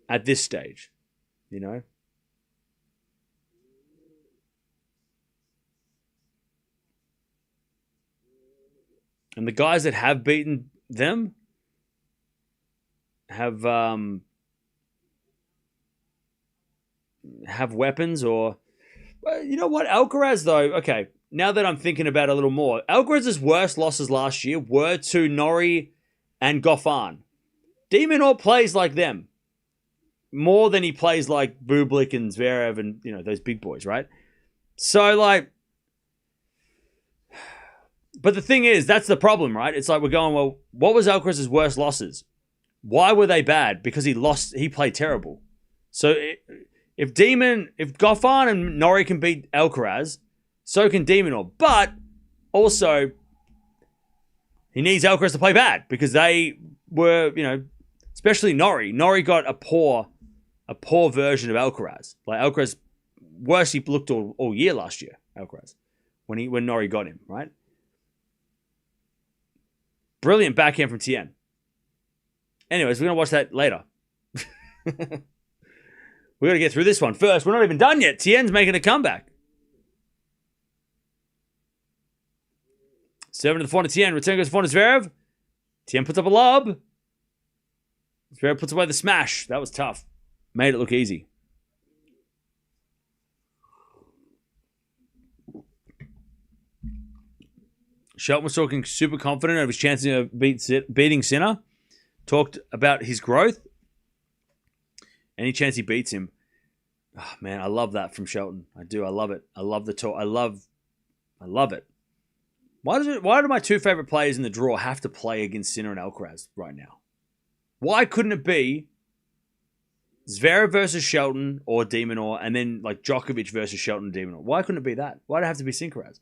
At this stage. And the guys that have beaten them have weapons or... You know what? Alcaraz, though, okay, now that I'm thinking about it a little more, Alcaraz's worst losses last year were to Norrie and Goffin. de Minaur plays like them more than he plays like Bublik and Zverev and, those big boys, right? So, but the thing is, that's the problem, right? It's like we're going, well, what was Alcaraz's worst losses? Why were they bad? Because he played terrible. So... If Goffin and Norrie can beat Alcaraz, so can de Minaur. But also, he needs Alcaraz to play bad because they were, especially Norrie. Norrie got a poor version of Alcaraz. Like Alcaraz, worse he looked all year last year. Alcaraz, when Norrie got him, right? Brilliant backhand from Tien. Anyways, we're gonna watch that later. We got to get through this one first. We're not even done yet. Tien's making a comeback. 7 to the forehand to Tien. Return goes to forehand to Zverev. Tien puts up a lob. Zverev puts away the smash. That was tough. Made it look easy. Shelton was talking super confident of his chances of beating Sinner. Talked about his growth. Any chance he beats him. Oh, man, I love that from Shelton. I do. I love it. I love the talk. I love it. Why do my two favorite players in the draw have to play against Sinner and Alcaraz right now? Why couldn't it be Zverev versus Shelton or de Minaur and then like Djokovic versus Shelton and de Minaur? Why couldn't it be that? Why'd it have to be Sincaraz?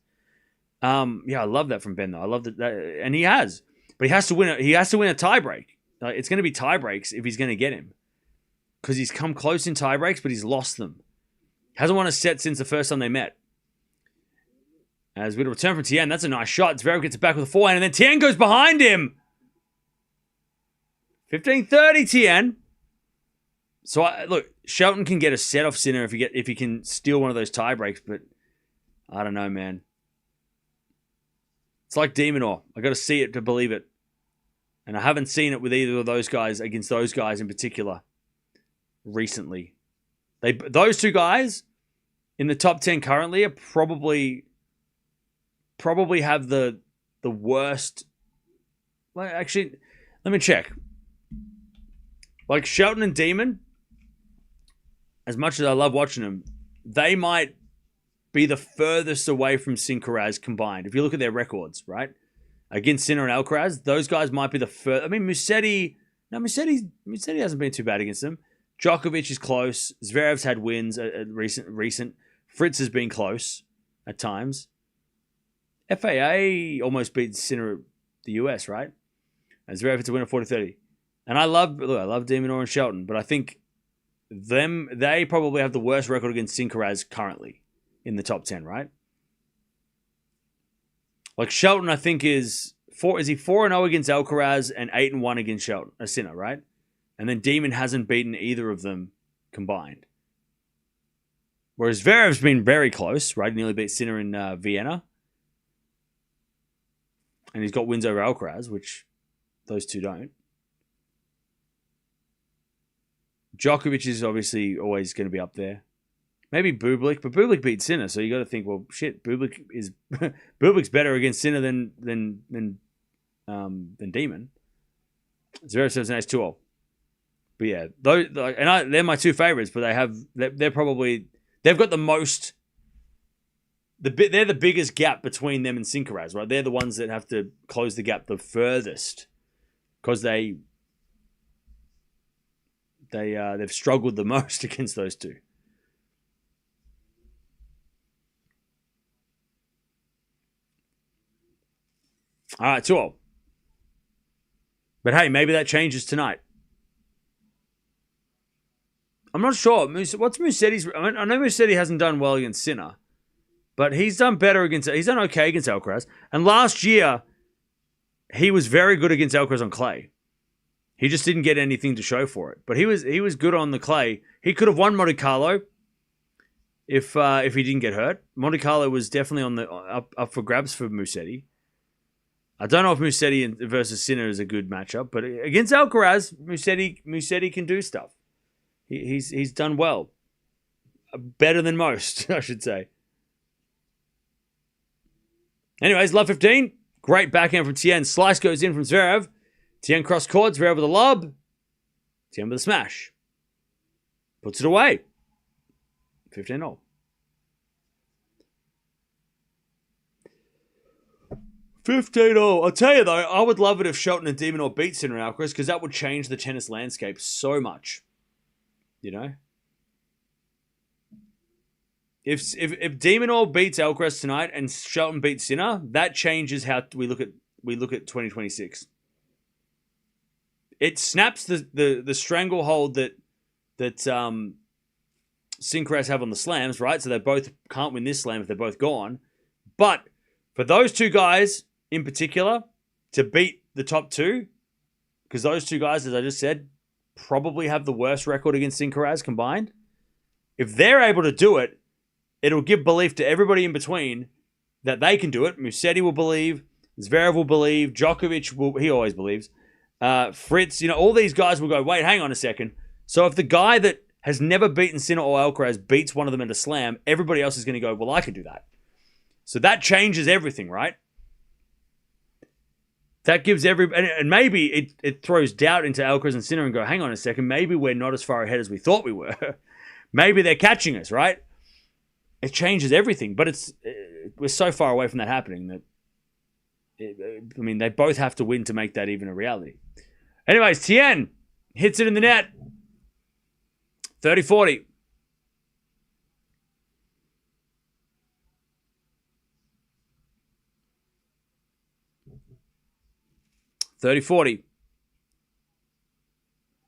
Yeah, I love that from Ben though. I love that, and he has. But he has to win a tiebreak. Like, it's going to be tiebreaks if he's going to get him. Because he's come close in tiebreaks, but he's lost them. Hasn't won a set since the first time they met. As we return from Tien, that's a nice shot. Zverev gets it back with a forehand, and then Tien goes behind him. 15-30 Tien. So look, Shelton can get a set off Sinner if he can steal one of those tiebreaks, but I don't know, man. It's like de Minaur. I got to see it to believe it, and I haven't seen it with either of those guys against those guys in particular. Recently, those two guys in the top 10 currently are probably have the worst. Well, actually, let me check. Like Shelton and Demon, as much as I love watching them, they might be the furthest away from Sincaraz combined. If you look at their records, right? against Sinner and Alcaraz. Those guys might be the first. I mean, Musetti hasn't been too bad against them. Djokovic is close. Zverev's had wins recent. Fritz has been close at times. FAA almost beat Sinner at the US, right? And Zverev it's a winner 40-30. And I love De Minaur and Shelton, but I think they probably have the worst record against Alcaraz currently in the top 10, right? Like Shelton, I think is 4-0 against Alcaraz and 8-1 against Sinner, right? And then Demon hasn't beaten either of them combined. Whereas Zverev's been very close, right? He nearly beat Sinner in Vienna. And he's got wins over Alcaraz, which those two don't. Djokovic is obviously always going to be up there. Maybe Bublik, but Bublik beat Sinner, so you got to think, well, shit, Bublik's better against Sinner than Demon. Zverev says an ace 2-0. But yeah, they're my two favorites, but they've got the most. They're the biggest gap between them and Alcaraz, right? They're the ones that have to close the gap the furthest because they've struggled the most against those two. All right, 2-0. But hey, maybe that changes tonight. I'm not sure. What's Musetti's? I know Musetti hasn't done well against Sinner, but he's done better he's done okay against Alcaraz. And last year, he was very good against Alcaraz on clay. He just didn't get anything to show for it. But he was good on the clay. He could have won Monte Carlo if he didn't get hurt. Monte Carlo was definitely on the up for grabs for Musetti. I don't know if Musetti versus Sinner is a good matchup, but against Alcaraz, Musetti can do stuff. He's done well. Better than most, I should say. Anyways, love 15. Great backhand from Tien. Slice goes in from Zverev. Tien cross court. Zverev with a lob. Tien with a smash. Puts it away. 15-0. I'll tell you though, I would love it if Shelton and De Minaur beat Sinner and Alcaraz because that would change the tennis landscape so much. You know? If De Minaur beats Alcaraz tonight and Shelton beats Sinner, that changes how we look at 2026. It snaps the stranglehold that Alcaraz have on the slams, right? So they both can't win this slam if they're both gone. But for those two guys in particular to beat the top two, because those two guys, as I just said, probably have the worst record against Alcaraz combined. If they're able to do it, it'll give belief to everybody in between that they can do it. Musetti will believe. Zverev will believe. Djokovic he always believes. Fritz, all these guys will go, wait, hang on a second. So if the guy that has never beaten Sinner or Alcaraz beats one of them in a slam, everybody else is going to go, well, I can do that. So that changes everything, right? That gives and maybe it throws doubt into Alcaraz and Sinner and go, hang on a second, maybe we're not as far ahead as we thought we were. Maybe they're catching us, right? It changes everything, but we're so far away from that happening that, they both have to win to make that even a reality. Anyways, Tien hits it in the net. 30-40.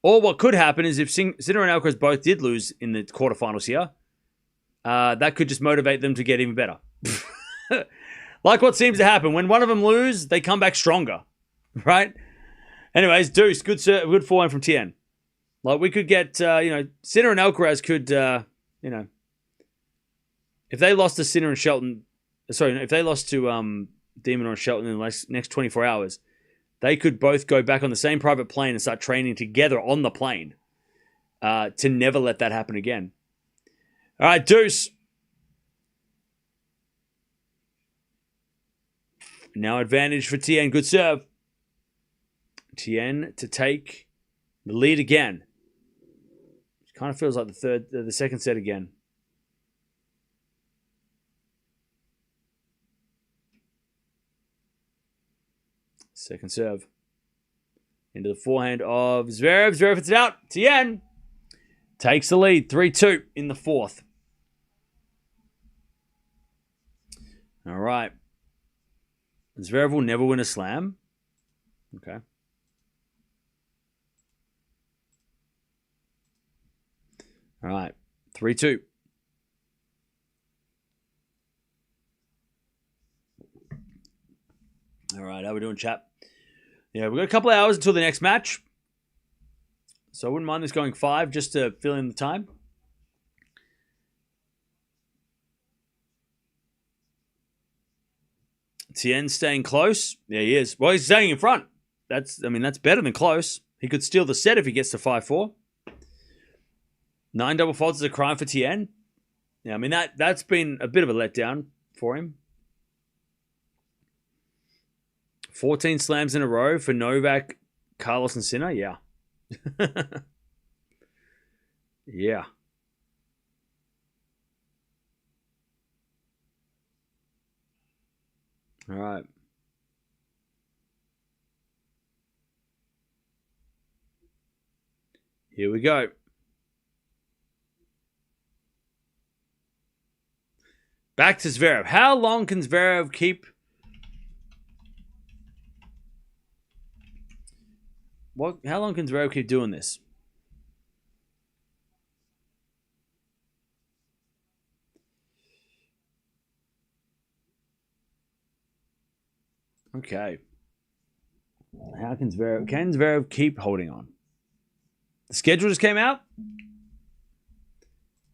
Or what could happen is if Sinner and Alcaraz both did lose in the quarterfinals here, that could just motivate them to get even better. Like what seems to happen. When one of them lose, they come back stronger. Right? Anyways, Deuce, good forehand from Tien. Like we could get, Sinner and Alcaraz could, if they lost to Sinner and Shelton, if they lost to De Minaur and Shelton in the next 24 hours, they could both go back on the same private plane and start training together on the plane to never let that happen again. All right, Deuce. Now advantage for Tien. Good serve. Tien to take the lead again. It kind of feels like the second set again. Second serve. Into the forehand of Zverev. Zverev hits it out. Tien takes the lead. 3-2 in the fourth. All right. Zverev will never win a slam. Okay. All right. 3-2. All right. How we doing, chap? Yeah, we've got a couple of hours until the next match. So I wouldn't mind this going 5 just to fill in the time. Tien staying close. Yeah, he is. Well, he's staying in front. That's better than close. He could steal the set if he gets to 5-4. 9 double faults is a crime for Tien. Yeah, I mean, that's been a bit of a letdown for him. 14 slams in a row for Novak, Carlos, and Sinner. Yeah. Yeah. All right. Here we go. Back to Zverev. How long can Zverev keep... How long can Zverev keep doing this? Okay. How can Zverev keep holding on? The schedule just came out.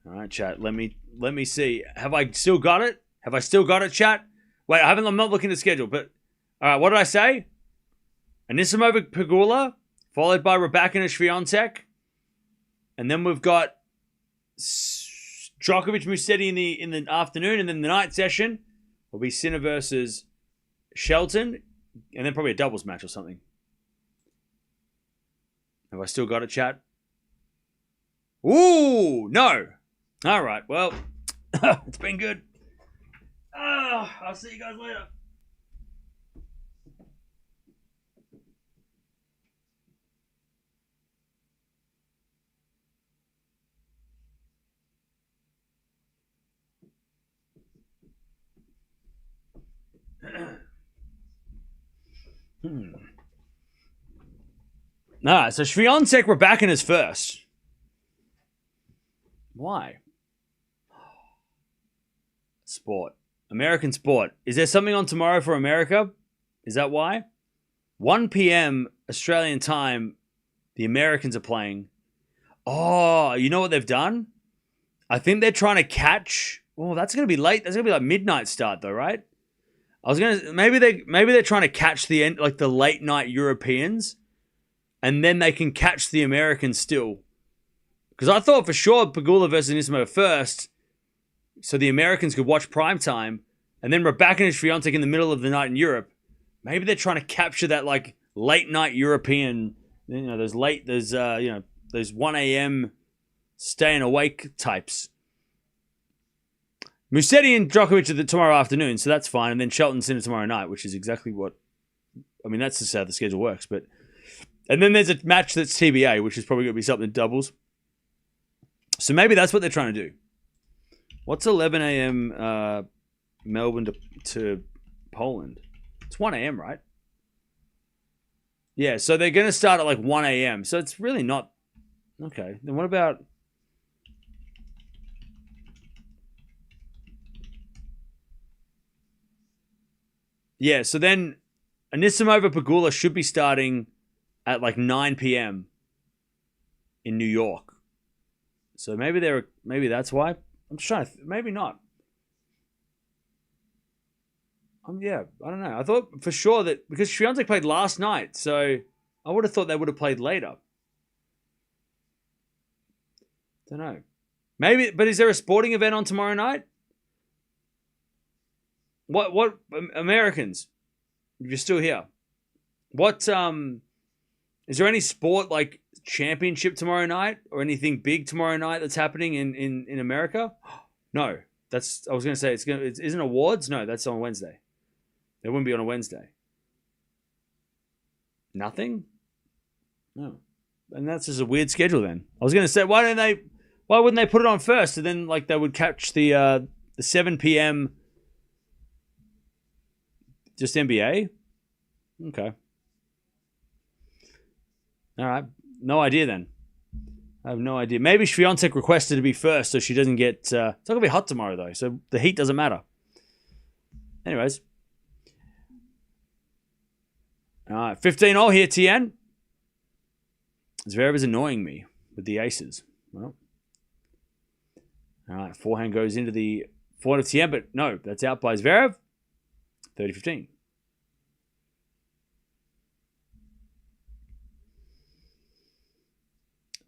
All right, chat. Let me see. Have I still got it? Have I still got it, chat? Wait, I'm not looking at the schedule, but all right, what did I say? Anisimova Pegula, followed by Raducanu and Swiatek. And then we've got Djokovic Musetti in the afternoon, and then the night session will be Sinner versus Shelton, and then probably a doubles match or something. Have I still got it, chat? Ooh, no. All right, well, it's been good. I'll see you guys later. Alright, so Swiatek, we're back in his first. Why? Sport. American sport. Is there something on tomorrow for America? Is that why? 1 p.m. Australian time, the Americans are playing. Oh, you know what they've done? I think they're trying to catch... Oh, that's going to be late. That's going to be like midnight start though, right? Maybe they're trying to catch the end, like the late night Europeans, and then they can catch the Americans still. Because I thought for sure Pegula versus Anisimova first, so the Americans could watch prime time, and then Raducanu and Swiatek in the middle of the night in Europe. Maybe they're trying to capture that like late night European, those 1 a.m. staying awake types. Musetti and Djokovic are tomorrow afternoon, so that's fine. And then Shelton Sinner tomorrow night, which is exactly what... I mean, that's just how the schedule works. And then there's a match that's TBA, which is probably going to be something doubles. So maybe that's what they're trying to do. What's 11 a.m. Melbourne to Poland? It's 1 a.m., right? Yeah, so they're going to start at like 1 a.m. So it's really not... Okay, then what about... Yeah, so then Anisimova Pegula should be starting at like 9 p.m. in New York. So maybe that's why. I'm just trying to... maybe not. Yeah, I don't know. I thought for sure that... because Swiatek played last night, so I would have thought they would have played later. Don't know. Maybe... but is there a sporting event on tomorrow night? What Americans? If you're still here, what is there any sport like championship tomorrow night or anything big tomorrow night that's happening in America? No, I was going to say isn't awards. No, that's on Wednesday. It wouldn't be on a Wednesday. Nothing? No. And that's just a weird schedule then. I was going to say, why wouldn't they put it on first? And then like they would catch the 7 p.m. just NBA? Okay. All right. No idea then. I have no idea. Maybe Swiatek requested to be first so she doesn't get... it's not going to be hot tomorrow though, so the heat doesn't matter. Anyways. All right. 15-all here, Tien. Zverev is annoying me with the aces. Well. All right. Forehand goes into the forehand of Tien, but no, that's out by Zverev. 30-15.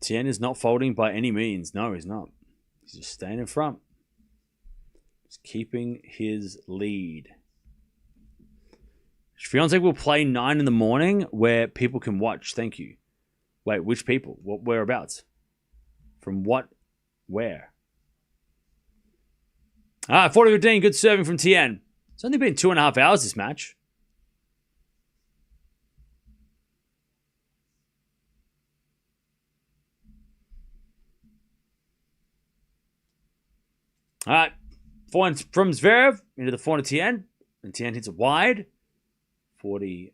Tien is not folding by any means. No, he's not. He's just staying in front. Just keeping his lead. Swiatek will play 9 in the morning where people can watch. Thank you. Wait, which people? What? Whereabouts? From what? Where? 40-15. Good serving from Tien. It's only been 2.5 hours this match. All right. Forehand from Zverev into the forehand of Tien. And Tien hits it wide. 40-30.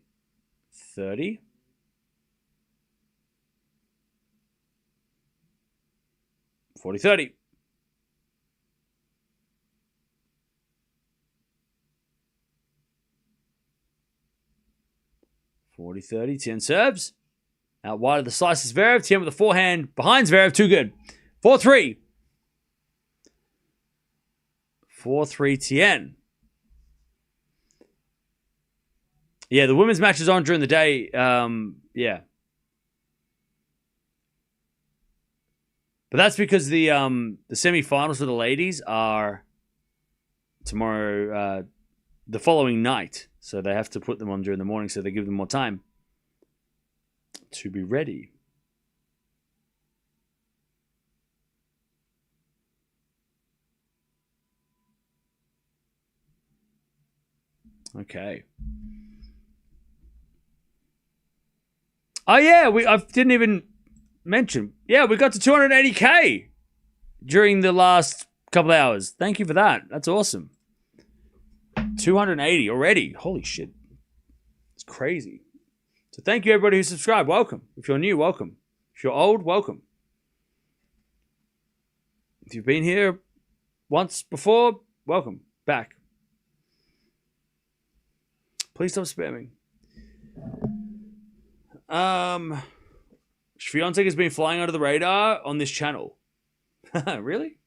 40-30. Tien serves. Out wide of the slice of Zverev. Tien with the forehand behind Zverev. Too good. 4-3. 4-3 Tien. Yeah, the women's match is on during the day. Yeah. But that's because the semifinals for the ladies are tomorrow, the following night. So they have to put them on during the morning so they give them more time to be ready. Okay. Oh, yeah, I didn't even mention. Yeah, we got to 280K during the last couple of hours. Thank you for that. That's awesome. 280 already. Holy shit. It's crazy. So thank you, everybody who subscribed. Welcome. If you're new, welcome. If you're old, welcome. If you've been here once before, welcome back. Please stop spamming. Swiatek has been flying under the radar on this channel. Really?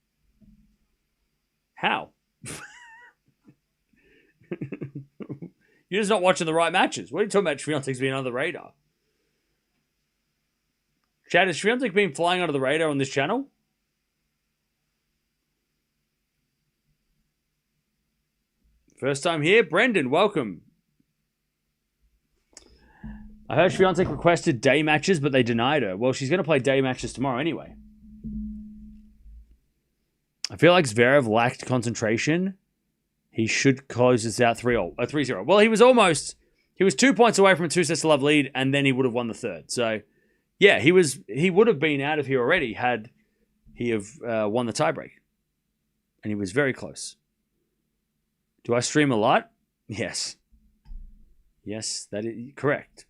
How? You're just not watching the right matches. What are you talking about? Swiatek's been under the radar. Chad, has Swiatek been flying under the radar on this channel? First time here, Brendan, welcome. I heard Swiatek requested day matches, but they denied her. Well, she's going to play day matches tomorrow anyway. I feel like Zverev lacked concentration. He should close this out 3-0. Well, he was 2 points away from a 2-set-to-love lead, and then he would have won the third. So, yeah, he would have been out of here already had he have won the tiebreak. And he was very close. Do I stream a lot? Yes. Yes, that is correct.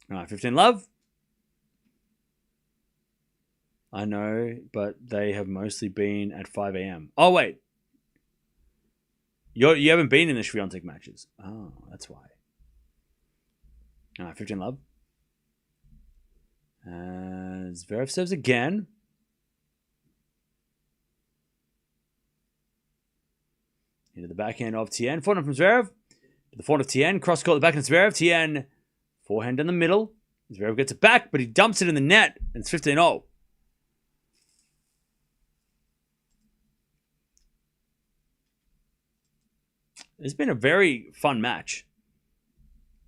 All right, 15 love. I know, but they have mostly been at 5 a.m. Oh, wait. You haven't been in the Swiatek matches. Oh, that's why. All right, 15 love. Zverev serves again. Into the backhand of Tien. Forehand from Zverev. To the forehand of Tien. Cross court, the backhand of Zverev. Tien, forehand in the middle. Zverev gets it back, but he dumps it in the net. And it's 15-0. It's been a very fun match.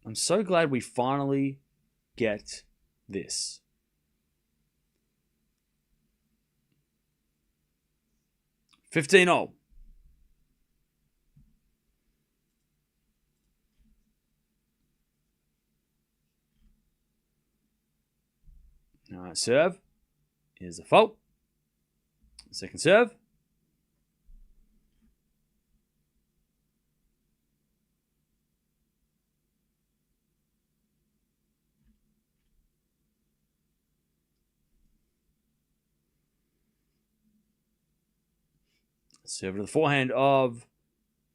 I'm so glad we finally get this. $15-0. All right, serve. Here's the fault. Second serve. Serve to the forehand of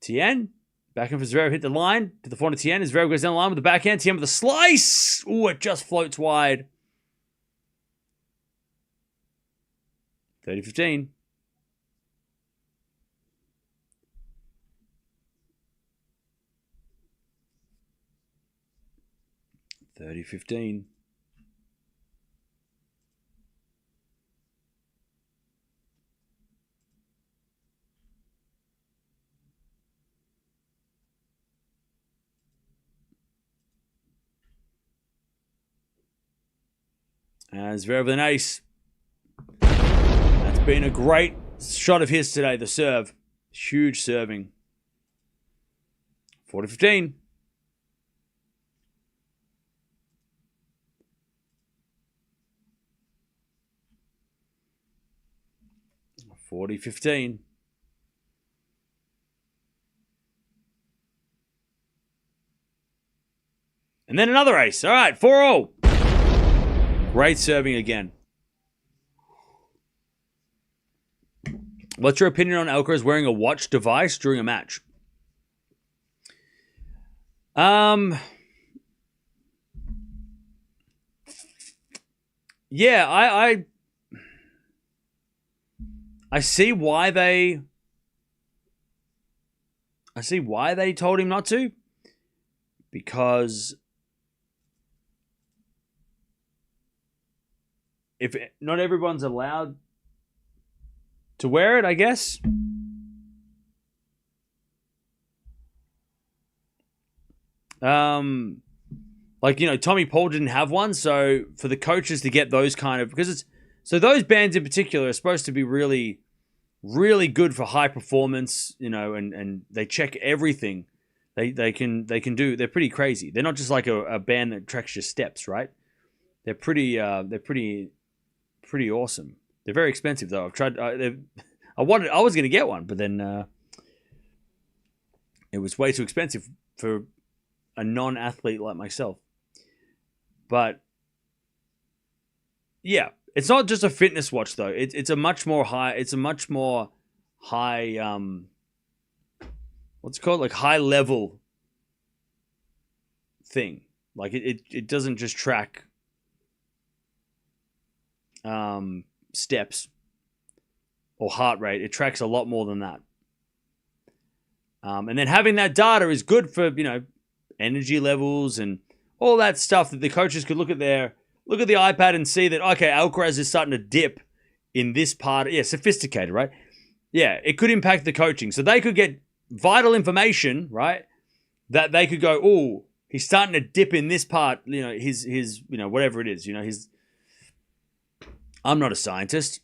Tien. Backhand for Zverev, hit the line. To the forehand of Tien. Zverev goes down the line with the backhand. Tien with a slice. Ooh, it just floats wide. 30-15. Zverev with an ace. That's been a great shot of his today, the serve. Huge serving. 40-15. And then another ace. All right, 4-0. Great serving again. What's your opinion on Alcaraz wearing a watch device during a match? Yeah, I see why they told him not to, because if not everyone's allowed to wear it, I guess. Like, you know, Tommy Paul didn't have one, so for the coaches to get those kind of, because it's, so those bands in particular are supposed to be really, really good for high performance, you know, and they check everything. They can do, they're pretty crazy. They're not just like a band that tracks your steps, right? They're pretty awesome. They're very expensive though. I've tried. I was going to get one, but then it was way too expensive for a non-athlete like myself. But yeah, it's not just a fitness watch though. It's a much more high. It's a much more high. What's it called? Like high level thing. Like it doesn't just track steps or heart rate. It tracks a lot more than that. And then having that data is good for, you know, energy levels and all that stuff that the coaches could look at the iPad and see that, okay, Alcaraz is starting to dip in this part. Yeah, sophisticated, right? Yeah, it could impact the coaching. So they could get vital information, right? That they could go, oh, he's starting to dip in this part, you know, his you know, whatever it is, you know, his. I'm not a scientist.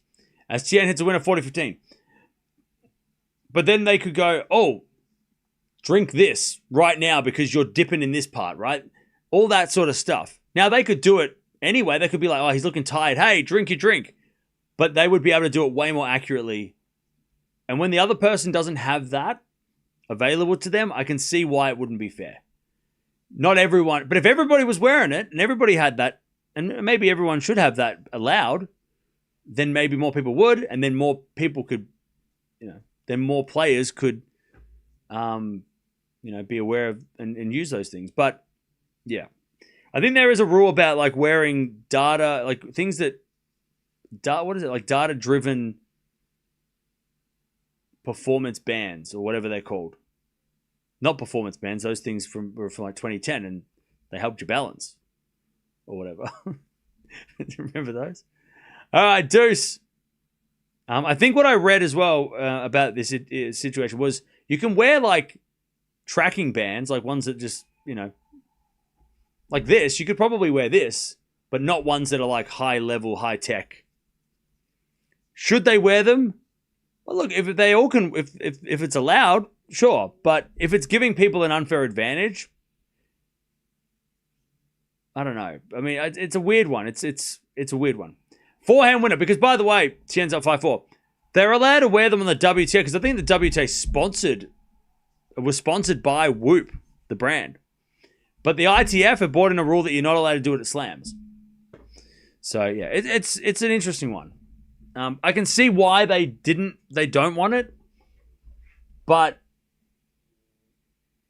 As Tien hits a winner 40-15. But then they could go, oh, drink this right now because you're dipping in this part, right? All that sort of stuff. Now, they could do it anyway. They could be like, oh, he's looking tired. Hey, drink your drink. But they would be able to do it way more accurately. And when the other person doesn't have that available to them, I can see why it wouldn't be fair. Not everyone, but if everybody was wearing it and everybody had that, and maybe everyone should have that allowed, then maybe more people would, and then more people could, you know, then more players could, you know, be aware of and use those things. But yeah, I think there is a rule about like wearing data, like things that, what is it, like data-driven performance bands or whatever they're called. Not performance bands; those things were from like 2010, and they helped you balance or whatever. Do you remember those? All right, Deuce. I think what I read as well about this situation was you can wear like tracking bands, like ones that just, you know, like this. You could probably wear this, but not ones that are like high level, high tech. Should they wear them? Well, look, if they all can, if it's allowed, sure. But if it's giving people an unfair advantage, I don't know. I mean, it's a weird one. It's it's a weird one. Forehand winner, because by the way, Tien's up 5-4. They're allowed to wear them on the WTA because I think the WTA was sponsored by Whoop, the brand. But the ITF have brought in a rule that you're not allowed to do it at slams. So yeah, it's an interesting one. I can see why they don't want it, but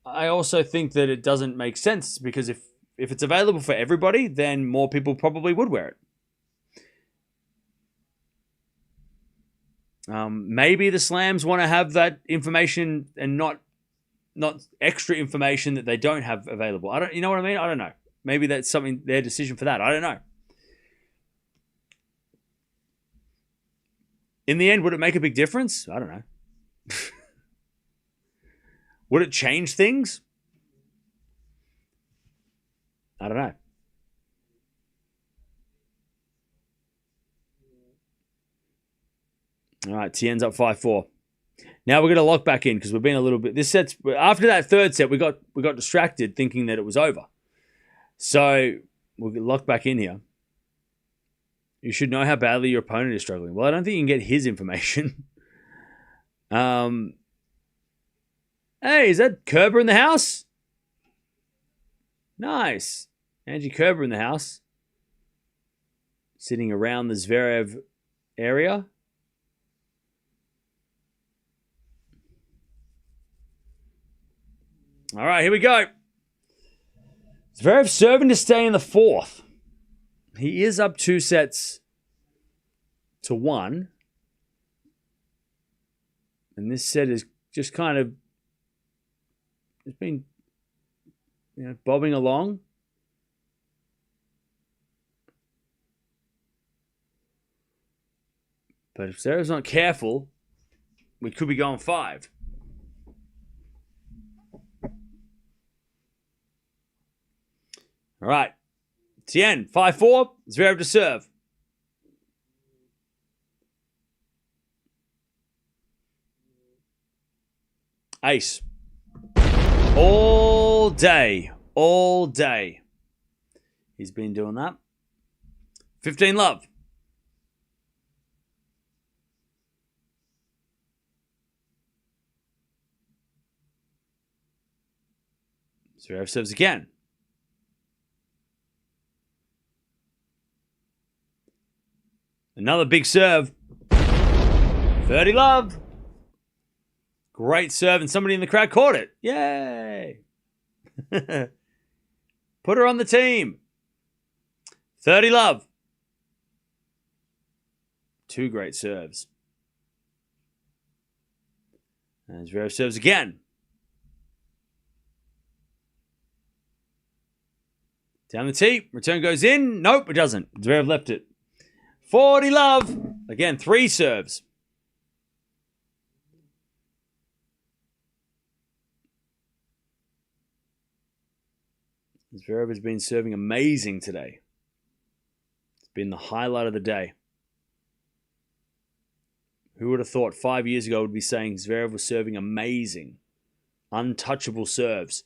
I also think that it doesn't make sense because if it's available for everybody, then more people probably would wear it. Maybe the slams want to have that information and not extra information that they don't have available. You know what I mean? I don't know. Maybe that's something their decision for that. I don't know. In the end, would it make a big difference? I don't know. Would it change things? I don't know. All right, Tien's up 5-4. Now we're going to lock back in because we've been a little bit... After that third set, we got distracted thinking that it was over. So we'll lock back in here. You should know how badly your opponent is struggling. Well, I don't think you can get his information. Hey, is that Kerber in the house? Nice. Angie Kerber in the house. Sitting around the Zverev area. All right, here we go. Zverev serving to stay in the fourth. He is up 2-1. And this set is just kind of it's been bobbing along. But if Zverev's not careful, we could be going 5. All right. Tien, 5-4. Zverev to serve. Ace. All day. All day. He's been doing that. 15 love. Zverev serves again. Another big serve. 30 love. Great serve, and somebody in the crowd caught it. Yay. Put her on the team. 30 love. 2 great serves. And Zverev serves again. Down the tee. Return goes in. Nope, it doesn't. Zverev left it. 40 love. Again, 3 serves. Zverev has been serving amazing today. It's been the highlight of the day. Who would have thought 5 years ago would be saying Zverev was serving amazing, untouchable serves?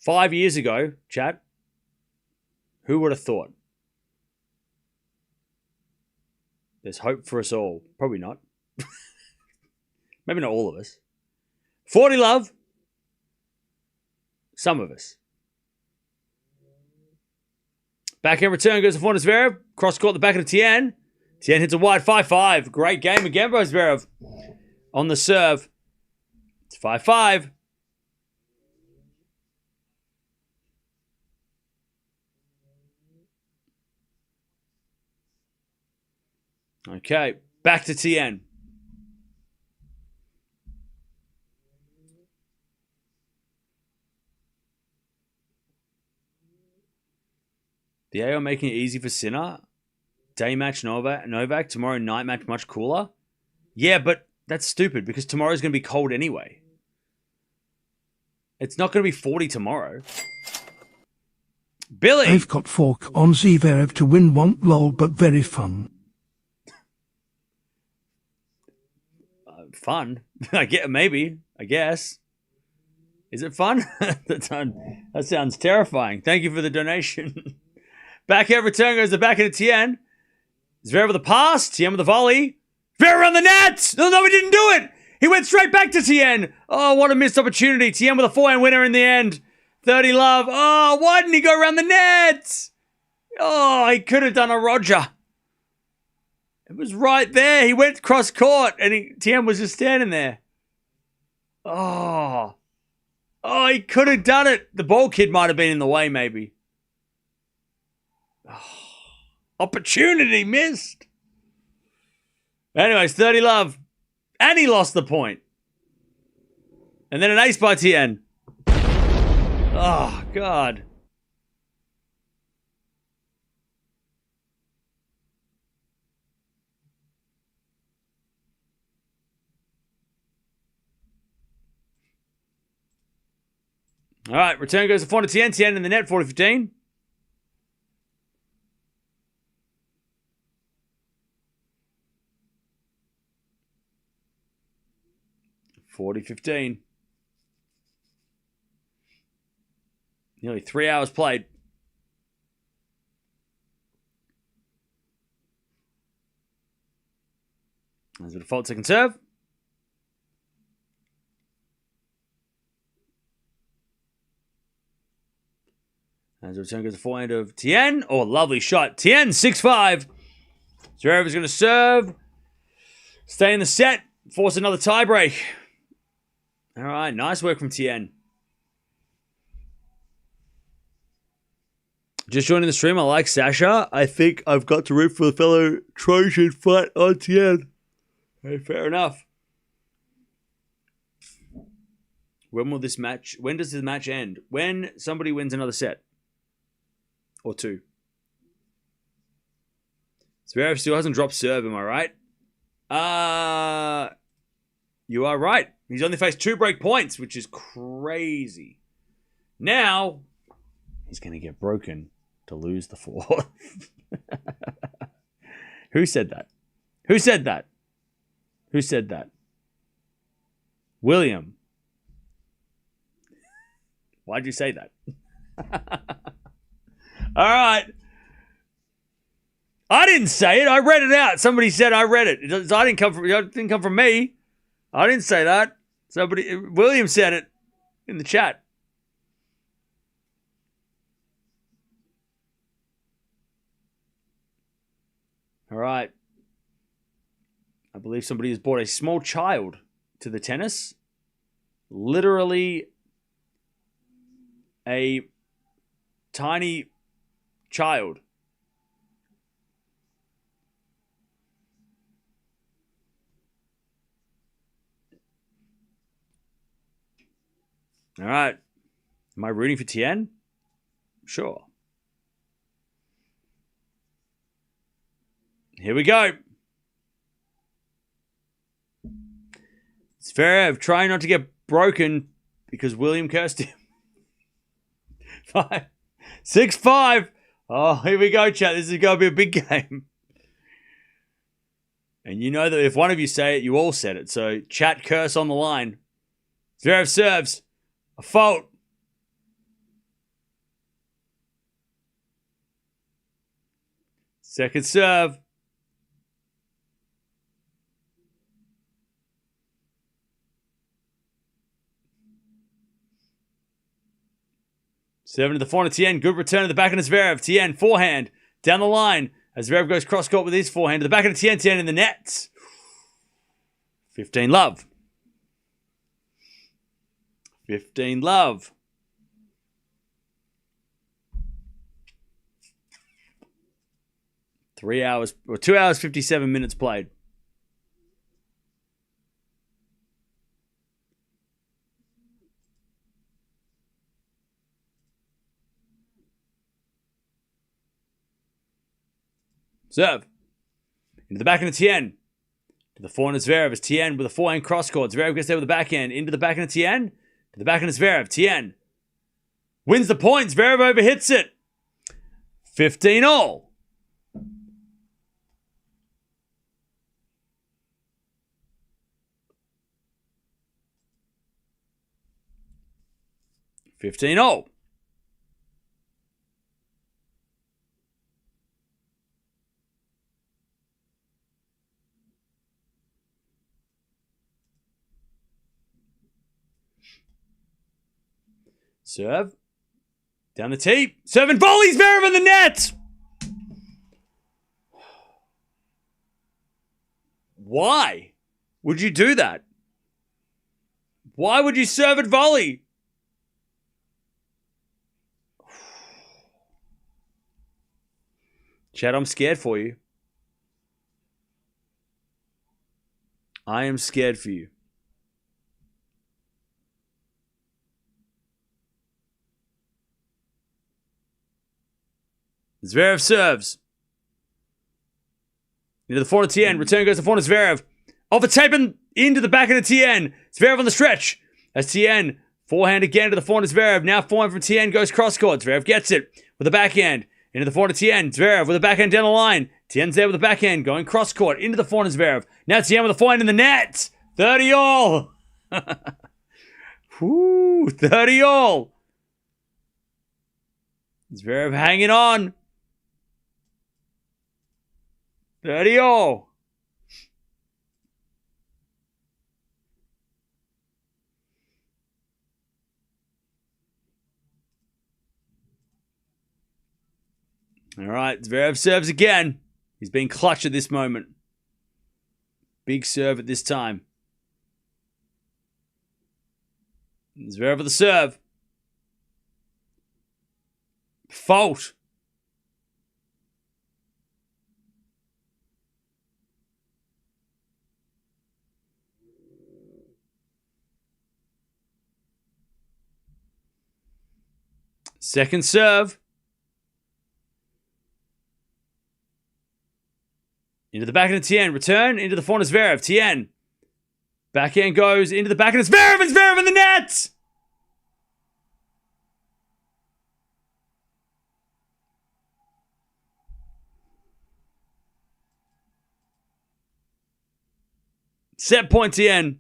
5 years ago, chat, who would have thought? There's hope for us all. Probably not. Maybe not all of us. 40 love. Some of us. Backhand return goes to Fortis Zverev. Cross court the back of the Tien. Tien hits a wide 5-5. Great game again by Zverev. On the serve. It's 5-5. Okay, back to Tien. The AO making it easy for Sinner. Day match Novak. Tomorrow night match much cooler. Yeah, but that's stupid because tomorrow's going to be cold anyway. It's not going to be 40 tomorrow. Billy! I've got fork on Zverev to win one lol, but very fun. Fun? I get maybe. I guess. Is it fun? That sounds terrifying. Thank you for the donation. Backhand return goes the backhand to Tien. Zverev with the pass. Tien with the volley. Zverev on the net. No, he didn't do it. He went straight back to Tien. Oh, what a missed opportunity. Tien with a forehand winner in the end. 30 love. Oh, why didn't he go around the net? Oh, he could have done a Roger. It was right there. He went cross court and Tien was just standing there. Oh, he could have done it. The ball kid might have been in the way, maybe. Oh, opportunity missed. Anyways, 30 love. And he lost the point. And then an ace by Tien. Oh, God. All right, return goes to 4 to Tien. Tien in the net, 40-15. Nearly 3 hours played. As a default second serve. As the return goes to forehand of Tien. Oh, lovely shot. Tien, 6-5. Zverev is going to serve. Stay in the set. Force another tiebreak. All right, nice work from Tien. Just joining the stream, I like Sasha. I think I've got to root for the fellow Trojan fight on Tien. Hey, fair enough. When does this match end? When somebody wins another set. Or two. Zverev still hasn't dropped serve, am I right? You are right. He's only faced 2 break points, which is crazy. Now, he's going to get broken to lose the 4th. Who said that? Who said that? Who said that? William. Why'd you say that? All right. I didn't say it. I read it out. Somebody said I read it. It didn't come from me. I didn't say that. William said it in the chat. All right. I believe somebody has brought a small child to the tennis. Literally a tiny child. All right. Am I rooting for Tien? Sure. Here we go. Zverev trying not to get broken because William cursed him. 6-5. Oh, here we go, chat. This is going to be a big game. And you know that if one of you say it, you all said it. So chat curse on the line. Zverev serves. A fault. Second serve. Seven to the forehand. Tien. Good return to the backhand of Zverev. Tien, forehand. Down the line. As Zverev goes cross court with his forehand. To the backhand of Tien. Tien in the net. 15 love. 15 love. Two hours, 57 minutes played. Serve. Into the backhand of Tien. To the forehand of Zverev. As Tien with a forehand cross court. Zverev gets there with the backhand. Into the backhand of Tien. To the backhand of Zverev. Tien wins the point. Zverev overhits it. 15 all. Serve. Down the tee. Serve and volley. Zverev in the net. Why would you do that? Why would you serve at volley? Chad, I'm scared for you. I am scared for you. Zverev serves. Into the forehand Tien. Return goes to forehand Zverev. Off a tape and into the backhand of Tien. Zverev on the stretch. As Tien, forehand again to the forehand Zverev. Now forehand from Tien goes cross court. Zverev gets it with the backhand. Into the forehand Tien. Zverev with the backhand down the line. Tien's there with the backhand going cross court. Into the forehand Zverev. Now Tien with the forehand in the net. 30 all. Whoo, 30 all. Zverev hanging on. 30 all. All right, Zverev serves again. He's been clutch at this moment. Big serve at this time. Zverev with the serve. Fault. Second serve. Into the backhand of Tien. Return into the forehand of Zverev. Tien. Backhand goes into the backhand of Zverev and Zverev in the net! Set point Tien.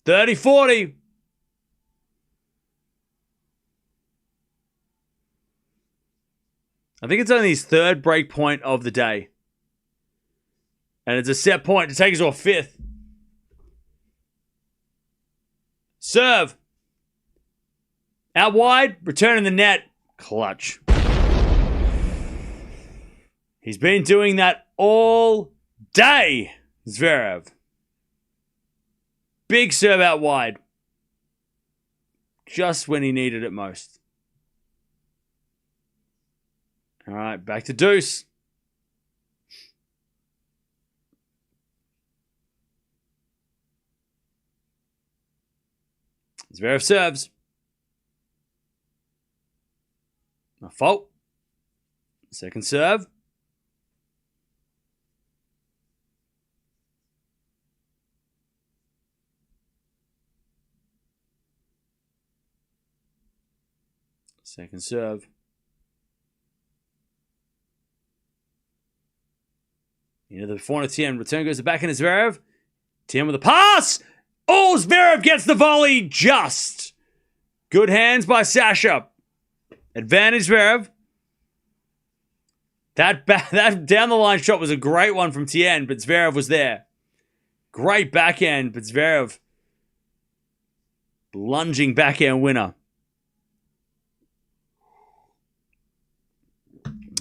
$30-40. I think it's only his third break point of the day. And it's a set point to take us to a fifth. Serve. Out wide. Return in the net. Clutch. He's been doing that all day, Zverev. Big serve out wide. Just when he needed it most. All right, back to deuce. Zverev serves. A fault. Second serve. Second serve. Into the forehand Tien. Return goes to backhand of Zverev. Tien with a pass. Oh, Zverev gets the volley just. Good hands by Sasha. Advantage Zverev. That down the line shot was a great one from Tien, but Zverev was there. Great backhand, but Zverev lunging backhand winner.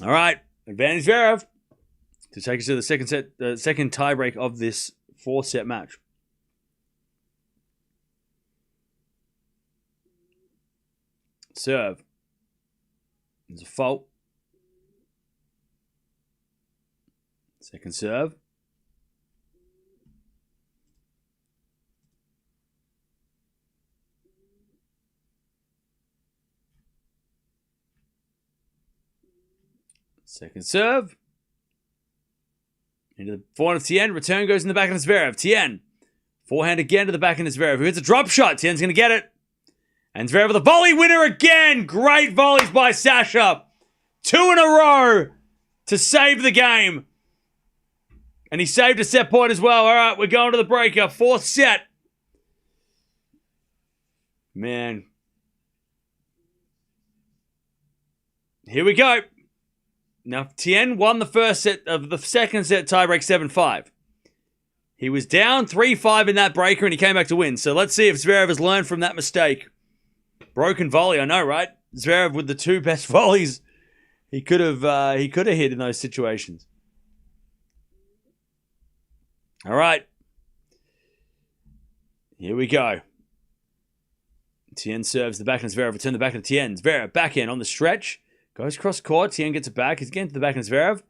All right, advantage Zverev to take us to the second tiebreak of this 4-set match. Serve. There's a fault. Second serve. Second serve. Into the forehand of Tien. Return goes in the backhand of Zverev. Tien. Forehand again to the backhand of Zverev. Who hits a drop shot. Tien's going to get it. And Zverev with a volley winner again. Great volleys by Sasha. 2 in a row to save the game. And he saved a set point as well. All right, we're going to the breaker. 4th set. Man. Here we go. Now, Tien won the first set of the second set tiebreak 7-5. He was down 3-5 in that breaker and he came back to win. So let's see if Zverev has learned from that mistake. Broken volley, I know, right? Zverev with the two best volleys he could have hit in those situations. All right. Here we go. Tien serves the backhand. Zverev return the backhand to Tien. Zverev backhand on the stretch. Goes cross court. Tien gets it back. He's getting to the backhand. Zverev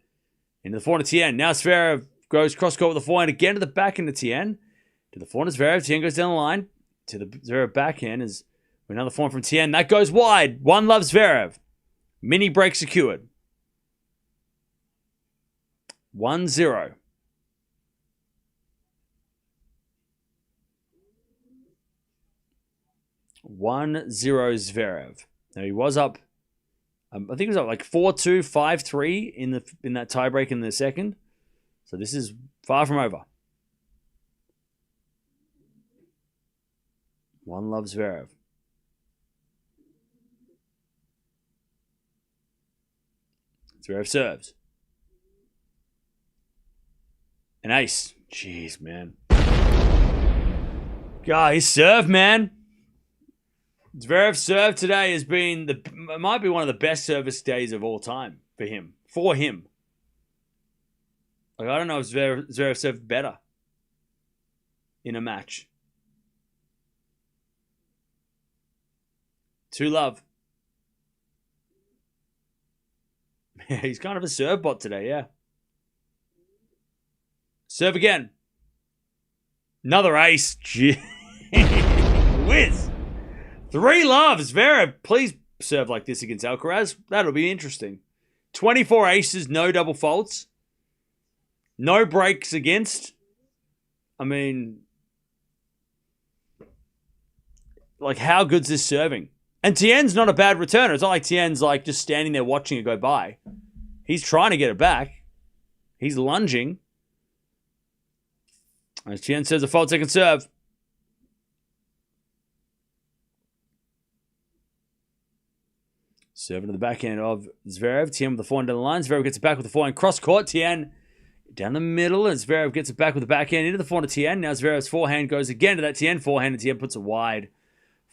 into the forehand to Tien. Now Zverev goes cross court with the forehand again to the backhand to Tien. To the forehand to Zverev. Tien goes down the line. To the Zverev backhand is another forehand from Tien. That goes wide. One love Zverev. Mini break secured. 1-0. Zverev. Now he was up. I think he was up like 4-2, 5-3 in that tiebreak in the second. So this is far from over. One love Zverev. Zverev serves. An ace. Jeez, man. God, his serve, man. Zverev's serve today has been might be one of the best service days of all time for him. Like, I don't know if Zverev served better in a match. 2-love. He's kind of a serve bot today, yeah. Serve again. Another ace. Gee. Whiz. 3 loves. Zverev, please serve like this against Alcaraz. That'll be interesting. 24 aces, no double faults. No breaks against. I mean, like, how good's this serving? And Tien's not a bad returner. It's not like Tien's like just standing there watching it go by. He's trying to get it back. He's lunging. As Tien says, a fault second serve. Serving to the backhand of Zverev. Tien with the forehand down the line. Zverev gets it back with the forehand cross court. Tien down the middle. And Zverev gets it back with the backhand into the forehand to Tien. Now Zverev's forehand goes again to that Tien forehand. And Tien puts it wide.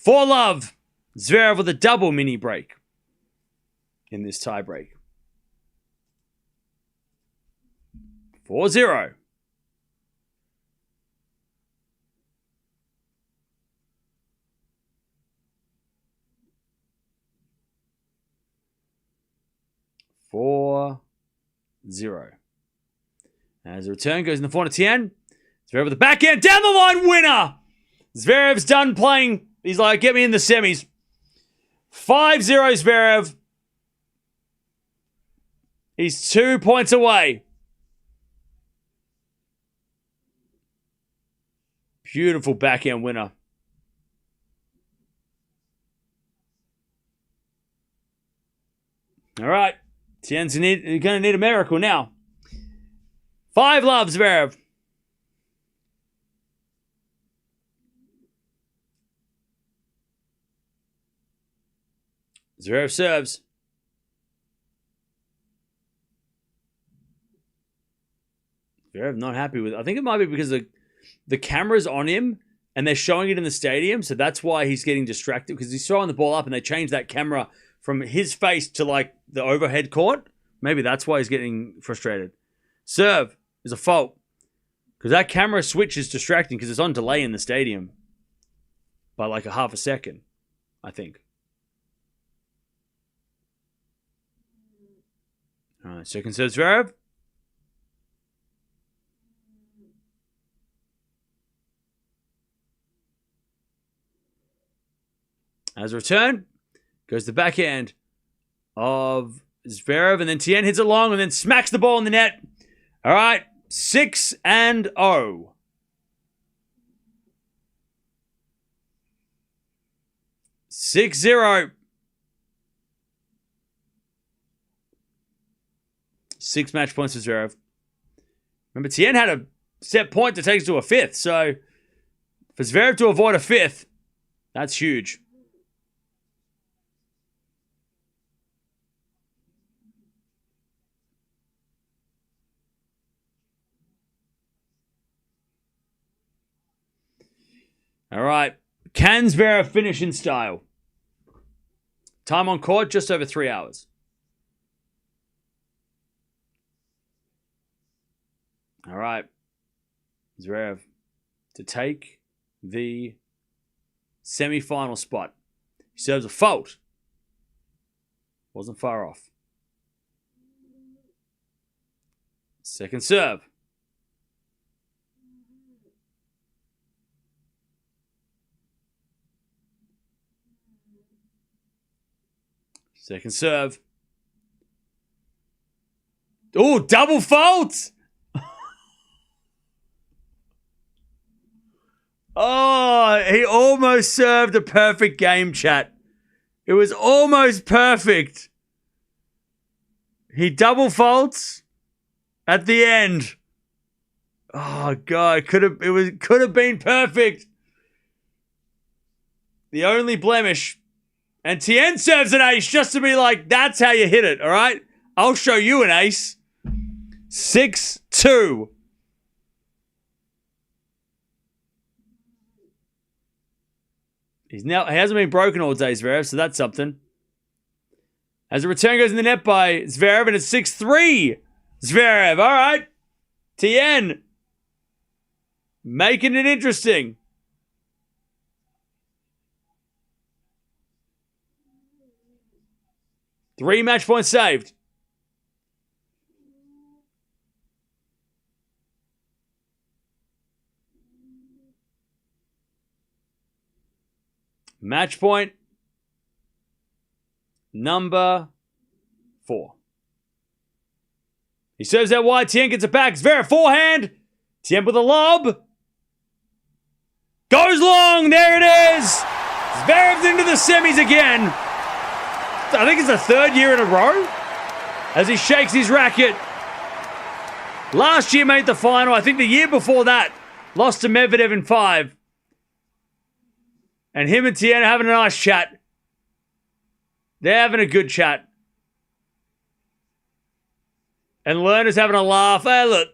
4-love. Zverev with a double mini break in this tiebreak. 4-0. As the return goes in the forehand to Tien. Zverev with the backhand. Down the line, winner! Zverev's done playing. He's like, get me in the semis. 5-0 Zverev. He's 2 points away. Beautiful backhand winner. All right. Tien's going to need a miracle now. 5-love Zverev. Zverev serves. Zverev not happy with it. I think it might be because the camera's on him and they're showing it in the stadium, so that's why he's getting distracted, because he's throwing the ball up and they changed that camera from his face to like the overhead court. Maybe that's why he's getting frustrated. Serve is a fault, because that camera switch is distracting because it's on delay in the stadium by like a half a second, I think. All right, second serve Zverev. As a return, goes the backhand of Zverev, and then Tien hits it long and then smacks the ball in the net. All right, 6-0. 6-0. 6 match points for Zverev. Remember, Tien had a set point to take us to a 5th, so for Zverev to avoid a 5th, that's huge. All right. Can Zverev finish in style? Time on court, just over 3 hours. All right. Zverev to take the semi-final spot. He serves a fault. Wasn't far off. Second serve. Second serve. Oh, double fault! Oh, he almost served a perfect game, chat. It was almost perfect. He double faults at the end. Oh God, it could have been perfect. The only blemish. And Tien serves an ace just to be like, that's how you hit it, all right? I'll show you an ace. 6-2. He hasn't been broken all day, Zverev, so that's something. As the return goes in the net by Zverev, and it's 6-3. Zverev, all right. Tien. Making it interesting. Three match points saved. Match point number 4. He serves out wide. Tien gets it back. Zverev forehand. Tien with a lob. Goes long. There it is. Zverev's into the semis again. I think it's the 3rd year in a row as he shakes his racket. Last year made the final. I think the year before that lost to Medvedev in 5. And him and Tien are having a nice chat. They're having a good chat. And Lerner's having a laugh. Hey, look.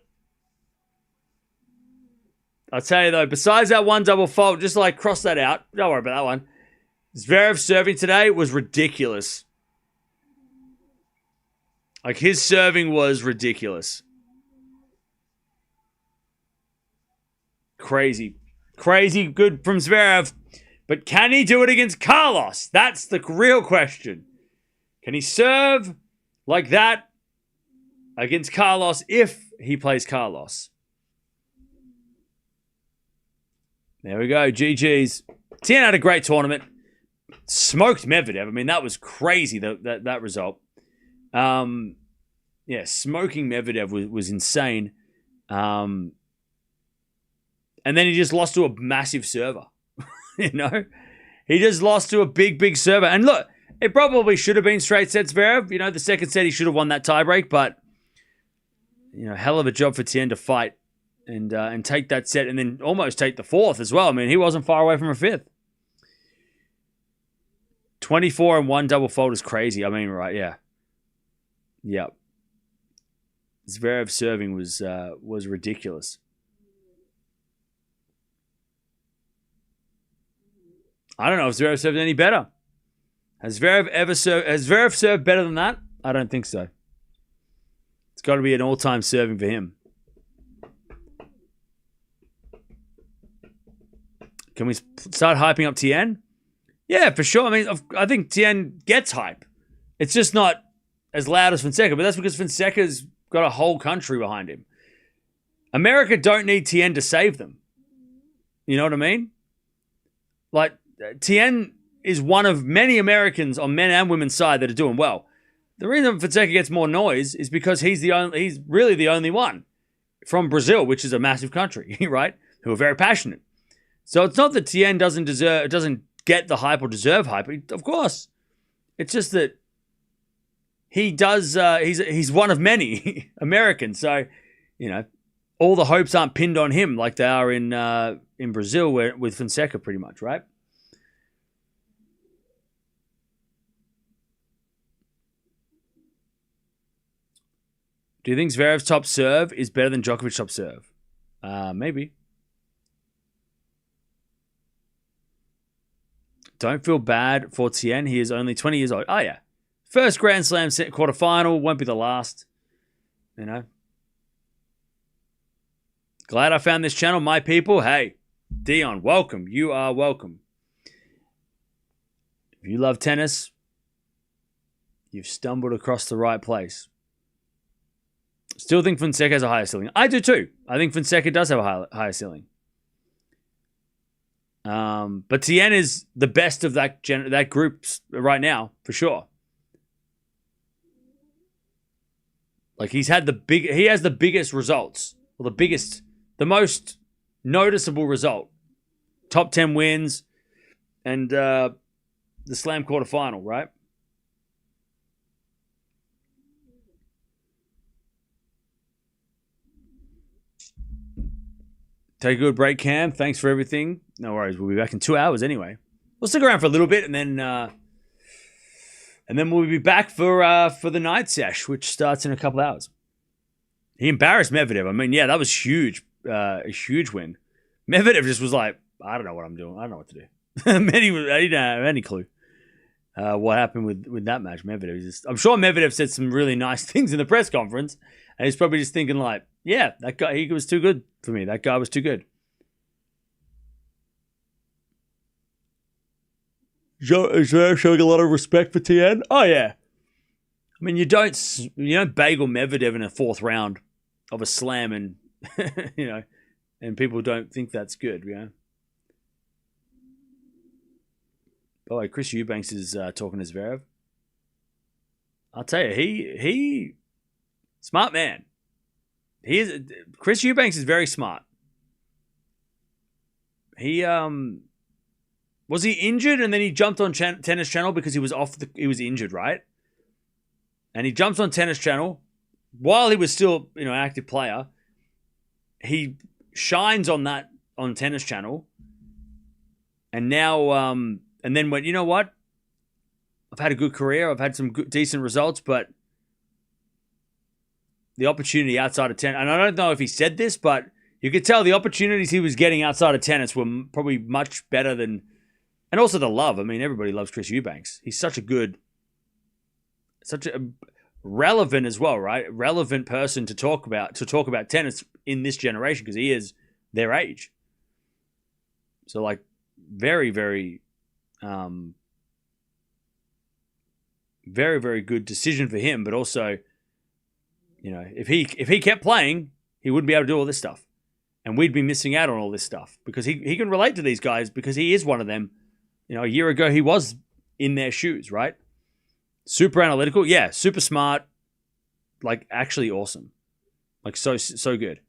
I'll tell you though, besides that one double fault, just like cross that out. Don't worry about that one. Zverev serving today was ridiculous. Like, his serving was ridiculous. Crazy. Crazy good from Zverev. But can he do it against Carlos? That's the real question. Can he serve like that against Carlos if he plays Carlos? There we go. GG's. Tien had a great tournament. Smoked Medvedev. I mean, that was crazy, that result. Yeah, smoking Medvedev was insane. And then he just lost to a massive server. You know? He just lost to a big server. And look, it probably should have been straight sets, Zverev. You know, the second set he should have won that tiebreak, but, you know, hell of a job for Tien to fight and take that set and then almost take the 4th as well. I mean, he wasn't far away from a 5th. 24 and 1 double fault is crazy. I mean, right, yeah. Yep. Zverev serving was ridiculous. I don't know if Zverev served any better. Has Zverev served better than that? I don't think so. It's got to be an all-time serving for him. Can we start hyping up Tien? Yeah, for sure. I mean, I think Tien gets hype. It's just not as loud as Fonseca, but that's because Fonseca's got a whole country behind him. America don't need Tien to save them. You know what I mean? Like, Tien is one of many Americans on men and women's side that are doing well. The reason Fonseca gets more noise is because he's really the only one from Brazil, which is a massive country, right? Who are very passionate. So it's not that Tien doesn't get the hype or deserve hype. Of course. It's just that he does, he's one of many Americans. So, you know, all the hopes aren't pinned on him like they are in Brazil with Fonseca pretty much, right? Do you think Zverev's top serve is better than Djokovic's top serve? Maybe. Don't feel bad for Tien. He is only 20 years old. Oh, yeah. First Grand Slam quarterfinal. Won't be the last. You know. Glad I found this channel, my people. Hey, Dion, welcome. You are welcome. If you love tennis, you've stumbled across the right place. Still think Fonseca has a higher ceiling. I do too. I think Fonseca does have a higher ceiling. But Tien is the best of that group right now, for sure. Like he has the biggest results, or the most noticeable result. Top 10 wins and the Slam quarterfinal, right? Take a good break, Cam. Thanks for everything. No worries. We'll be back in 2 hours anyway. We'll stick around for a little bit, and then we'll be back for the night sesh, which starts in a couple hours. He embarrassed Medvedev. I mean, yeah, that was huge. A huge win. Medvedev just was like, I don't know what I'm doing. I don't know what to do. He didn't have any clue what happened with that match. Medvedev I'm sure Medvedev said some really nice things in the press conference, and he's probably just thinking like, yeah, that guy, he was too good for me. That guy was too good. Zverev showing a lot of respect for Tien. Oh yeah. I mean, you don't bagel Medvedev in a fourth round of a slam, and and people don't think that's good, you know. Oh, Chris Eubanks is talking to Zverev. I'll tell you, he smart man. Chris Eubanks is very smart. He was he injured and then he jumped on Tennis Channel because he was he was injured, right? And he jumps on Tennis Channel while he was still, an active player. He shines on Tennis Channel, and now and then went, you know what? I've had a good career. I've had some decent results, but the opportunity outside of tennis, and I don't know if he said this, but you could tell the opportunities he was getting outside of tennis were probably much better than, and also the love. I mean, everybody loves Chris Eubanks. He's such a relevant as well, right? Relevant person to talk about tennis in this generation because he is their age. So like very, very, very, very good decision for him, but also, if he kept playing, he wouldn't be able to do all this stuff. And we'd be missing out on all this stuff because he can relate to these guys because he is one of them. A year ago, he was in their shoes, right? Super analytical. Yeah, super smart. Like, actually awesome. Like, so good.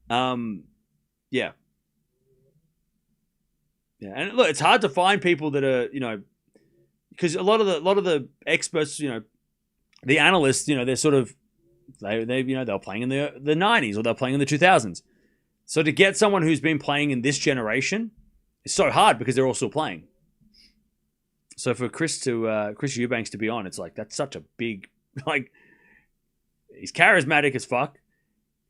Yeah. Yeah, and look, it's hard to find people that are, because a lot of the experts, the analysts, they're sort of, they're playing in the 90s or they're playing in the 2000s. So to get someone who's been playing in this generation is so hard because they're all still playing. So for Chris Eubanks to be on, it's like, that's such a big, like, he's charismatic as fuck.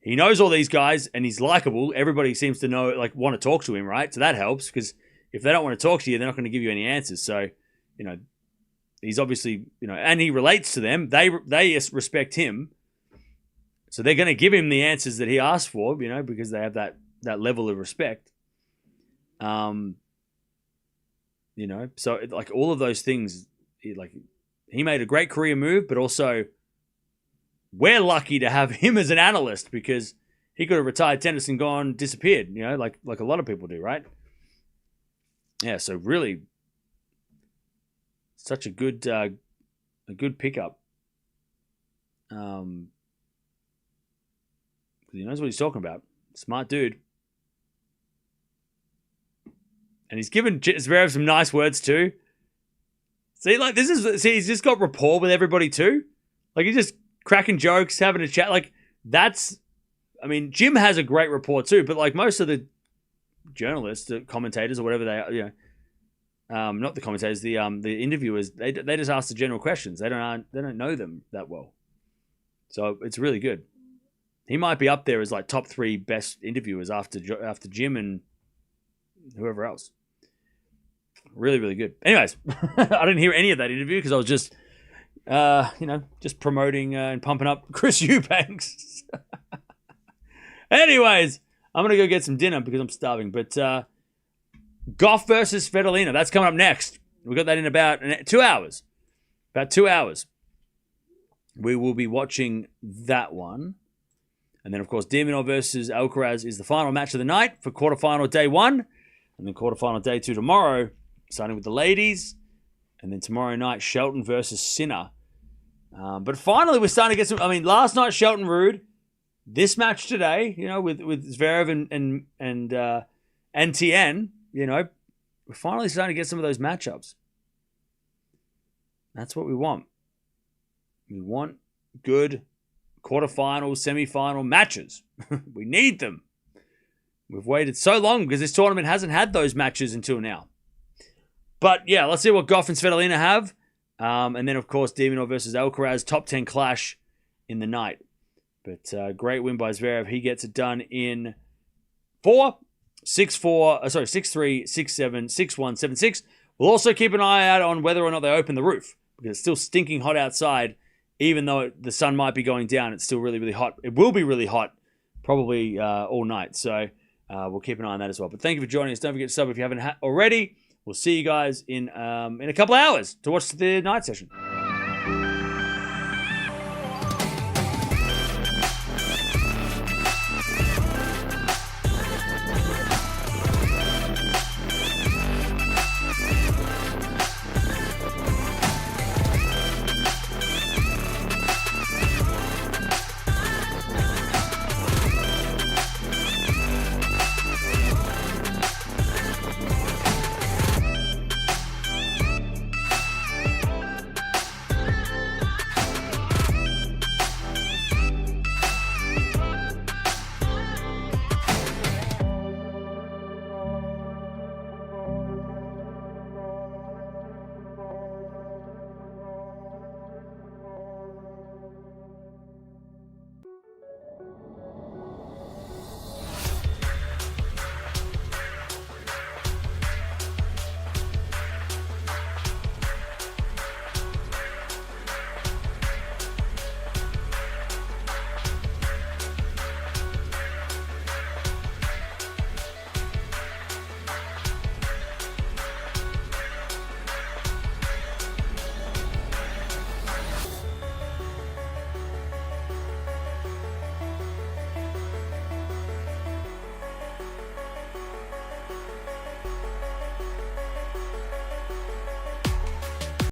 He knows all these guys and he's likable. Everybody seems to want to talk to him, right? So that helps because if they don't want to talk to you, they're not going to give you any answers. So, he's obviously, and he relates to them. They respect him. So they're going to give him the answers that he asked for, because they have that level of respect. So like all of those things, he made a great career move, but also we're lucky to have him as an analyst because he could have retired tennis and disappeared, like a lot of people do, right? Yeah, so really such a good pickup. He knows what he's talking about. Smart dude. And he's given Zverev some nice words too. See, he's just got rapport with everybody too. Like, he's just cracking jokes, having a chat. Like, Jim has a great rapport too, but like most of the journalists, the commentators or whatever they are, not the commentators, the interviewers, they just ask the general questions. They don't know them that well. So it's really good. He might be up there as like top 3 best interviewers after Jim and whoever else. Really, really good. Anyways, I didn't hear any of that interview because I was just, just promoting and pumping up Chris Eubanks. Anyways, I'm going to go get some dinner because I'm starving. But Gauff versus Svitolina, that's coming up next. We got that in about 2 hours. About 2 hours. We will be watching that one. And then, of course, de Minaur versus Alcaraz is the final match of the night for quarterfinal day 1. And then quarterfinal day 2 tomorrow, starting with the ladies. And then tomorrow night, Shelton versus Sinner. But finally, we're starting to get some... I mean, last night, Shelton Rude. This match today, with Zverev and Tien, we're finally starting to get some of those matchups. That's what we want. We want good quarterfinal, semi-final matches. We need them. We've waited so long because this tournament hasn't had those matches until now. But yeah, let's see what Gauff and Svitolina have. And then, of course, de Minaur versus Alcaraz, top 10 clash in the night. But great win by Zverev. He gets it done in 4, 6-4, 6-3, 6-7, 6-1, 7-6. We'll also keep an eye out on whether or not they open the roof because it's still stinking hot outside. Even though the sun might be going down, it's still really, really hot. It will be really hot probably all night. So we'll keep an eye on that as well. But thank you for joining us. Don't forget to sub if you haven't already. We'll see you guys in a couple of hours to watch the night session.